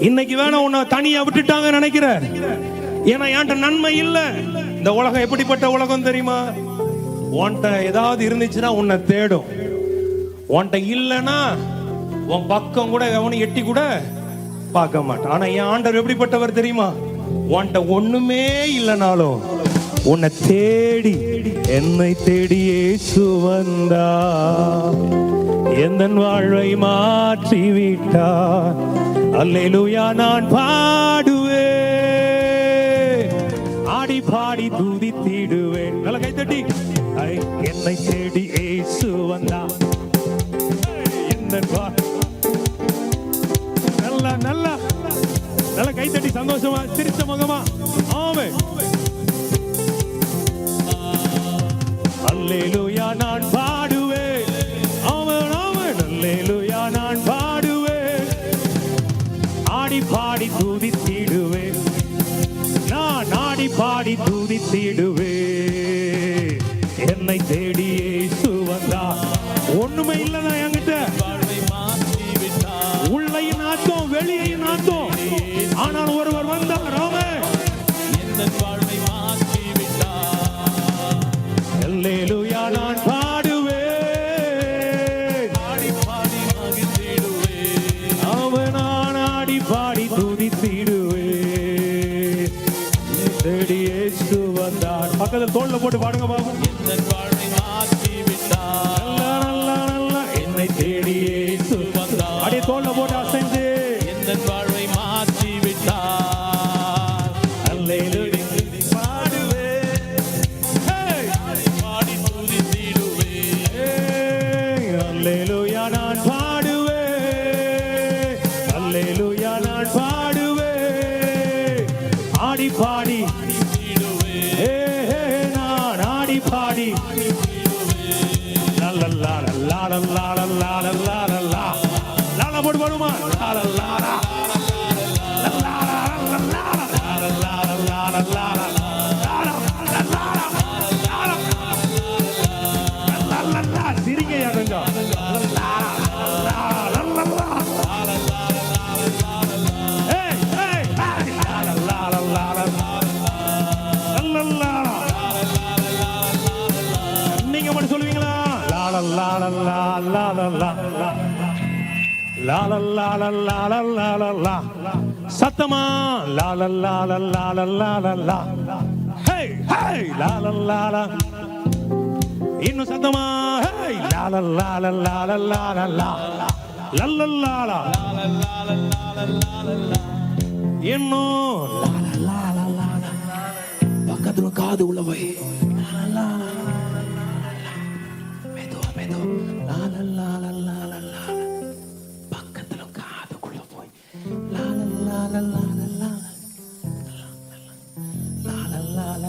இன்னைக்கு வேணா உன்னை தனியா விட்டுட்டாங்க நினைக்கிற, ஏன்னா என்கிட்ட நன்மை இல்ல. இந்த உலகம் எப்படிப்பட்ட உலகம் தெரியுமா? உன்கிட்ட ஏதாவது இருந்துச்சுன்னா உன்னை தேடும், உன்கிட்ட இல்லைன்னா உன் பக்கம் கூட எவனும் எட்டி கூட பார்க்க மாட்டான். ஆனா என் ஆண்டவர் எப்படிப்பட்டவர் தெரியுமா? உன்கிட்ட ஒண்ணுமே இல்லைனாலும் உன்னை தேடி, என்னை தேடி இயேசு வந்தார், எந்தன் வாழ்வை மாற்றி விட்டார். அல்லேலூயா நான் பாடுவேன், ஆடி பாடி துதித்திடுவேன். நல்ல கைத்தட்டி. என்னை தேடி இயேசு வந்தார், எந்தன் நல்ல நல்ல நல்ல கைத்தட்டி சந்தோஷமா சிரிச்ச முகமா. ஆமென். அல்லேலூயா நான் பாடுவேன். ஆமென் ஆமென். அல்லேலூயா நான் பாடுவேன், ஆடி பாடி துதித்திடுவேன், நான் ஆடி பாடி துதித்திடுவேன். என்னை தேடி இயேசு வந்தார். ஒண்ணுமே இல்லைன்னா என்கிட்ட, வாழ்வை மாற்றி விட்டார், உள்ளையும் நாத்தோம் வெளியையும் நாத்தோம், ஆனால் ஒருவர் வந்தார். ஆமென். என் வாழ்வை மாற்றி விட்டார், அல்லேலூயா நான் பாடுவேன், ஆடி பாடி மகிழ்ந்திடுவேன், அவன் நான் ஆடி பாடி துதித்திடுவேன். தேடி இயேசு வந்தார். பக்கத்தில் தோள்ல போட்டு பாடுங்க பாபு. என் வாழ்வை மாற்றி விட்டார், நல்ல நல்ல நல்ல என்னை தேடி இயேசு வந்தார், அடி தோள்ல போட்டு அசைஞ்சு என் வாழ்வை மாற்றி விட்டார். அல்லேலூயா பாடுவேன், ஆடி பாடி துதித்திடுவேன், அல்லேலூயா நான் பாடுவேன், அல்லேலூயா நான் பாடுவேன், ஆடி பாடி நான் ஆடி பாடி லால போட்டு பாடுமா. சிரிங்க கொஞ்சம். நீங்க மட்டும் சொல்லுவீங்களா? சத்தமா இன்னும் சத்தமா இன்னும் பக்கத்துல காது உள்ள போய் பக்கத்துல காதுக்குள்ள போய் One,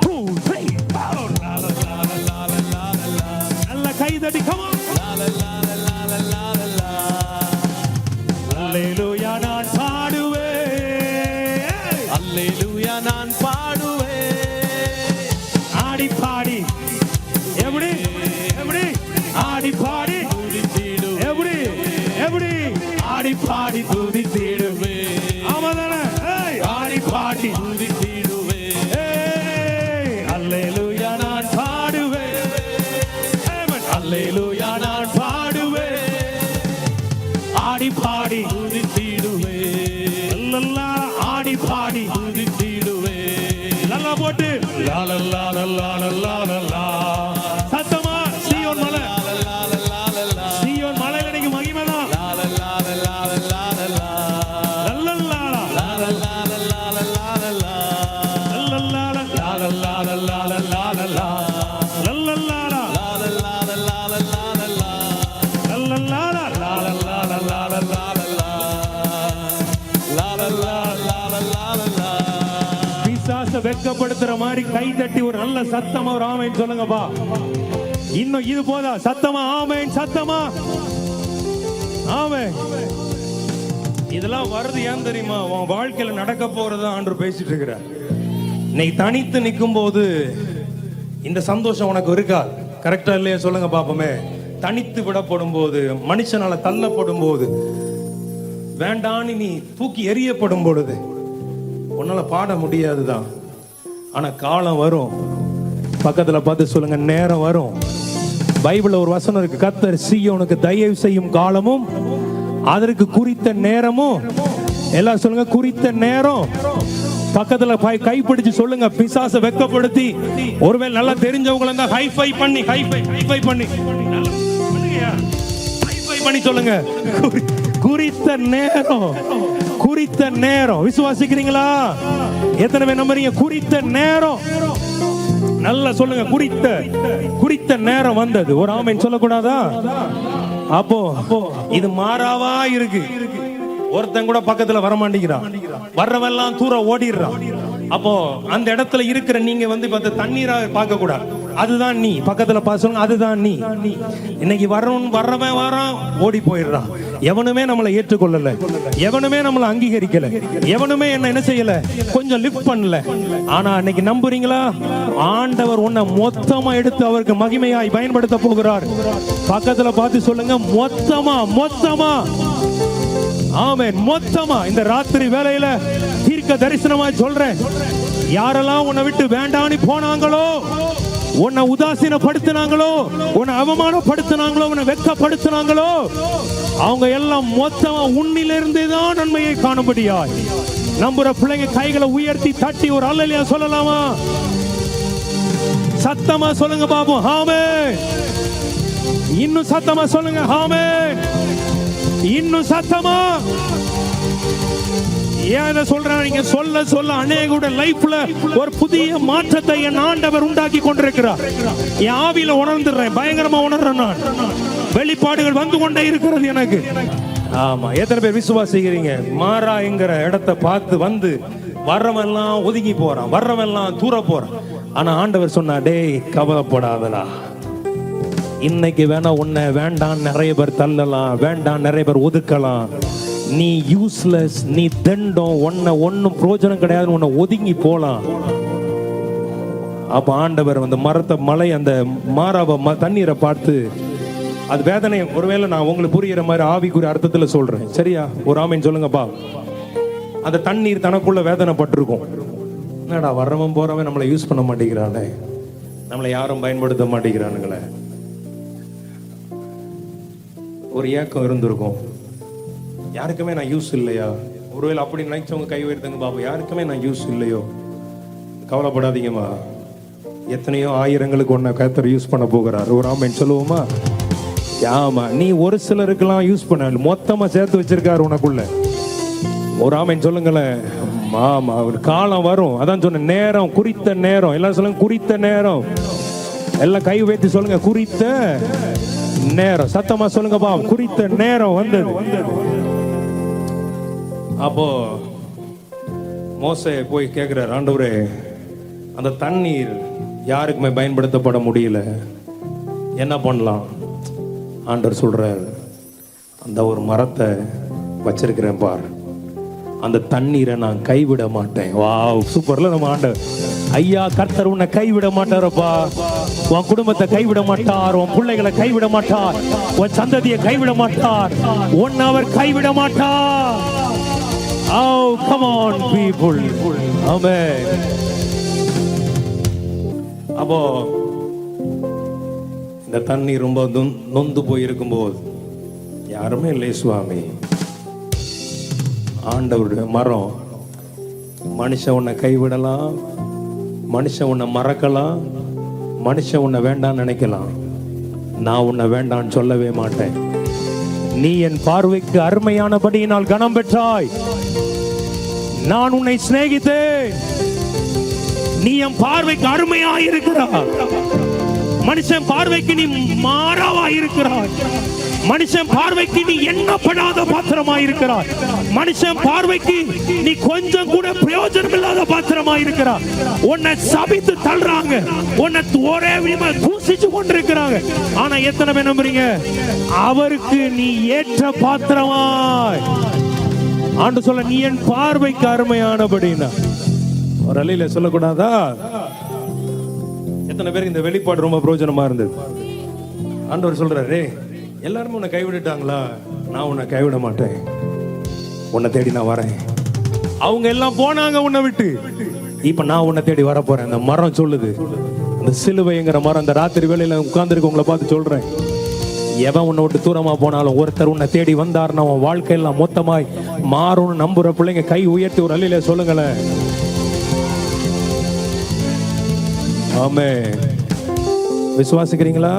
two, three, four. நல்ல கைதடி, come on. அல்லேலூயா நான் பாடுவேன், அல்லேலூயா நான் பாடுவேன். ஆடி பாடி எப்படி எப்படி ஆடி பாடி துதித்திடுவேன். எப்படி எப்படி ஆடி பாடி துதித்திடுவேன். ஆமாதானே? ஏய், ஆடி பாடி துதித்திடுவேன். ஏய், அல்லேலூயா நான் பாடுவேன், ஆமென். அல்லேலூயா நான் பாடுவேன், ஆடி பாடி துதித்திடுவேன். லல்லா, ஆடி பாடி துதித்திடுவேன். நல்லா போட்டு லா லா லா லா லா லா லா. சத்தமா சீயோன் மலை, சீயோன் மலையில இன்னைக்கு மகிமைதான். லல்லல்லா, லல்லல்லா, லல்லல்லா, பிசாச வெட்கப்படுத்துற மாதிரி கை தட்டி ஒரு நல்ல சத்தமா ஒரு ஆமென் சொல்லுங்கப்பா. இன்னும் இது போதா? சத்தமா ஆமென், சத்தமா ஆமென். இதெல்லாம் வருது ஏன் தெரியுமா? உன் வாழ்க்கையில நடக்க போறத ஆண்டவர் பேசிட்டு இருக்கிறார். நீ தனித்து நிற்கும் போது இந்த சந்தோஷம் உனக்கு இருக்கா? கரெக்டா இல்லையா சொல்லுங்க பாப்போமே. தனித்து விடப்படும் போது, மனுஷனால தள்ளப்படும் போது, வேண்டான்னு நீ தூக்கி எறியப்படும் பொழுது உன்னால பாட முடியாதுதான். ஆனா காலம் வரும், பக்கத்துல பார்த்து சொல்லுங்க, நேரம் வரும். பைபிள்ல ஒரு வசனம் இருக்கு, கர்த்தர் சீயோனுக்கு தயவு செய்யும் காலமும் அதற்கு குறித்த நேரமும். எல்லாம் சொல்லுங்க, குறித்த நேரம். பக்கத்துல கைப்பிடிச்சு சொல்லுங்க, பிசாச வெட்கப்படுத்தி. ஒருவேளை நல்லா தெரிஞ்சவங்க இருந்தா ஹைஃபை பண்ணி ஹைஃபை பண்ணி பண்ணி சொல்லுங்க, குறித்த நேரம், குறித்த நேரம். விசுவாசிக்கிறீங்களா? எத்தனை பேர் நம்புறீங்க? குறித்த நேரம். நல்லா சொல்லுங்க, குறித்த நேரம் வந்தது. ஒரு ஆமென் சொல்லக்கூடாதா? அப்போ இது மாறாவா இருக்கு. ஒருத்தன் கூட பக்கத்துல வர மாட்டேங்கிறான், வர்றவெல்லாம் தூரம் ஓடிடுறான். அப்போ அந்த இடத்துல இருக்கிற நீங்க வந்து தண்ணீரா பார்க்க கூடாது. அதுதான் நீ. பக்கத்துல பாசுங்க, அதுதான் நீ. இன்னைக்கு வர்றவன் வரான், ஓடி போயிடுறான். எவனுமே நம்மளை ஏற்றுக்கொள்ளல, எவனுமே நம்மளை அங்கீகரிக்கல, எவனுமே என்ன செய்யல, கொஞ்சம் லிஃப்ட் பண்ணல. ஆனா இன்னைக்கு நம்புறீங்களா? ஆண்டவர் உன்னை மொத்தமா எடுத்து அவருக்கு மகிமையாய் பயன்படுத்த போகிறார். பக்கத்துல பார்த்து சொல்லுங்க, மொத்தமா. ஆமென், மொத்தமா. இந்த ராத்திரி வேளையில தீர்க்க தரிசனமா சொல்றேன், யாரெல்லாம் உன்னை விட்டு வேண்டான்னு போனாங்களோ, உன்னை உதாசீனப்படுத்தினாங்களோ, உன்னை அவமானப்படுத்தினாங்களோ, உன்னை வெட்கப்படுத்தினாங்களோ, அவங்க எல்லாம் மொத்தமா உன்னிலிருந்தே தான் நன்மையை காணும்படியாய். நம்புற பிள்ளைங்க கைகளை உயர்த்தி தட்டி ஒரு அல்லேலூயா சொல்லலாமா? சத்தமா சொல்லுங்க பாப்போம். ஆமென். இன்னும் சத்தமா சொல்லுங்க. ஆமென். இன்னும் சத்தமா. ஏன் இதை சொல்றேன்? நீங்க சொல்ல அநேகோட லைஃப்ல ஒரு புதிய மாற்றத்தை என் ஆண்டவர் உண்டாக்கி கொண்டிருக்கிறார். என் ஆவியில உணர்ந்துடுறேன், பயங்கரமா உணர்றேன் நான். வெளிப்பாடுகள் வந்து கொண்டே இருக்கிறது எனக்கு. ஆமா, எத்தனை பேர் விசுவாசிக்கிறீங்க? மாறா என்கிற இடத்தை பார்த்து வந்து வர்றவெல்லாம் ஒதுங்கி போறான், வர்றவெல்லாம் தூர போறான். ஆனா ஆண்டவர் சொன்னா, டேய் கவலைப்படாதடா, இன்னைக்கு வேணா உன்னை வேண்டாம் நிறைய பேர் தள்ளலாம், வேண்டாம் நிறைய பேர் ஒதுக்கலாம், நீ யூஸ்லெஸ், நீ தண்டம், உன்னை ஒன்னும் பிரயோஜனம் கிடையாது, உன்னை ஒதுங்கி போலாம். அப்ப ஆண்டவர் அந்த மலை அந்த மாறாவ தண்ணீரை பார்த்து, அது வேதனை. ஒருவேளை நான் உங்களுக்கு புரியுற மாதிரி ஆவிக்குரிய அர்த்தத்துல சொல்றேன், சரியா? ஒரு ஆமென் சொல்லுங்கப்பா. அந்த தண்ணீர் தனக்குள்ள வேதனைப்பட்டிருக்கும். என்னடா வர்றவன் போறவன் நம்மளை யூஸ் பண்ண மாட்டேங்கிறானே, நம்மளை யாரும் பயன்படுத்த மாட்டேங்கிறானுங்களே, ஒரு ஏக்கம் இருந்திருக்கும். யாருக்குமே நான் யூஸ் இல்லையா? ஒருவேளை அப்படி நினைச்சவங்க கை உயர்த்துங்க பாபா. யாருக்குமே நான் யூஸ் இல்லையோ? கவலைப்படாதீங்கம்மா, எத்தனையோ ஆயிரங்களுக்கு ஒன்ன கர்த்தர் யூஸ் பண்ண போகிறார். ஒரு ஆமென் சொல்லுவோமா? ஆமா, நீ ஒரு சிலருக்கெல்லாம் யூஸ் பண்ண, மொத்தமா சேர்த்து வச்சிருக்காரு உனக்குள்ள. ஒரு ஆமென் சொல்லுங்களேன். ஆமா, ஒரு காலம் வரும். அதான் சொன்ன நேரம், குறித்த நேரம். எல்லாரும் சொல்லுங்க, குறித்த நேரம். எல்லாம் கை வைத்து சொல்லுங்க, குறித்த நேரம். சத்தமா சொல்லுங்க பா, குறித்த நேரம் வந்தது. அப்போ மோசே போய் கேட்கிறார், ஆண்டவரே அந்த தண்ணீர் யாருக்குமே பயன்படுத்தப்பட முடியல, என்ன பண்ணலாம்? ஆண்டவர் சொல்றார், அந்த ஒரு மரத்தை வச்சிருக்கிறேன் பார், அந்த தண்ணீரை நான் கைவிட மாட்டேன். வாவ், சூப்பர்ல நம்ம ஆண்டவர். ஐயா, கர்த்தர் உன்னை கைவிட மாட்டாரப்பா. உன் குடும்பத்தை கைவிட மாட்டார், உன் பிள்ளைகளை கைவிட மாட்டார், உன் சந்ததியை கைவிட மாட்டார், உன்னை அவர் கைவிட மாட்டார். Oh, come on people. Amen. அப்போ இந்த தண்ணி ரொம்ப நொந்து போயிருக்கும் போது, யாருமே இல்லை சுவாமி, ஆண்டவருடைய மரம். மனுஷன் உன்னை கைவிடலாம், மனுஷன் உன்னை மறக்கலாம், மனுஷன் உன்னை வேண்டான்னு நினைக்கலாம், நான் உன்னை வேண்டான்னு சொல்லவே மாட்டேன். நீ என் பார்வைக்கு அருமையானபடியினால் கனம் பெற்றாய், நான் உன்னை சிநேகித்தேன், நீ என் பார்வைக்கு அருமையாய் இருக்கிறாய். மனுஷன் பார்வைக்கு நீ மாறாவாய் இருக்கிறாய், மனுஷன் பார்வைக்கு நீ எண்ணப்படாத பாத்திரமா இருக்கிறாய், மனுஷன் பார்வைக்கு நீ கொஞ்சம் கூட பிரயோஜனம் இல்லாத பாத்திரமா இருக்கிறாய். உன்னை சபித்து தள்ளுறாங்க, உன்னை ஒரே விதமா தூசிச்சு கொண்டிருக்கிறாங்க. ஆனா எத்தனை பேர் நம்புறீங்க? அவருக்கு நீ ஏற்ற பாத்திரமாய். ஆண்டு சொல்ல, நீ என் பார்வைக்கு அருமையானபடினா ஒரு அலையில சொல்லக்கூடாதா? எத்தனை பேருக்கு இந்த வெளிப்பாடு ரொம்ப பிரயோஜனமா இருந்தது? ஆண்டவர் சொல்றாரு, எல்லாருமே உன்னை கைவிட்டுட்டாங்களா? நான் உன்னை கைவிட மாட்டேன், உன்னை தேடி நான் வரேன். அவங்க எல்லாம் போனாங்க உன்னை விட்டு, இப்ப நான் உன்னை தேடி வர போறேன். அந்த மரம் சொல்லுது, அந்த சிலுவைங்கிற மரம். அந்த ராத்திரி வேளையில உட்கார்ந்துருக்கு உங்களை பார்த்து சொல்றேன், எவன் உன்னை விட்டு தூரமா போனாலும் ஒருத்தர் உன்னை தேடி வந்தாருன்னா உன் வாழ்க்கையெல்லாம் மொத்தமாய் மாறும்னு நம்புற பிள்ளைங்க கை உயர்த்தி ஒரு அலையில சொல்லுங்களேன். ஆமே, விசுவாசிக்கிறீங்களா?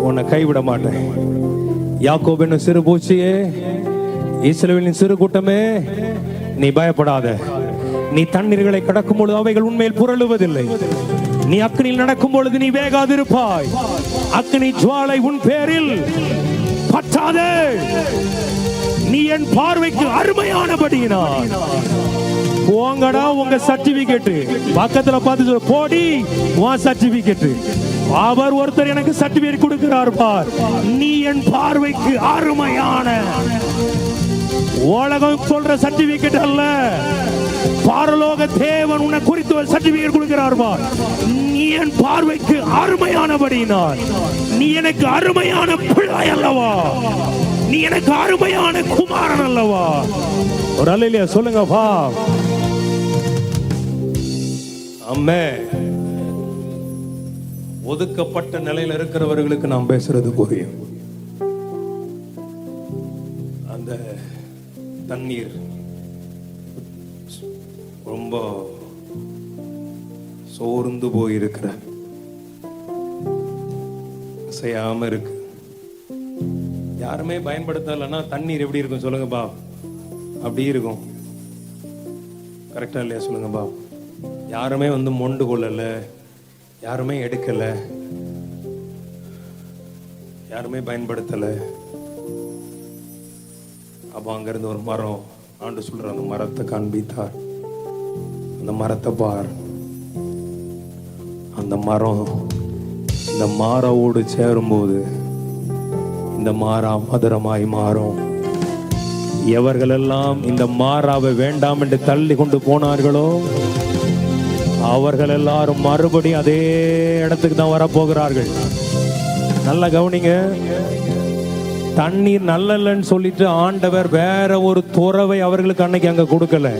உன்னை கைவிட மாட்டேன். யாக்கோபு என்னும் சிறு பூச்சியே, இஸ்ரவேலின் சிறு கூட்டமே, நீ பயப்படாத. நீ தண்ணீர்களை கடக்கும் பொழுது அவைகள் உண்மையில் புரளுவதில்லை. நீ அக்னியில் நடக்கும் பொழுது நீ வேகாதிருப்பாய். அக்னி ஜுவாலை உன் பேரில் பற்றாதே. நீ என் பார்வைக்கு அருமையானபடியினால். போங்கடா உங்க சர்டிபிகேட். பக்கத்துல பார்த்து சொல்ல, போடி உன் சர்டிபிகேட். அவர் ஒருத்தர் எனக்கு சர்டிபிகேட் கொடுக்கிறார் பார். நீ என் பார்வைக்கு அருமையான. உலகம் சொல்ற சர்டிபிகேட் அல்ல, பரலோக தேவன் உன்னை குறித்து ஒரு சர்டிபிகேட் கொடுக்கிறார் பார். நீ என் பார்வைக்கு அருமையானபடியினால். நீ எனக்கு அருமையான பிள்ளை அல்லவா, நீ எனக்கு அருமையான குமாரன் அல்லவா. ஒரு அல்லேலூயா சொல்லுங்க பா. அம்மே, ஒதுக்கப்பட்ட நிலையில் இருக்கிறவர்களுக்கு நாம் பேசுறது புரியும். அந்த தண்ணீர் ரொம்ப சோர்ந்து போயிருக்கிற, செய்யாம இருக்கு, யாருமே பயன்படுத்தலைன்னா தண்ணீர் எப்படி இருக்கும் சொல்லுங்க பா? அப்படி இருக்கும். கரெக்டா இல்லையா சொல்லுங்க பா? யாருமே மொண்டு கொள்ளல, யாருமே எடுக்கல, யாருமே பயன்படுத்தல. அப்ப அங்கிருந்து ஒரு மரம், ஆண்டு சொல்ற அந்த மரத்தை காண்பித்தார். அந்த மரத்தை பார், அந்த மரம் இந்த மாறாவோடு சேரும்போது இந்த மாறா மதுரமாய் மாறும். எவர்களெல்லாம் இந்த மாறாவை வேண்டாம் என்று தள்ளி கொண்டு போனார்களோ அவர்கள் எல்லாரும் மறுபடியும் அதே இடத்துக்கு தான் வரப்போகிறார்கள். நல்லா கவனிங்க. தண்ணீர் நல்லன்னு சொல்லிட்டு ஆண்டவர் வேற ஒரு துறவை அவர்களுக்கு அன்னைக்கு அங்க கொடுக்கல.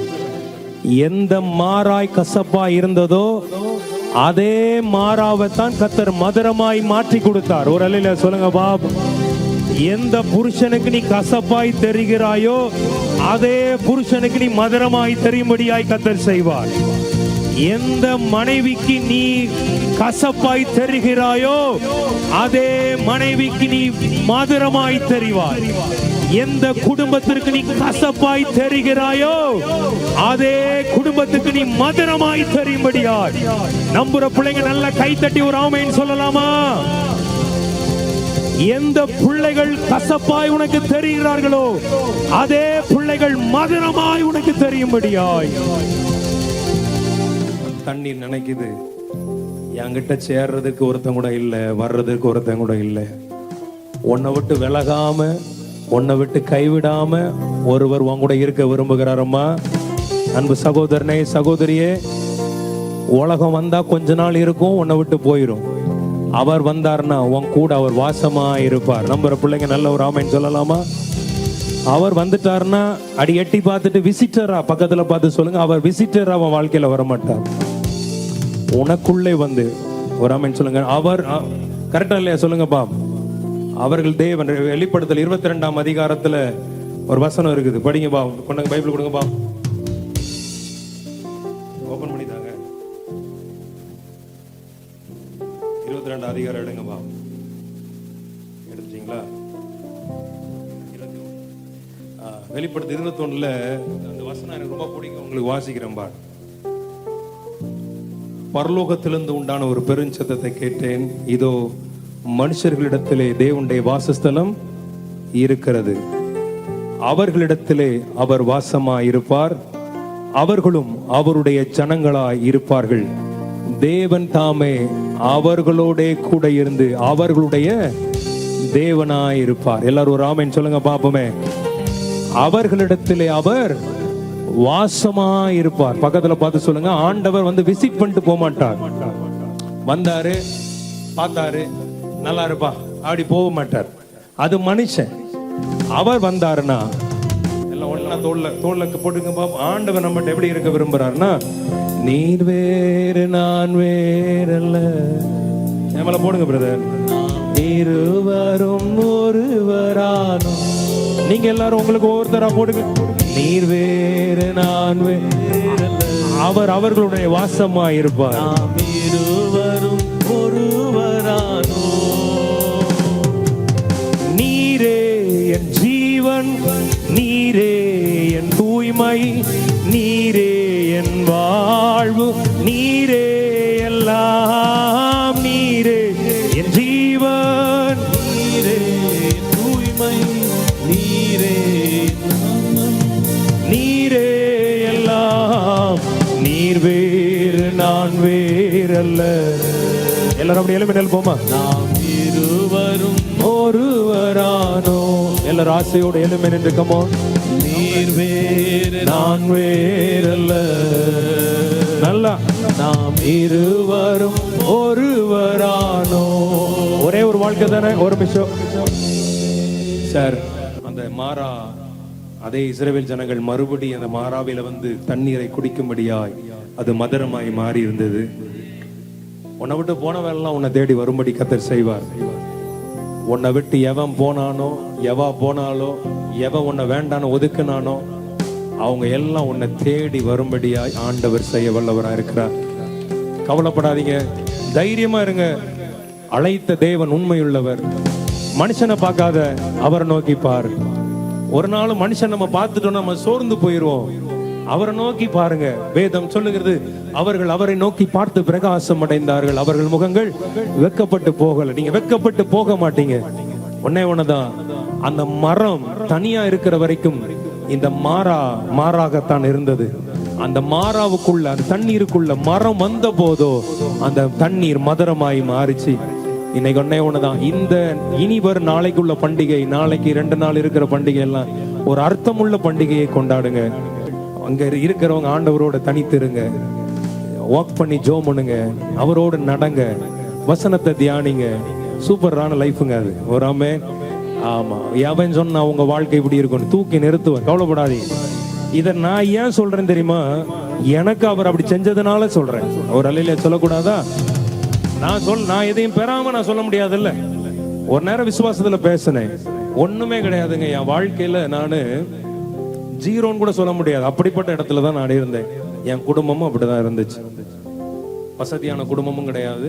எந்த மாறாய் கசப்பா இருந்ததோ அதே மாறாவை தான் கர்த்தர் மதுரமாய் மாற்றி கொடுத்தார். ஒரு அல்லேலூயா சொல்லுங்க பாப். எந்த புருஷனுக்கு நீ கசப்பாய் தெரிகிறாயோ அதே புருஷனுக்கு நீ மதுரமாய் தெரியும்படியாய் கர்த்தர் செய்வார். எந்த மனைவிக்கு நீ கசப்பாய் தெரிகிறாயோ அதே மனைவிக்கு நீ மதுரமாய் தெரிவாய். எந்த குடும்பத்திற்கு நீ கசப்பாய் தெரிகிறாயோ அதே குடும்பத்துக்கு நீ மதுரமாய் தெரியும்படியாய் நம்புற பிள்ளைங்க நல்லா கை தட்டி ஒரு ஆமென் சொல்லலாமா? எந்த பிள்ளைகள் கசப்பாய் உனக்கு தெரிகிறார்களோ அதே பிள்ளைகள் மதுரமாய் உனக்கு தெரியும்படியாய். தண்ணீர் நினைக்குது, என்கிட்ட சேர்றதுக்கு ஒருத்தன் கூட இல்லை, வர்றதுக்கு ஒருத்தன் கூட இல்லை. உன்னை விட்டு விலகாம, உன்னை விட்டு கைவிடாம ஒருவர் உன் கூட இருக்க விரும்புகிறாரம்மா. அன்பு சகோதரனே, சகோதரியே, உலகம் வந்தா கொஞ்ச நாள் இருக்கும், உன்னை விட்டு போயிடும். அவர் வந்தார்னா உன் கூட அவர் வாசமா இருப்பார். நம்புற பிள்ளைங்க நல்ல ஒரு ஆமென் சொல்லலாமா? அவர் வந்துட்டார்னா அடி எட்டி பார்த்துட்டு விசிட்டரா பக்கத்துல பார்த்து சொல்லுங்க, அவர் விசிட்டரா அவன் வாழ்க்கையில வரமாட்டார். உனக்குள்ளே வந்து ஒரு ஆமென் சொல்லுங்க. அவர் கரெக்டா இல்லையா சொல்லுங்கப்பா? அவர்கள் தேவன். வெளிப்படுத்தல் 22ஆம் அதிகாரத்துல ஒரு வசனம் இருக்குது, படிங்கப்பா. கொண்டாங்க பைபிள் கொடுங்கப்பா, ஓபன் பண்ணி தாங்க. 22 அதிகாரம் எடுங்கப்பா. எடுத்துட்டீங்களா? வெளிப்படுத்த 21ல அந்த வசனம் எனக்கு ரொம்ப பிடிக்கும், உங்களுக்கு வாசிக்கிறேன்பா. பரலோகத்திலிருந்து உண்டான ஒரு பெருஞ்சத்தத்தை கேட்டேன், இதோ மனுஷர்களிடத்திலே தேவனுடைய வாசஸ்தலம் இருக்கிறது, அவர்களிடத்திலே அவர் வாசமாய் இருப்பார், அவர்களும் அவருடைய ஜனங்களாய் இருப்பார்கள். தேவன் தாமே அவர்களோட கூட இருந்து அவர்களுடைய தேவனாய் இருப்பார். எல்லாரும் ஒரு ஆமென் சொல்லுங்க பாப்போமே. அவர்களிடத்திலே அவர் வாசமாய் இருப்பார். பக்கத்துல பார்த்து சொல்லுங்க, ஆண்டவர் வந்து விசிட் பண்ணிட்டு போக மாட்டார். வந்தாரு, பார்த்தாரு, நல்லா இருப்பா அப்படி போக மாட்டார். அது மனுஷன். அவர் வந்தாருன்னா எல்லாம் ஒண்ணா தோல்ல போட்டுங்க பாப்போம். ஆண்டவர் நம்மகிட்ட எப்படி இருக்க விரும்புறாருன்னா, நீர் வேறு நான் வேறல்ல. மேல போடுங்க பிரதர். இருவரும் ஒருவரானோம். நீங்க எல்லாரும் உங்களுக்கு ஒவ்வொருத்தரா போடுங்க. நீர் வேறு நான் வேறல்ல, அவர் அவர்களுடைய வாசமா இருப்பார். இருவரும் ஒருவரானோ. நீரே என் ஜீவன், நீரே என் தூய்மை, நீரே என் வாழ்வு, நீரே எல்லாம். நீரே என் ஜீவன், நீரே என் தூய்மை, நீரே நீரே எல்லாம். நீர் வேறு நான் வேறல்ல. எல்லாரும் அப்படி எழுப்பினல் போமா. நாம் இருவரும் ஒருவரானோ. எல்லாரும் ஆசையோடு எழுமே நின்று கமோ. நீர் வேறு நான் வேறல்ல. நல்லா, நாம் இருவரும் ஒருவரானோ. ஒரே ஒரு வாழ்க்கை தானே, ஒரு நிமிஷம் சார். அந்த மாறா, அதே இஸ்ரவேல் ஜனங்கள் மறுபடி அந்த மாறாவில வந்து தண்ணீரை குடிக்கும்படியாய் அது மதுரமாய் மாறி இருந்தது. உன்னை விட்டு போனவெல்லாம் உன்னை தேடி வரும்படி கர்த்தர் செய்வார். உன்னை விட்டு எவன் போனானோ, எவா போனாலோ, எவன் உன்னை வேண்டானோ ஒதுக்குனானோ, அவங்க எல்லாம் உன்னை தேடி வரும்படியாய் ஆண்டவர் செய்ய வல்லவராக இருக்கிறார். கவலைப்படாதீங்க, தைரியமா இருங்க. அழைத்த தேவன் உண்மையுள்ளவர். மனுஷனை பார்க்காத, அவரை நோக்கி பாரு. ஒரு நாள் மனுஷன் நம்ம பார்த்துட்டோம், நம்ம சோர்ந்து போயிடுவோம். அவரை நோக்கி பாருங்க. வேதம் சொல்லுகிறது, அவர்கள் அவரை நோக்கி பார்த்து பிரகாசம் அடைந்தார்கள், அவர்கள் முகங்கள் வெக்கப்பட்டு போகல. நீங்க வெக்கப்பட்டு போக மாட்டீங்க. ஒன்னே ஒண்ணுதான், அந்த மரம் தனியா இருக்கிற வரைக்கும் இந்த மாறாகத்தான் இருந்தது. அந்த மாறாவுக்குள்ள, அந்த தண்ணீருக்குள்ள மரம் வந்த போதோ அந்த தண்ணீர் மதுரமாய் மாறிச்சு. இன்னைக்கு ஒன்னே ஒண்ணுதான், இந்த இனி வரும் நாளைக்குள்ள பண்டிகை, நாளைக்கு 2 நாள் இருக்கிற பண்டிகை எல்லாம் ஒரு அர்த்தமுள்ள பண்டிகையை கொண்டாடுங்க. அங்க இருக்கிறவங்க ஆண்டவரோட தனித்திருங்க, வாக் பண்ணி ஜோம் பண்ணுங்க, அவரோட நடங்க, வசனத்தை தியானிங்க. சூப்பரான லைஃபுங்க அது. ஒரு ஆமென். ஆமா, எவன் சொன்னா உங்க வாழ்க்கை இப்படி இருக்கும் தூக்கி நிறுத்துவேன். கவலைப்படாதீங்க. இதை நான் ஏன் சொல்றேன் தெரியுமா? எனக்கு அவர் அப்படி செஞ்சதுனால சொல்றேன். ஒரு அலையில சொல்லக்கூடாதா? நான் எதையும் பெறாம நான் சொல்ல முடியாதுல்ல. ஒரு நேரம் விசுவாசத்துல பேசினேன், ஒண்ணுமே கிடையாதுங்க என் வாழ்க்கையில. நானு ஜீரோன்னு கூட சொல்ல முடியாது, அப்படிப்பட்ட இடத்துல தான் நான் இருந்தேன். என் குடும்பமும் அப்படிதான் இருந்துச்சு. வசதியான குடும்பமும் கிடையாது,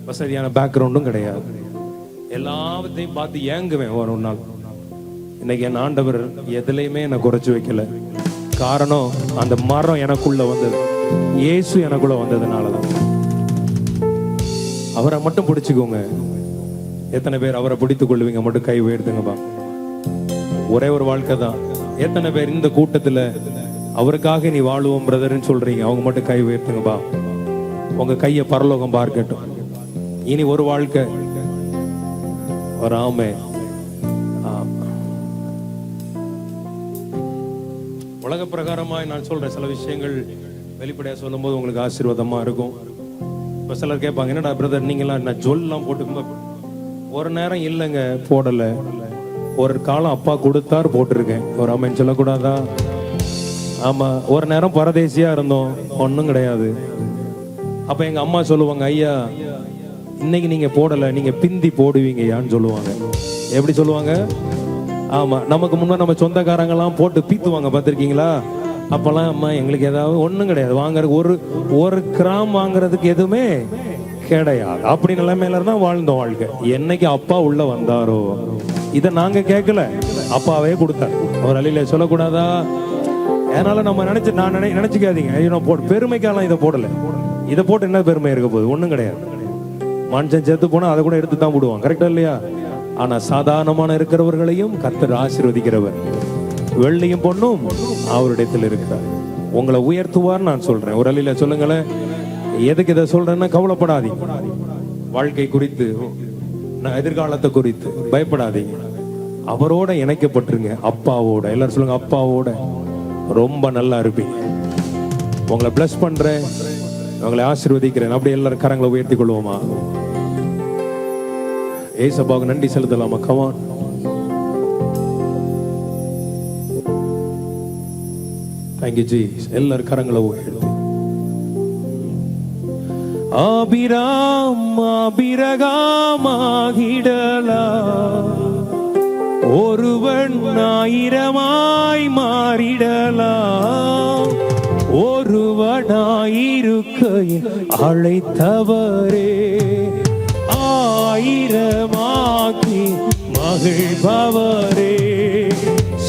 வசதியான பேக்ரவுண்டும் கிடையாது. எல்லாத்தையும் பார்த்து ஏங்குவேன். ஒரு நாள் இன்னைக்கு என் ஆண்டவர் எதுலையுமே என்னை குறைச்சு வைக்கல. காரணம் அந்த மரம் எனக்குள்ள வந்தது, இயேசு எனக்குள்ள வந்ததுனாலதான். அவரை மட்டும் பிடிச்சுக்கோங்க. எத்தனை பேர் அவரை பிடித்துக் கொள்வீங்க? மட்டும் கை உயர்த்துங்கப்பா. ஒரே ஒரு வாழ்க்கை தான். எத்தனை பேர் இந்த கூட்டத்துல அவருக்காக நீ வாழுவோம் பிரதர்ன்னு சொல்றீங்க? அவங்க மட்டும் கை உயர்த்துங்கப்பா. உங்க கையை பரலோகம் பார்க்கட்டும். இனி ஒரு வாழ்க்கை வராம உலக பிரகாரமாய் நான் சொல்றேன். சில விஷயங்கள் வெளிப்படையா சொல்லும் போது உங்களுக்கு ஆசீர்வாதமா இருக்கும். இப்ப சிலர் கேட்பாங்க, என்னடா பிரதர் நீங்களாம் என்ன ஜொல்லாம் போட்டு? ஒரு நேரம் இல்லைங்க, போடல. ஒரு காலம் அப்பா கொடுத்தார், போட்டிருக்கேன். ஒரு அம்மன் சொல்லக்கூடாதா? ஆமா. ஒரு நேரம் பரதேசியா இருந்தோம், ஒன்றும் கிடையாது. அப்ப எங்க அம்மா சொல்லுவாங்க, ஐயா இன்னைக்கு நீங்க போடல, நீங்க பிந்தி போடுவீங்க யான்னு சொல்லுவாங்க. எப்படி சொல்லுவாங்க? ஆமா, நமக்கு முன்னா நம்ம சொந்தக்காரங்கெல்லாம் போட்டு பீத்துவாங்க, பார்த்துருக்கீங்களா? அப்பெல்லாம் அம்மா எங்களுக்கு ஏதாவது ஒன்றும் கிடையாது, வாங்குறதுக்கு ஒரு கிராம் வாங்குறதுக்கு எதுவுமே கிடையாது. அப்படி நிலைமையில தான் வாழ்ந்தோம் வாழ்க்கை. என்னைக்கு அப்பா உள்ள வந்தாரோ, இதை நாங்க கேட்கல, அப்பாவே கொடுத்தார். ஒரு அழியில சொல்லக்கூடாதா? அதனால நம்ம நினைச்சுக்காதீங்க, நான் பெருமைக்காலாம் இதை போடல. இதை போட்டு என்ன பெருமை இருக்க போகுது? ஒண்ணும் கிடையாது. மனுஷன் செத்து போனா அதை கூட எடுத்து தான் போடுவான், கரெக்டா இல்லையா? ஆனா சாதாரணமான இருக்கிறவர்களையும் கர்த்தர் ஆசீர்வதிக்கிறவர். வெள்ளியும் பொண்ணும் அவரிடத்தில் இருக்கிறார். உங்களை உயர்த்துவார் நான் சொல்றேன். ஒரு அழியில சொல்லுங்களேன். எதுக்கு இதை சொல்றேன்னா, கவலைப்படாதீங்க. வாழ்க்கை குறித்து, எதிர்காலத்தை குறித்து பயப்படாதீங்க. அவரோட இணைக்கப்பட்டிருங்க, அப்பாவோட. எல்லாரும் சொல்லுங்க, அப்பாவோட. ரொம்ப நல்லா இருப்பீங்க. உங்களை பிளஸ் பண்றேன், உங்களை ஆசீர்வதிக்கிறேன். அப்படி எல்லாரும் கரங்களை உயர்த்தி கொள்வோமா? ஏசப்பாவுக்கு நன்றி செலுத்தலாமா? கமான். Thank you Jesus. எல்லாரும் கரங்களை உயர்த்தி. ஆபிராம் ஆபிரகாமாகிடலா, ஒருவன் 1000 மாறிடலாம். ஒருவனாயிருக்கையில் அழைத்தவரே, 1000 மகிழ்பவரே,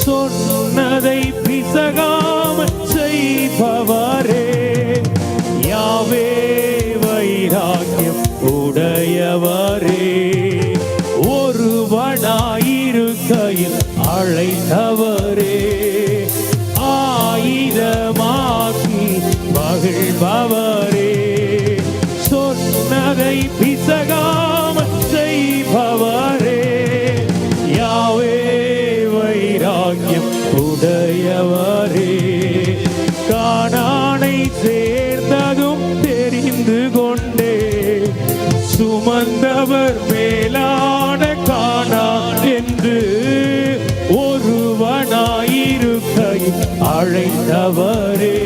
சொன்னதை பிசகாமல் செய்பவரே, யாவே வைராக்கியம் உடையவரே, ஒருவனாயிருக்கையில் அழைத்தவரே, 1000 மகிழ்பவரே, சொன்னதை பிசகாமல் செய்பவரே, யாவே வைராக்கியம் உடையவரே, கானானை சேர்ந்ததும் தெரிந்து கொண்டே, சுமந்தவர் மேலான கானான் என்று, ஒருவனாயிருக்கையில் அழைத்தவரே,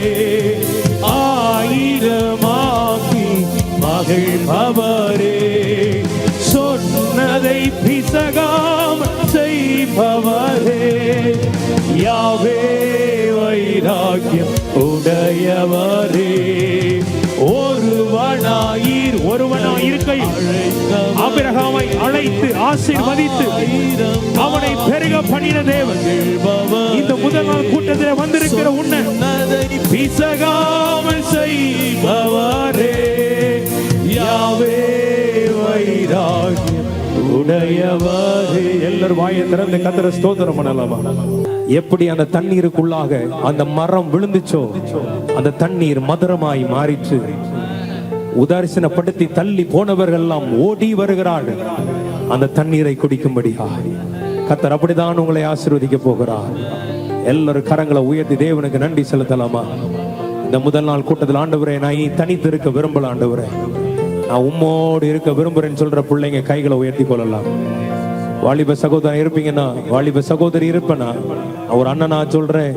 1000 மகிழ்பவரே, சொன்னதை பிசகாமல் செய்பவரே, யாவே வைராக்கியம் உடையவரே, ஒருவனாயிருக்கை ஆபிரகாமை அழைத்து ஆசீர்வதித்து அவனை பெருக பண்ணின தேவன். இந்த முதல் நாள் கூட்டத்தில் வந்திருக்கிற உன்னை பிசகாமல் செய்பவரே, யாவே வைராக்கியம் உடையவரே. எல்லாரும் வாயை திறந்து கர்த்தரை ஸ்தோத்திரம் பண்ணலாமா? எப்படி அந்த தண்ணீருக்குள்ளாக அந்த மரம் விழுந்துச்சோ, அந்த தண்ணீர் மதுரமாய் மாறிற்று. உதாசீனப்படுத்தி தள்ளி போனவர்கள் எல்லாம் ஓடி வருகிறார்கள் அந்த தண்ணீரை குடிக்கும்படியா. கர்த்தர் அப்படிதான் உங்களை ஆசீர்வதிக்க போகிறார். எல்லாரும் கரங்களை உயர்த்தி தேவனுக்கு நன்றி செலுத்தலாமா? இந்த முதல் நாள் கூட்டத்தில், ஆண்டவரே நான் தனித்து இருக்க விரும்பல, ஆண்டவரே நான் உம்மோடு இருக்க விரும்புறேன்னு சொல்ற பிள்ளைங்க கைகளை உயர்த்தி கொள்ளலாம். வாலிப சகோதரன் இருப்பீங்கன்னா, வாலிப சகோதரி இருப்பேனா, ஒரு அண்ணனா சொல்றேன்,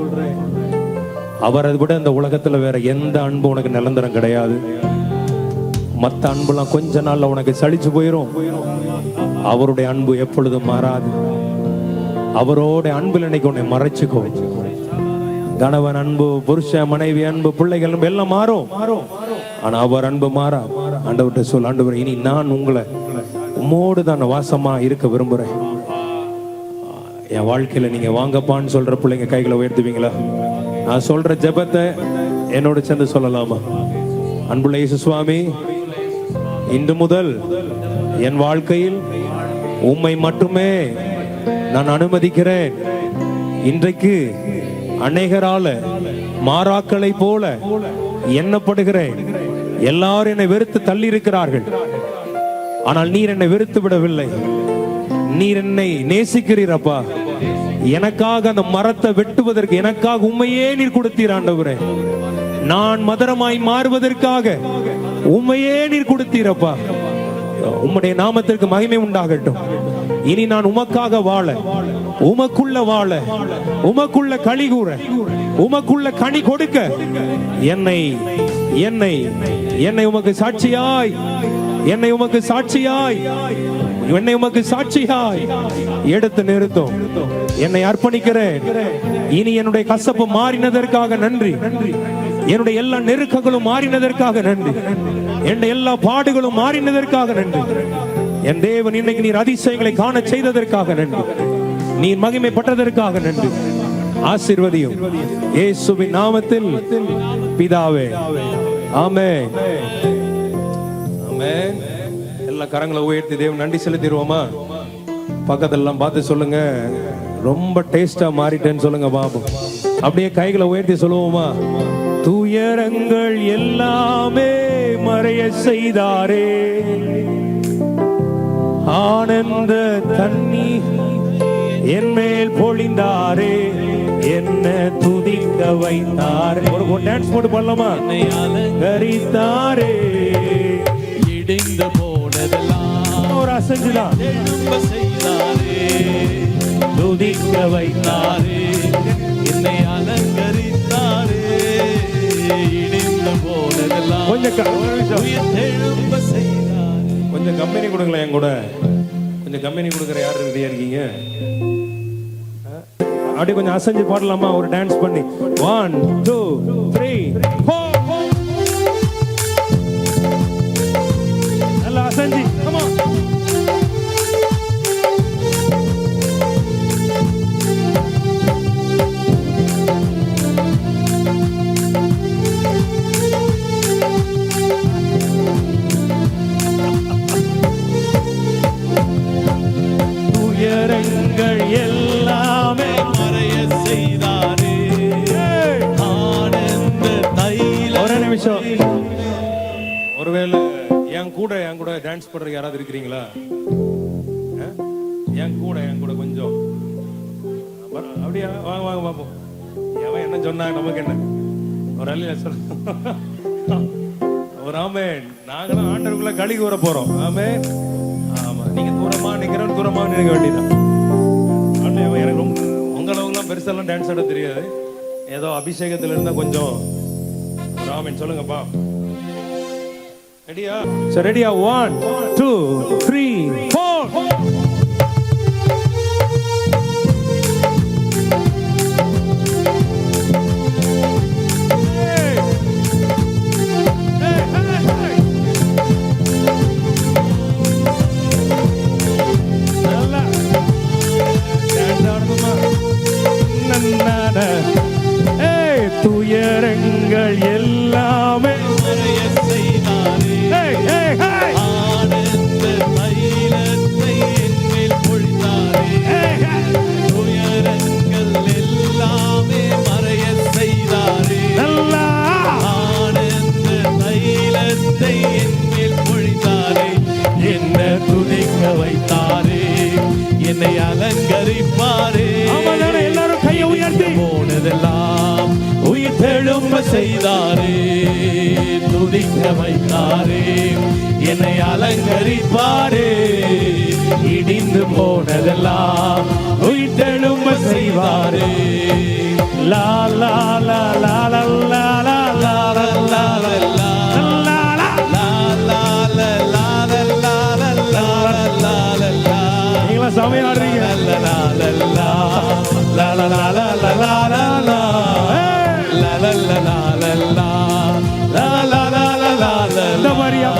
அவரை விட இந்த உலகத்துல வேற எந்த அன்பு உனக்கு நிரந்தரம் கிடையாது. மற்ற அன்புலாம் கொஞ்ச நாள்ல உனக்கு சலிச்சு போயிரும். அவருடைய அன்பு எப்பொழுதும் மாறாது. அவரோட அன்புல இன்னைக்கு உன்னை மறைச்சுக்கோ. கணவன் அன்பு, புருஷ மனைவி அன்பு, பிள்ளைகள் அன்பு எல்லாம் மாறும். ஆனா அவர் அன்பு மாறா. ஆண்டவர்கிட்ட சொல், ஆண்டவர் இனி நான் உங்களை உம்மோடு தான் வாசமா இருக்க விரும்புறேன். என் வாழ்க்கையில நீங்க வாங்கப்பான்னு சொல்ற பிள்ளைங்க கைகளை உயர்த்துவீங்களா? நான் சொல்ற ஜெபத்தை என்னோட சேர்ந்து சொல்லலாமா? அன்புள்ள இயேசு சுவாமி, இன்று முதல் என் வாழ்க்கையில் உம்மை மட்டுமே நான் அனுமதிக்கிறேன். இன்றைக்கு அநேகரால மாறாக்களை போல எண்ணப்படுகிறேன். எல்லாரும் என்னை வெறுத்து தள்ளி இருக்கிறார்கள். ஆனால் நீர் என்னை வெறுத்து விடவில்லை. நீர் என்னை நேசிக்கிறீர் அப்பா. எனக்காக அந்த மரத்தை வெட்டுவதற்கு எனக்காக உண்மையே நீர் கொடுத்தீர் ஆண்டவரே. நான் மதரமாய் மாறுவதற்காக உண்மையே நீர் கொடுத்தீரப்பா. உம்முடைய நாமத்திற்கு மகிமை உண்டாகட்டும். இனி நான் உமக்காக வாழ, உமக்குள்ள வாழ, உமக்குள்ள களி கூற, உமக்குள்ள கனி கொடுக்க என்னை என்னை என்னை உமக்கு சாட்சியாய், என்னை உமக்கு சாட்சியாய், என்னை உமக்கு சாட்சியாய் எடுத்து நிறுத்தும். என்னை அர்ப்பணிக்கிறேன். இனி என்னுடைய கசப்பு மாறினதற்காக நன்றி. என்னுடைய எல்லா நெருக்கங்களும் மாறினதற்காக நன்றி. என்னுடைய எல்லா பாடுகளும் மாறினதற்காக நன்றி. என் தேவன், இன்னைக்கு நீர் அதிசயங்களை காண செய்ததற்காக நன்றி. நீர் மகிமைப்பட்டதற்காக நன்றி. ஆசீர்வதியும் இயேசுவின் நாமத்தில் பிதாவே. ஆமென். ஆமென். எல்லா கரங்களை உயர்த்தி தேவன் நன்றி செலுத்திடுவோமா? பக்கத்தெல்லாம் பார்த்து சொல்லுங்க, ரொம்ப டேஸ்டா மாறிட்டேன்னு சொல்லுங்க பாபு. அப்படியே கைகளை உயர்த்தி சொல்லுவோமா? துயரங்கள் எல்லாமே மறைய செய்தாரே, ஆனந்த தண்ணீர் என் மேல் பொழிந்தாரே, என்ன துதிக்க வைத்தாரே. ஒரு டான்ஸ் போட்டு பண்ணலாமா? என்னை அலங்கரித்தாரே, இடிந்து போனதெல்லாம் ஒரு அசைஞ்சுதான் எழும்ப செய்தாரே, துதிக்க வைத்தாரே, என்னை அலங்கரித்தாரே, இடிந்து போனதெல்லாம் கொஞ்சம் எழும்ப செய்தாரே. கொஞ்சம் கம்பெனி கொடுங்களேன் என் கூட. கொஞ்சம் கம்பெனி கொடுக்குற யார் ரெடியா இருக்கீங்க? அப்படியே கொஞ்சம் அசைஞ்சு பாடலாமா? ஒரு டான்ஸ் பண்ணி 1 2 3 4 நல்லா அசைஞ்சு come on. துயரங்கள் எல்லாமே மறைய செய்தாரே, ஆனந்த தைல. ஒரு நிமிஷம். ஒருவேளை என் கூட டான்ஸ் பண்ற யாராவது இருக்கிறீங்களா? என் கூட கொஞ்சம் அப்படியா? வாங்க வாங்க பாப்போம். எவன் என்ன சொன்னா நமக்கு என்ன? ஒரு அல்ல சொல்ல. ஒரு ஆமென். நாங்களும் ஆண்டவருக்குள்ள களி கூற போறோம். ஆமென். ஆமா, நீங்க தூரமா நிக்கிறோம், தூரமா நினைக்க வேண்டியதான். எனக்கு ரொம்ப உங்களவங்களாம் பெருசெல்லாம் டான்ஸ் ஆட தெரியாது. ஏதோ அபிஷேகத்துல இருந்தா கொஞ்சம் ஒரு ஆமென் சொல்லுங்கப்பா. ரெடியா? சரி, ரெடியா? 1 2 3 4. துயரங்கள் எல்லாமே மறைய செய்தாரே, ஆனந்த தைலத்தை என் மேல் பொழிந்தாரே, துயரங்கள் எல்லாமே மறைய செய்தாரே, ஆனந்த தைலத்தை என் மேல் பொழிந்தாரே, என்ன துதிக்க வைத்தாரே, என்னை அலங்கரிப்பாரே. எல்லாரும் கையை உயர்த்தி போனதெல்லாம் உயிர் தெழும்ப செய்தாரே, துதிக்க வைத்தாரே, என்னை அலங்கரிப்பாரே, இடிந்து போனதெல்லாம் உயிர் தெழும்ப செய்வாரே. லா லா லா லா லா லா லா லா லா லா. சாமி ஆடுறீங்க. இந்த மாதிரியா?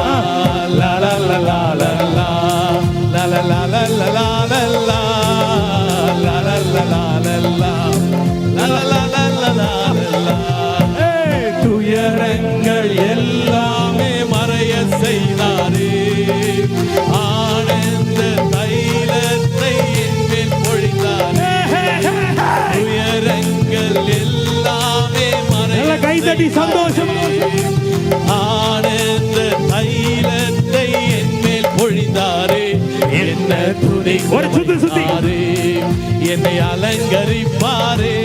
தட்டி சந்தோஷம். ஆனந்த தைலத்தை என் மேல் பொழிந்தாரே, என்ன துணை ஒரு சுத்து சுத்தி. என்னை அலங்கரிப்பாரே,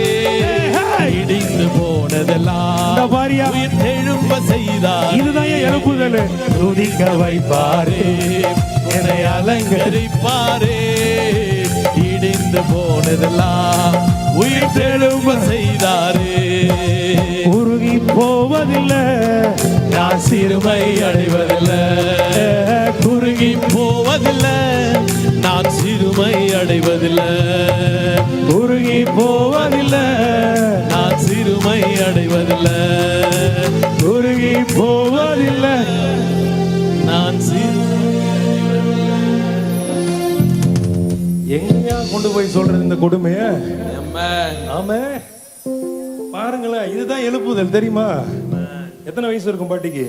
இடிந்து போனதெல்லாம் இந்த பாரியா உயிர் எழும்ப செய்தார். இதுதான் எழுப்புதல். துதிக்க வைப்பாரே, என்னை அலங்கரிப்பாரே, இடிந்து போனதெல்லாம் உயிர் எழும்ப செய்தாரே. உருகி போவதில்லை, நான் சிறுமை அடைவதில்லை, குறுகி போவதில்லை, நான் சிறுமை அடைவதில்லை, உருகி போவதில்லை, நான் சிறுமை அடைவதில்லை, உருகி போவதில்லை. நான் எங்கயா கொண்டு போய் சொல்றது இந்த கொடுமைய? Amen. ஆமே, பாருங்களேன், இதுதான் எழுப்புதல் தெரியுமா? எத்தனை வயசு இருக்கும் பாட்டிக்கு?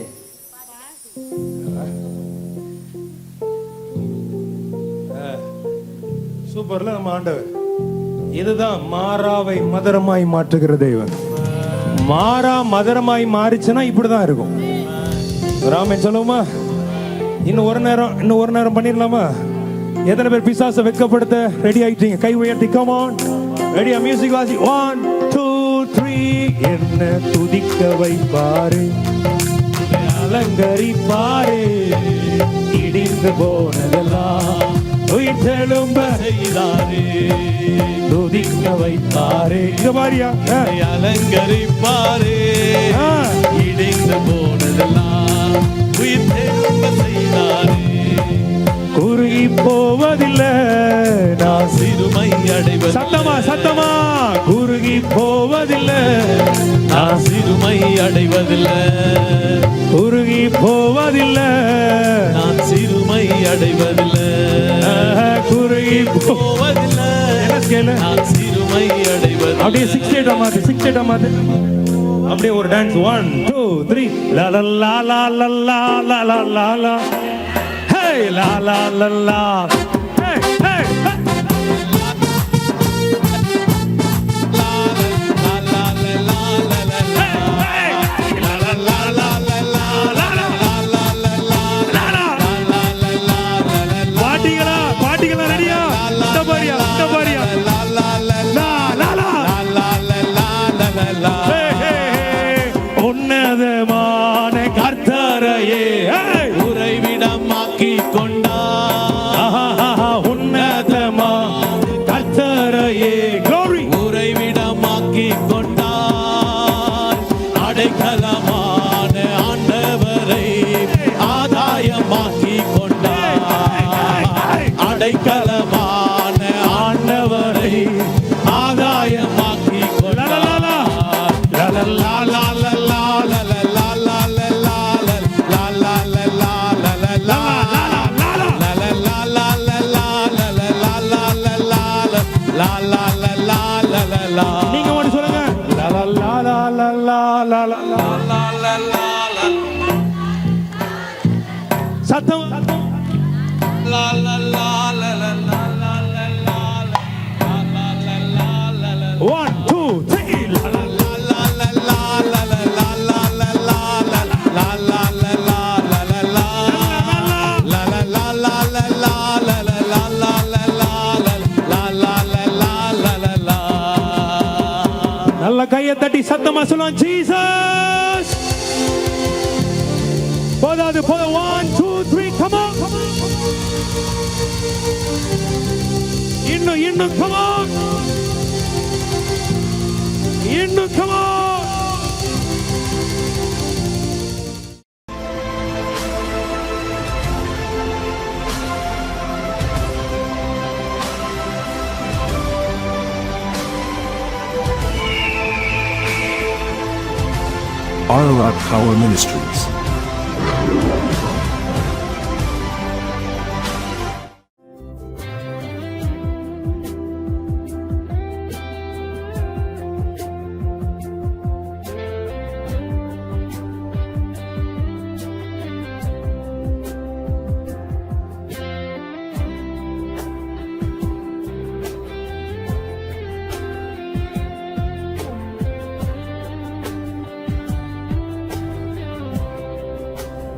சூப்பர்ல நம்ம ஆண்டவர். இதுதான் மாறாவை மதுரமாய் மாற்றுகிற தெய்வம். மாறா மதுரமாய் மாறிச்சுன்னா இப்படிதான் இருக்கும். ராமன் சொல்லுவோமா? இன்னும் ஒரு நேரம் பண்ணிடலாமா? எத்தனை பேர் பிசாசை வெட்கப்படுத்த ரெடி ஆயிட்டீங்க? கை உயர்த்தி கம் ஆன். ரெடியா? மியூசிக் வாசி. 1 2 3. என்ன துதிக்க வைப்பாரு, அலங்கரிப்பாரு, இடிந்து போனதெல்லாம் உயிர் தெழும்ப செய்தாரு, துதிக்க வைப்பாரு. இங்க பாரியா? அலங்கரிப்பாரு, இடிந்து போனதெல்லாம் உயிர் தெழும்ப செய்தாரு. குறுகி போவதில்லை, நான் சிறுமை அடைவது. சத்தமா குறுகி போவதில்லை, நான் சிறுமை அடைவதில்லை, குறுகி போவதில்லை, நான் சிறுமை அடைவதில்லை, குறுகி போவதில்லை, நான் சிறுமை அடைவதில்லை. அப்படியே 68 மாத்து. அப்படியே ஒரு டான்ஸ். 1 2 3. லா லா லா லா லா லா லா லா லா. ஹே லா லா லா லா. ஹே ஹே. பாட்டிகளா ரெடியா? இந்த பாரியா. உன்னதமான கர்த்தரையே உறைவிடமாக்கி கொண்டார். உன்னதமான கர்த்தரையே glory உறைவிடமாக்கி கொண்டார். அடைக்கலமான ஆண்டவரை ஆதாயமாக்கி கொண்டார். அடைக்கலமான ஆண்டவரை ஆதாயமாக்கி கொண்டார். நீங்க மட்டும் சொல்லுங்க. லா லா லா லா லா லா லா லா. சத்தம். 1 2 3. நல்ல கையை தட்டி சத்தமா சொல்லுவோம் ஜீசஸ். போதாது 1 2 3. come on. இன்னும் come on. come on. RRR Power Ministries.